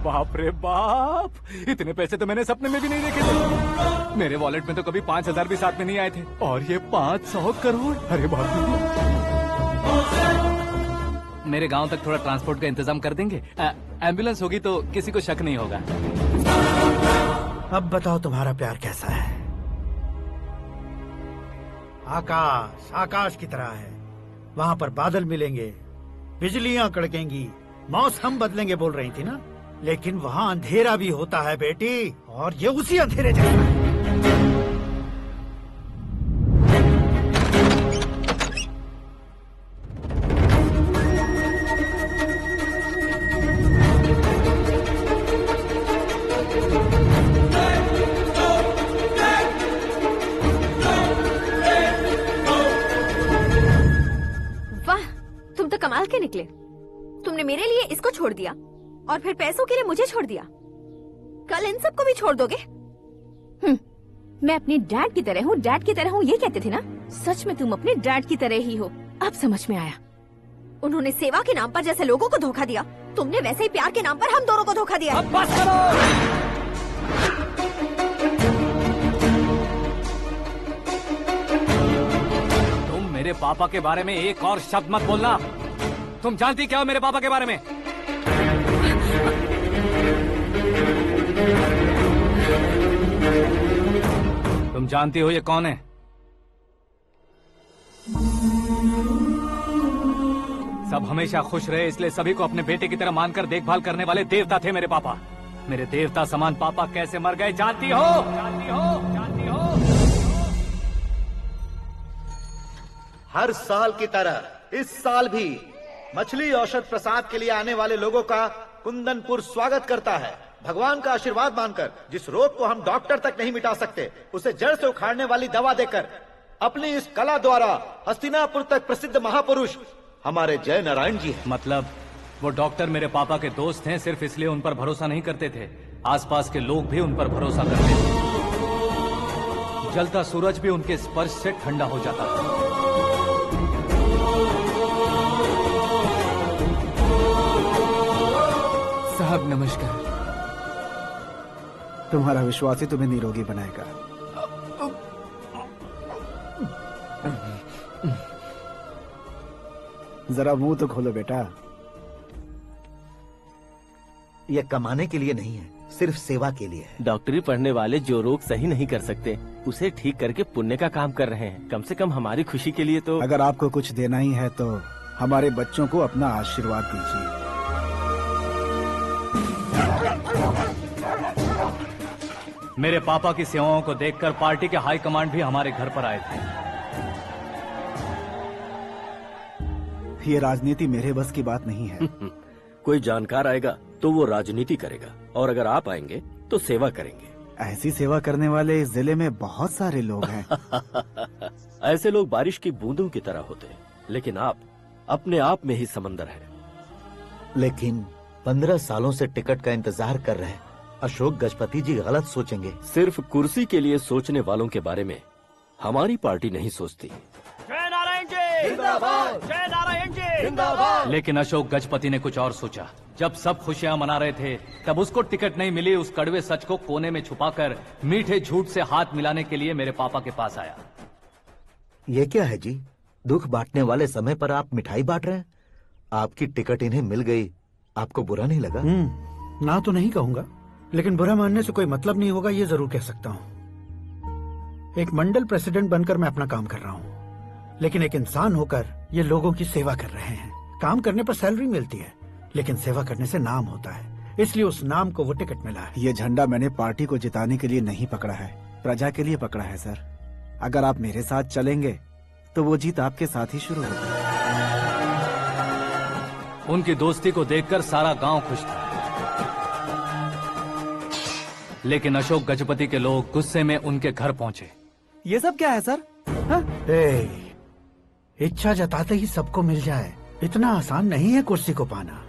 बाप रे बाप, इतने पैसे तो मैंने सपने में भी नहीं देखे थे। मेरे वॉलेट में तो कभी 5,000 भी साथ में नहीं आए थे, और ये 500 करोड़। अरे बाप रे। मेरे गांव तक थोड़ा ट्रांसपोर्ट का इंतजाम कर देंगे? एम्बुलेंस होगी तो किसी को शक नहीं होगा। अब बताओ तुम्हारा प्यार कैसा है? आकाश आकाश की तरह है। वहाँ पर बादल मिलेंगे, बिजलियां कड़केंगी, मौसम बदलेंगे बोल रही थी ना। लेकिन वहाँ अंधेरा भी होता है बेटी, और ये उसी अंधेरे जैसा है। वाह, तुम तो कमाल के निकले। तुमने मेरे लिए इसको छोड़ दिया और फिर पैसों के लिए मुझे छोड़ दिया। कल इन सबको भी छोड़ दोगे? मैं अपने डैड की तरह हूँ, डैड की तरह हूँ, ये कहते थे ना। सच में तुम अपने डैड की तरह ही हो। अब समझ में आया। उन्होंने सेवा के नाम पर जैसे लोगों को धोखा दिया, तुमने वैसे ही प्यार के नाम पर हम दोनों को धोखा दिया। अब बस करो। तुम मेरे पापा के बारे में एक और शब्द मत बोलना। तुम जानती क्या हो मेरे पापा के बारे में? तुम जानती हो ये कौन है? सब हमेशा खुश रहे, इसलिए सभी को अपने बेटे की तरह मानकर देखभाल करने वाले देवता थे मेरे पापा। मेरे देवता समान पापा कैसे मर गए जानती हो? जानती हो? जानती हो? हर साल की तरह इस साल भी मछली औषध प्रसाद के लिए आने वाले लोगों का कुंदनपुर स्वागत करता है। भगवान का आशीर्वाद मानकर जिस रोग को हम डॉक्टर तक नहीं मिटा सकते, उसे जड़ से उखाड़ने वाली दवा देकर अपनी इस कला द्वारा हस्तिनापुर तक प्रसिद्ध महापुरुष हमारे जय नारायण जी हैं। मतलब वो डॉक्टर मेरे पापा के दोस्त हैं, सिर्फ इसलिए उन पर भरोसा नहीं करते थे। आसपास के लोग भी उन पर भरोसा करते थे। जलता सूरज भी उनके स्पर्श से ठंडा हो जाता था। साहब नमस्कार। तुम्हारा विश्वास ही तुम्हें निरोगी बनाएगा। जरा मुंह तो खोलो बेटा। यह कमाने के लिए नहीं है, सिर्फ सेवा के लिए है। डॉक्टरी पढ़ने वाले जो रोग सही नहीं कर सकते, उसे ठीक करके पुण्य का काम कर रहे हैं। कम से कम हमारी खुशी के लिए तो। अगर आपको कुछ देना ही है तो हमारे बच्चों को अपना आशीर्वाद दीजिए। मेरे पापा की सेवाओं को देखकर पार्टी के हाई कमांड भी हमारे घर पर आए थे। ये राजनीति मेरे बस की बात नहीं है। कोई जानकार आएगा तो वो राजनीति करेगा, और अगर आप आएंगे तो सेवा करेंगे। ऐसी सेवा करने वाले इस जिले में बहुत सारे लोग हैं। ऐसे लोग बारिश की बूंदों की तरह होते हैं, लेकिन आप अपने आप में ही समंदर हैं। लेकिन 15 सालों से टिकट का इंतजार कर रहे हैं। अशोक गजपति जी गलत सोचेंगे। सिर्फ कुर्सी के लिए सोचने वालों के बारे में हमारी पार्टी नहीं सोचती। जय नारायण जी जिंदाबाद। जय नारायण जी लेकिन अशोक गजपति ने कुछ और सोचा। जब सब खुशियां मना रहे थे तब उसको टिकट नहीं मिली। उस कड़वे सच को कोने में छुपाकर मीठे झूठ से हाथ मिलाने के लिए मेरे पापा के पास आया। ये क्या है जी? दुख बांटने वाले समय पर आप मिठाई बांट रहे हैं। आपकी टिकट इन्हें मिल गई, आपको बुरा नहीं लगा? ना तो नहीं कहूंगा, लेकिन बुरा मानने से कोई मतलब नहीं होगा, ये जरूर कह सकता हूँ। एक मंडल प्रेसिडेंट बनकर मैं अपना काम कर रहा हूँ, लेकिन एक इंसान होकर ये लोगों की सेवा कर रहे हैं। काम करने पर सैलरी मिलती है, लेकिन सेवा करने से नाम होता है, इसलिए उस नाम को वो टिकट मिला है। ये झंडा मैंने पार्टी को जिताने के लिए नहीं पकड़ा है, प्रजा के लिए पकड़ा है सर। अगर आप मेरे साथ चलेंगे तो वो जीत आपके साथ ही शुरू होगी। उनकी दोस्ती को देखकर सारा गांव खुश था, लेकिन अशोक गजपति के लोग गुस्से में उनके घर पहुंचे। ये सब क्या है सर? इच्छा जताते ही सबको मिल जाए, इतना आसान नहीं है कुर्सी को पाना।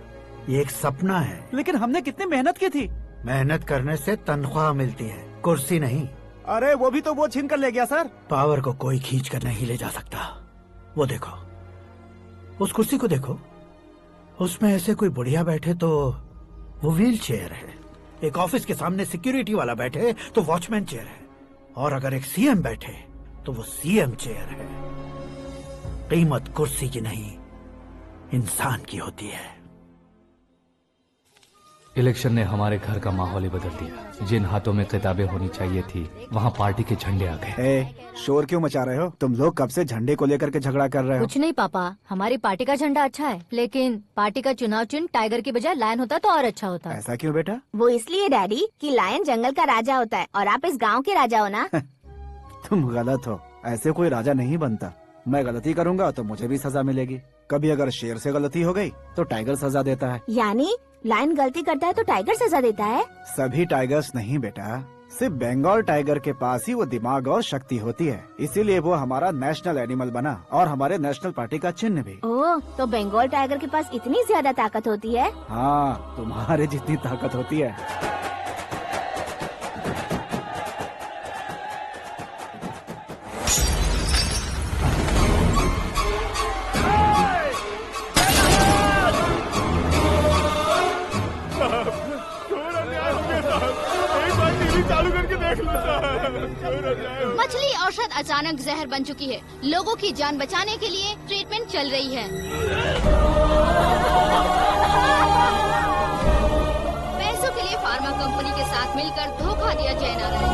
ये एक सपना है। लेकिन हमने कितनी मेहनत की थी। मेहनत करने से तनख्वाह मिलती है, कुर्सी नहीं। अरे वो भी तो वो छीन कर ले गया सर। पावर को कोई खींच कर नहीं ले जा सकता। वो देखो, उस कुर्सी को देखो, उसमें ऐसे कोई बुढ़िया बैठे तो वो व्हील चेयर है। एक ऑफिस के सामने सिक्योरिटी वाला बैठे तो वॉचमैन चेयर है, और अगर एक सीएम बैठे तो वो सीएम चेयर है। कीमत कुर्सी की नहीं, इंसान की होती है। इलेक्शन ने हमारे घर का माहौल ही बदल दिया। जिन हाथों में किताबें होनी चाहिए थी, वहाँ पार्टी के झंडे आ गए। शोर क्यों मचा रहे हो? तुम लोग कब से झंडे को लेकर के झगड़ा कर रहे हो? कुछ नहीं पापा, हमारी पार्टी का झंडा अच्छा है, लेकिन पार्टी का चुनाव चिन्ह टाइगर की बजाय लायन होता तो और अच्छा होता। ऐसा क्यों बेटा? वो इसलिए डैडी कि लायन जंगल का राजा होता है और आप इस गांव के राजा हो ना। तुम गलत हो, ऐसे कोई राजा नहीं बनता। मैं गलती करूंगा तो मुझे भी सजा मिलेगी। कभी अगर शेर से गलती हो गई तो टाइगर सजा देता है। यानी लायन गलती करता है तो टाइगर सजा देता है? सभी टाइगर्स नहीं बेटा, सिर्फ बंगाल टाइगर के पास ही वो दिमाग और शक्ति होती है, इसीलिए वो हमारा नेशनल एनिमल बना और हमारे नेशनल पार्टी का चिन्ह भी। ओह, तो बंगाल टाइगर के पास इतनी ज्यादा ताकत होती है? हाँ, तुम्हारे जितनी ताकत होती है। मछली औषध अचानक जहर बन चुकी है। लोगों की जान बचाने के लिए ट्रीटमेंट चल रही है। पैसों के लिए फार्मा कंपनी के साथ मिलकर धोखा दिया जय नारायण।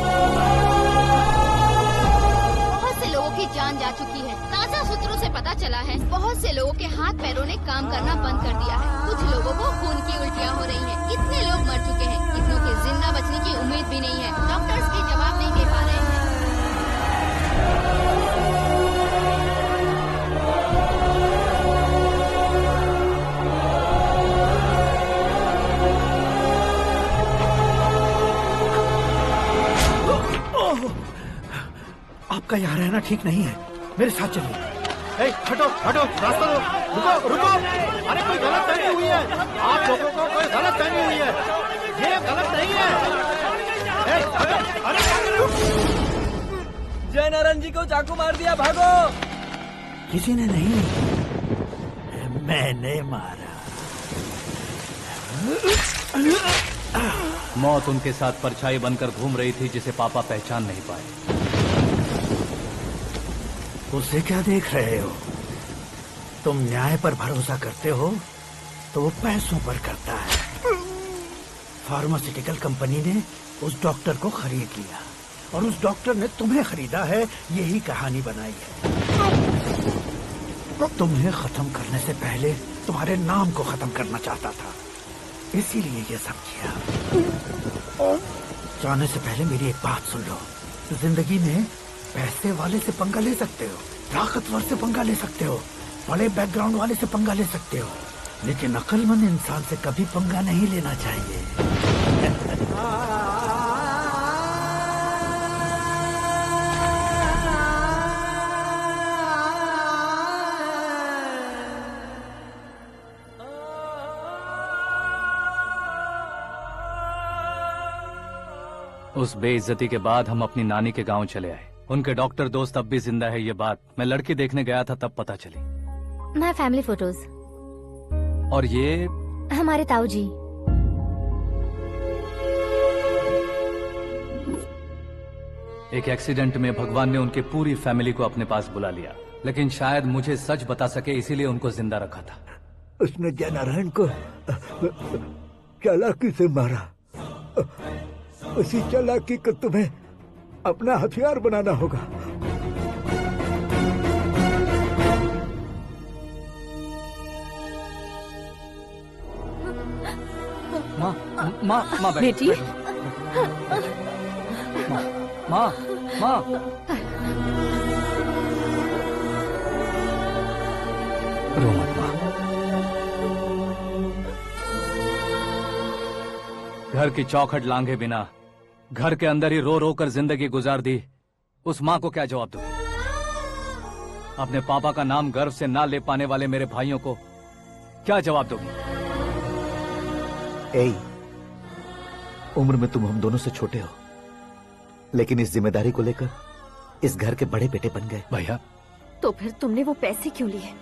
बहुत से लोगों की जान जा चुकी है। ताज़ा सूत्रों से पता चला है बहुत से लोगों के हाथ पैरों ने काम करना बंद कर दिया है। कुछ लोगों को खून की उल्टियाँ हो रही हैं। कितने लोग मर चुके हैं, कितनों के जिंदा बचने की उम्मीद भी नहीं है। डॉक्टर्स भी जवाब नहीं दे पा रहे हैं। आपका यहाँ रहना ठीक नहीं है, मेरे साथ चलिए। हटो हटो, रास्ता दो। रुको रुको, अरे कोई गलत फहमी हुई है। आप लोगों को कोई गलत फहमी हुई है, ये गलत नहीं है। जय नारायण जी को चाकू मार दिया, भागो। किसी ने नहीं, मैंने मारा। मौत उनके साथ परछाई बनकर घूम रही थी, जिसे पापा पहचान नहीं पाए। उसे क्या देख रहे हो? तुम न्याय पर भरोसा करते हो तो वो पैसों पर करता है। फार्मास्यूटिकल कंपनी ने उस डॉक्टर को खरीद लिया और उस डॉक्टर ने तुम्हें खरीदा है, यही कहानी बनाई है। तुम्हें खत्म करने से पहले तुम्हारे नाम को खत्म करना चाहता था, इसीलिए ये सब किया। जाने से पहले मेरी एक बात सुन लो। जिंदगी में पैसे वाले से पंगा ले सकते हो, ताकतवर से पंगा ले सकते हो, बड़े बैकग्राउंड वाले से पंगा ले सकते हो, लेकिन अक्लमंद इंसान से कभी पंगा नहीं लेना चाहिए। उस बेइज्जती के बाद हम अपनी नानी के गांव चले आए। उनके डॉक्टर दोस्त अब भी जिंदा है, ये बात मैं लड़की देखने गया था तब पता चली। My family photos. और ये हमारे ताऊ जी। एक एक्सीडेंट में भगवान ने उनकी पूरी फैमिली को अपने पास बुला लिया, लेकिन शायद मुझे सच बता सके इसीलिए उनको जिंदा रखा था। उसने जयनारायण को चालाकी से मारा। उसी चालाकी को तुम्हें अपना हथियार बनाना होगा। माँ, माँ, माँ बेटी। माँ, माँ, रो मत माँ। घर की चौखट लांघे बिना घर के अंदर ही रो रो कर जिंदगी गुजार दी उस माँ को क्या जवाब दूं? अपने पापा का नाम गर्व से ना ले पाने वाले मेरे भाइयों को क्या जवाब दोगी? ए, उम्र में तुम हम दोनों से छोटे हो, लेकिन इस जिम्मेदारी को लेकर इस घर के बड़े बेटे बन गए। भैया, तो फिर तुमने वो पैसे क्यों लिए?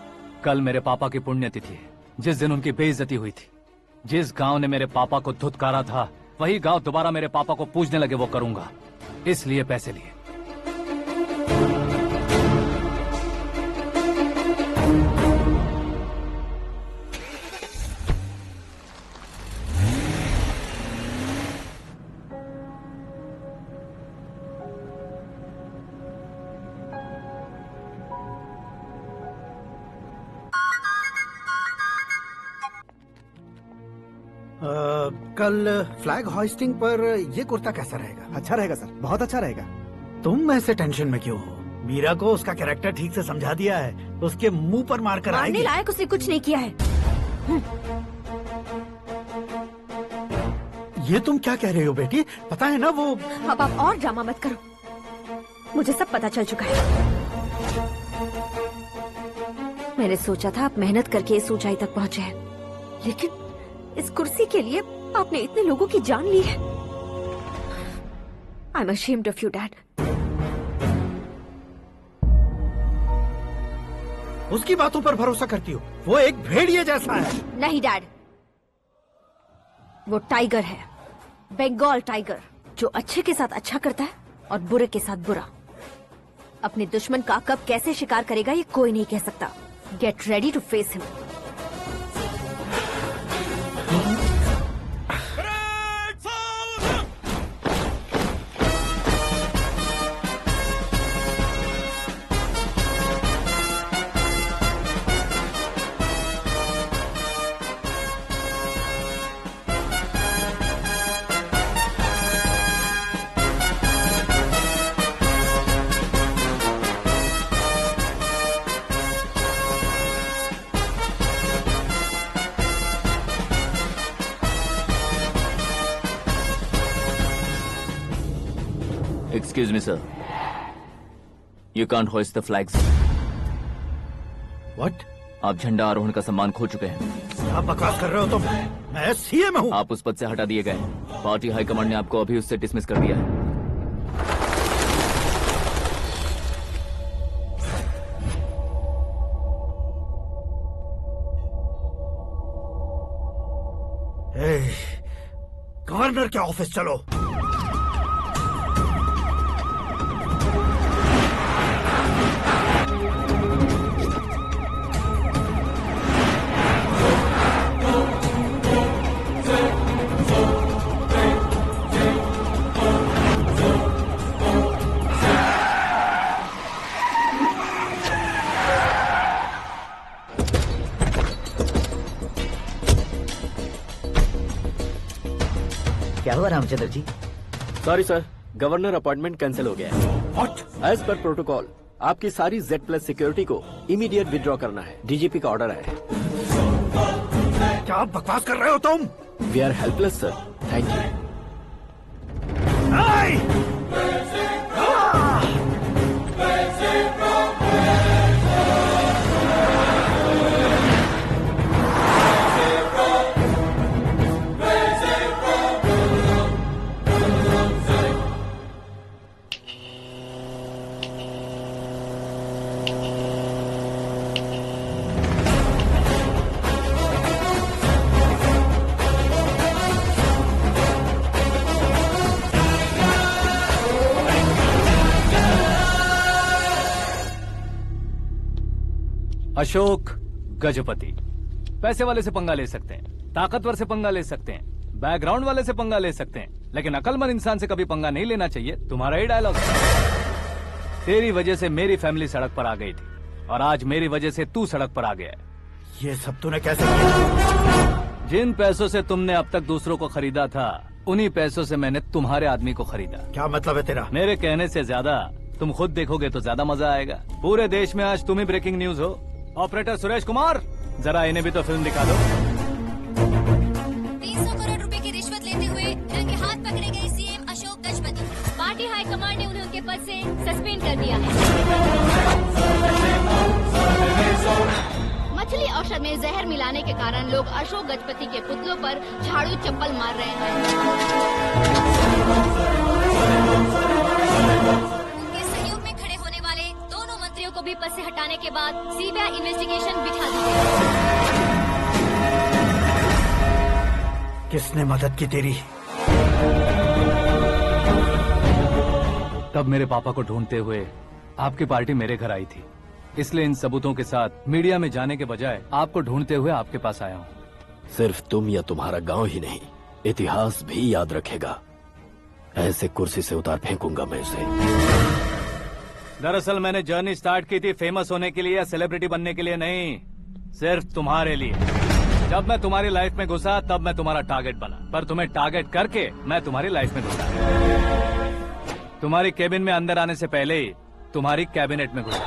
कल मेरे पापा की पुण्यतिथि है, जिस दिन उनकी बेइज्जती हुई थी। जिस गांव ने मेरे पापा को धुतकारा था, वही गांव दोबारा मेरे पापा को पूजने लगे वो करूंगा, इसलिए पैसे लिए। कल फ्लैग होइस्टिंग पर ये कुर्ता कैसा रहेगा? अच्छा रहेगा सर, बहुत अच्छा रहेगा। तुम ऐसे टेंशन में क्यों हो? मीरा को उसका कैरेक्टर ठीक से समझा दिया है, उसके मुंह पर मारकर आएगी। मारने लायक उसने कुछ नहीं किया है। ये तुम क्या कह रहे हो बेटी? पता है ना वो। अब आप और ड्रामा मत करो, मुझे सब पता चल चुका है। मैंने सोचा था आप मेहनत करके इस ऊंचाई तक पहुंचे हैं, लेकिन इस कुर्सी के लिए आपने इतने लोगों की जान ली है। I am ashamed of you, Dad. उसकी बातों पर भरोसा करती हो? वो एक भेड़िए जैसा है। नहीं डैड, वो टाइगर है, बंगाल टाइगर, जो अच्छे के साथ अच्छा करता है और बुरे के साथ बुरा। अपने दुश्मन का कब कैसे शिकार करेगा ये कोई नहीं कह सकता। Get ready to face him. Excuse me, sir. You can't hoist the flags. What? आप झंडा आरोहण का सम्मान खो चुके हैं। क्या बकवास कर रहे हो तुम? मैं सीएम हूँ। आप उस पद से हटा दिए गए। पार्टी हाईकमांड ने आपको अभी उससे डिसमिस कर दिया है। गवर्नर के ऑफिस चलो। क्या हुआ Ramchandra ji? Sorry sir, governor appointment cancel हो गया है। What? एज पर प्रोटोकॉल आपकी सारी Z+ सिक्योरिटी को इमीडिएट विड्रॉ करना है। डीजीपी का ऑर्डर आया है। क्या बकवास कर रहे हो तुम? We are helpless sir. Thank you. Ashok Gajapati. पैसे वाले से पंगा ले सकते हैं, ताकतवर से पंगा ले सकते हैं, बैकग्राउंड वाले से पंगा ले सकते हैं, लेकिन अकलमंद इंसान से कभी पंगा नहीं लेना चाहिए। तुम्हारा ही डायलॉग। तेरी वजह से मेरी फैमिली सड़क पर आ गई थी और आज मेरी वजह से तू सड़क पर आ गया है। ये सब तूने कैसे किया? जिन पैसों से तुमने अब तक दूसरों को खरीदा था, उन्हीं पैसों से मैंने तुम्हारे आदमी को खरीदा। क्या मतलब है तेरा? मेरे कहने से ज्यादा तुम खुद देखोगे तो ज्यादा मजा आएगा। पूरे देश में आज तुम ही ब्रेकिंग न्यूज हो। ऑपरेटर सुरेश कुमार, जरा इन्हें भी तो फिल्म दिखा दो। 300 करोड़ रुपए की रिश्वत लेते हुए रंगे हाथ पकड़े गए CM Ashok Gajapati. Party high command ने उन्हें उनके पद से सस्पेंड कर दिया है। मछली औषध में जहर मिलाने के कारण लोग अशोक गजपति के पुतलों पर झाड़ू चप्पल मार रहे हैं। उनके सहयोग में खड़े होने वाले दोनों मंत्रियों को भी पद से हटाने के बाद सीबीआई इन्वेस्टिगेशन बिठा दी गई। किसने मदद की तेरी? तब मेरे पापा को ढूंढते हुए आपकी पार्टी मेरे घर आई थी, इसलिए इन सबूतों के साथ मीडिया में जाने के बजाय आपको ढूंढते हुए आपके पास आया हूँ। सिर्फ तुम या तुम्हारा गांव ही नहीं, इतिहास भी याद रखेगा। ऐसे कुर्सी से उतार फेंकूंगा मैं उसे। दरअसल मैंने जर्नी स्टार्ट की थी फेमस होने के लिए या सेलिब्रिटी बनने के लिए नहीं, सिर्फ तुम्हारे लिए। जब मैं तुम्हारी लाइफ में घुसा तब मैं तुम्हारा टारगेट बना, पर तुम्हें टारगेट करके मैं तुम्हारी लाइफ में घुसा। तुम्हारी केबिन में अंदर आने से पहले ही तुम्हारी कैबिनेट में घुसा।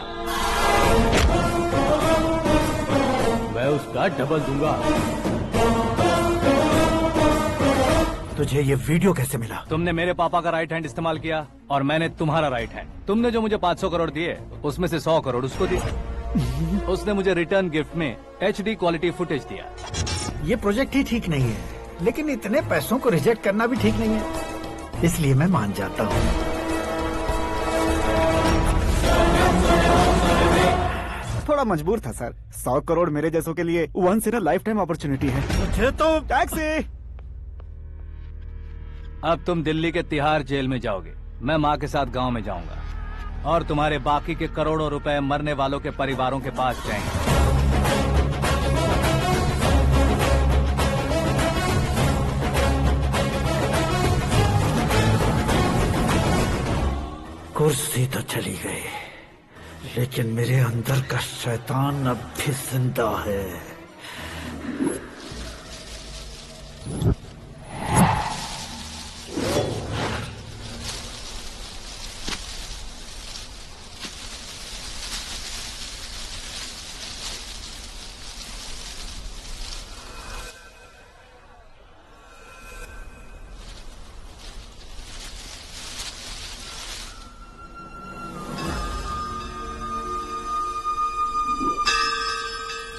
मैं उसका डबल दूंगा। तुझे ये वीडियो कैसे मिला? तुमने मेरे पापा का राइट हैंड इस्तेमाल किया और मैंने तुम्हारा राइट हैंड। तुमने जो मुझे 500 करोड़ दिए उसमें से 100 करोड़ उसको दिए। उसने मुझे रिटर्न गिफ्ट में HD क्वालिटी फुटेज दिया। ये प्रोजेक्ट ही ठीक नहीं है, लेकिन इतने पैसों को रिजेक्ट करना भी ठीक नहीं है, इसलिए मैं मान जाता हूँ। थोड़ा मजबूर था सर। 100 करोड़ मेरे जैसों के लिए once in a life time opportunity है। मुझे तो टैक्सी। अब तुम दिल्ली के तिहाड़ जेल में जाओगे, मैं माँ के साथ गांव में जाऊंगा और तुम्हारे बाकी के करोड़ों रुपए मरने वालों के परिवारों के पास जाएंगे। कुर्सी तो चली गई, लेकिन मेरे अंदर का शैतान अब भी जिंदा है।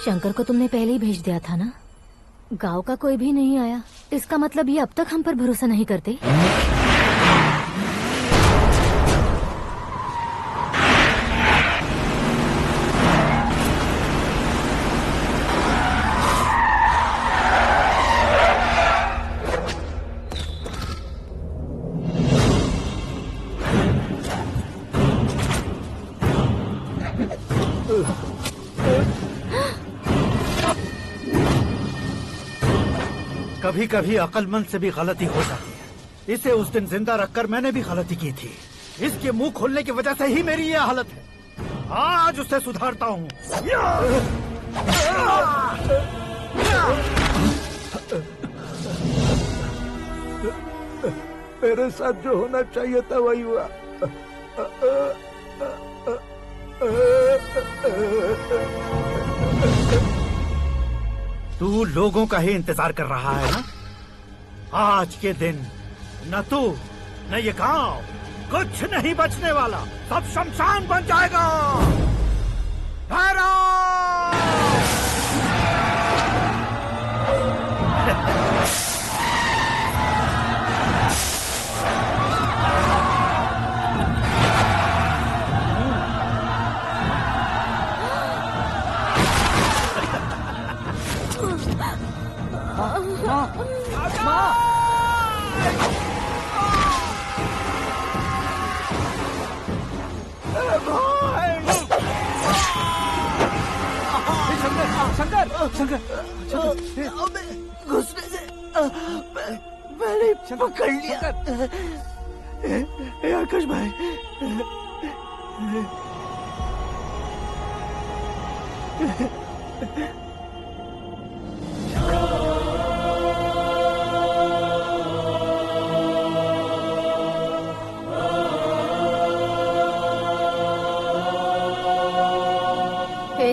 शंकर को तुमने पहले ही भेज दिया था ना? गांव का कोई भी नहीं आया, इसका मतलब ये अब तक हम पर भरोसा नहीं करते। कभी कभी अक्लमंद से भी गलती हो जाती है। इसे उस दिन जिंदा रखकर मैंने भी गलती की थी। इसके मुंह खोलने की वजह से ही मेरी ये हालत है। आज उसे सुधारता हूँ। मेरे साथ जो होना चाहिए था वही हुआ। तू लोगों का ही इंतजार कर रहा है ना? आज के दिन न तू न ये गांव कुछ नहीं बचने वाला, सब शमशान बन जाएगा। घुसने से मैंने पकड़ लिया। आकाश भाई,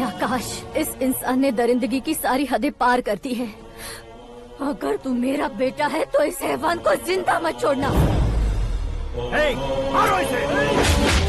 आकाश, इस इंसान ने दरिंदगी की सारी हदें पार कर दी है। अगर तू मेरा बेटा है तो इस हैवान को जिंदा मत छोड़ना। मारो इसे।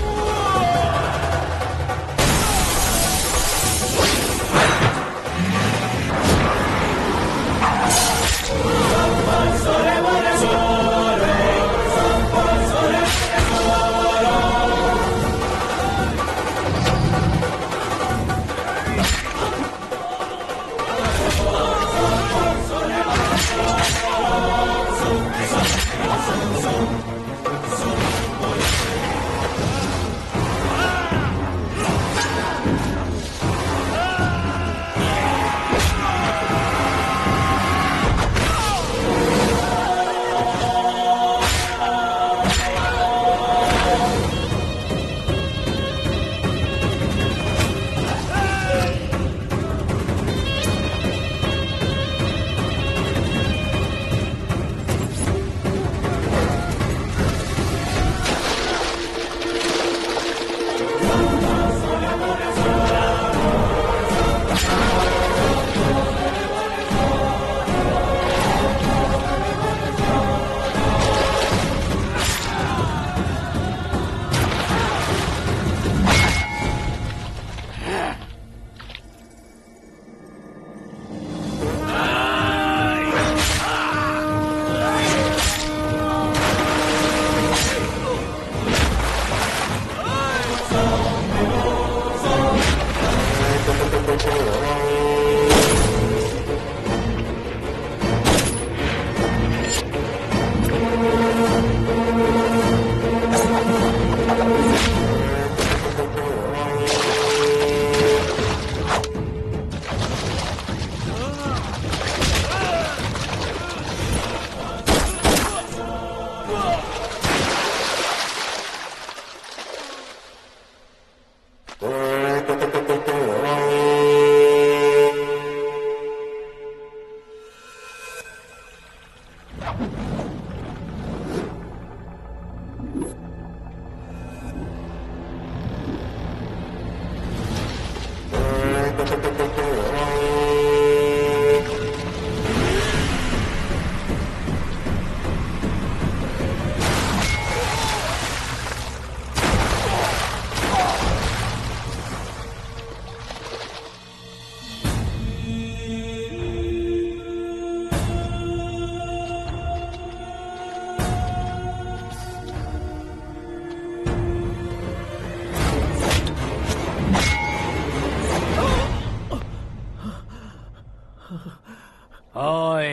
ओए,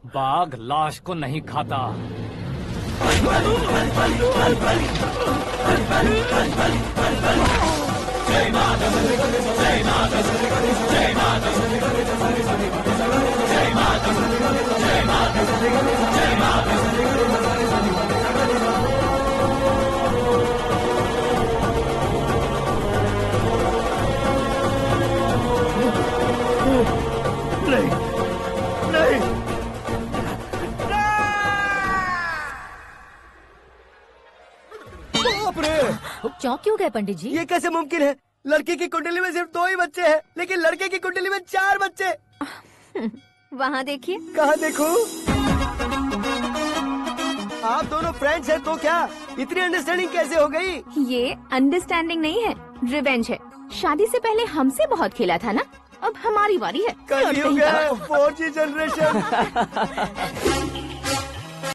बाघ लाश को नहीं खाता। नहीं, नहीं। बाप रे! चौंक क्यों गए पंडित जी? ये कैसे मुमकिन है? लड़की की कुंडली में सिर्फ 2 ही बच्चे हैं, लेकिन लड़के की कुंडली में 4 बच्चे। वहाँ देखिए। कहाँ देखूं? आप दोनों फ्रेंड्स हैं तो क्या? इतनी अंडरस्टैंडिंग कैसे हो गई? ये अंडरस्टैंडिंग नहीं है, रिवेंज है। शादी से पहले हमसे बहुत खेला था ना, अब हमारी बारी है। कलयुग है, 4G जनरेशन।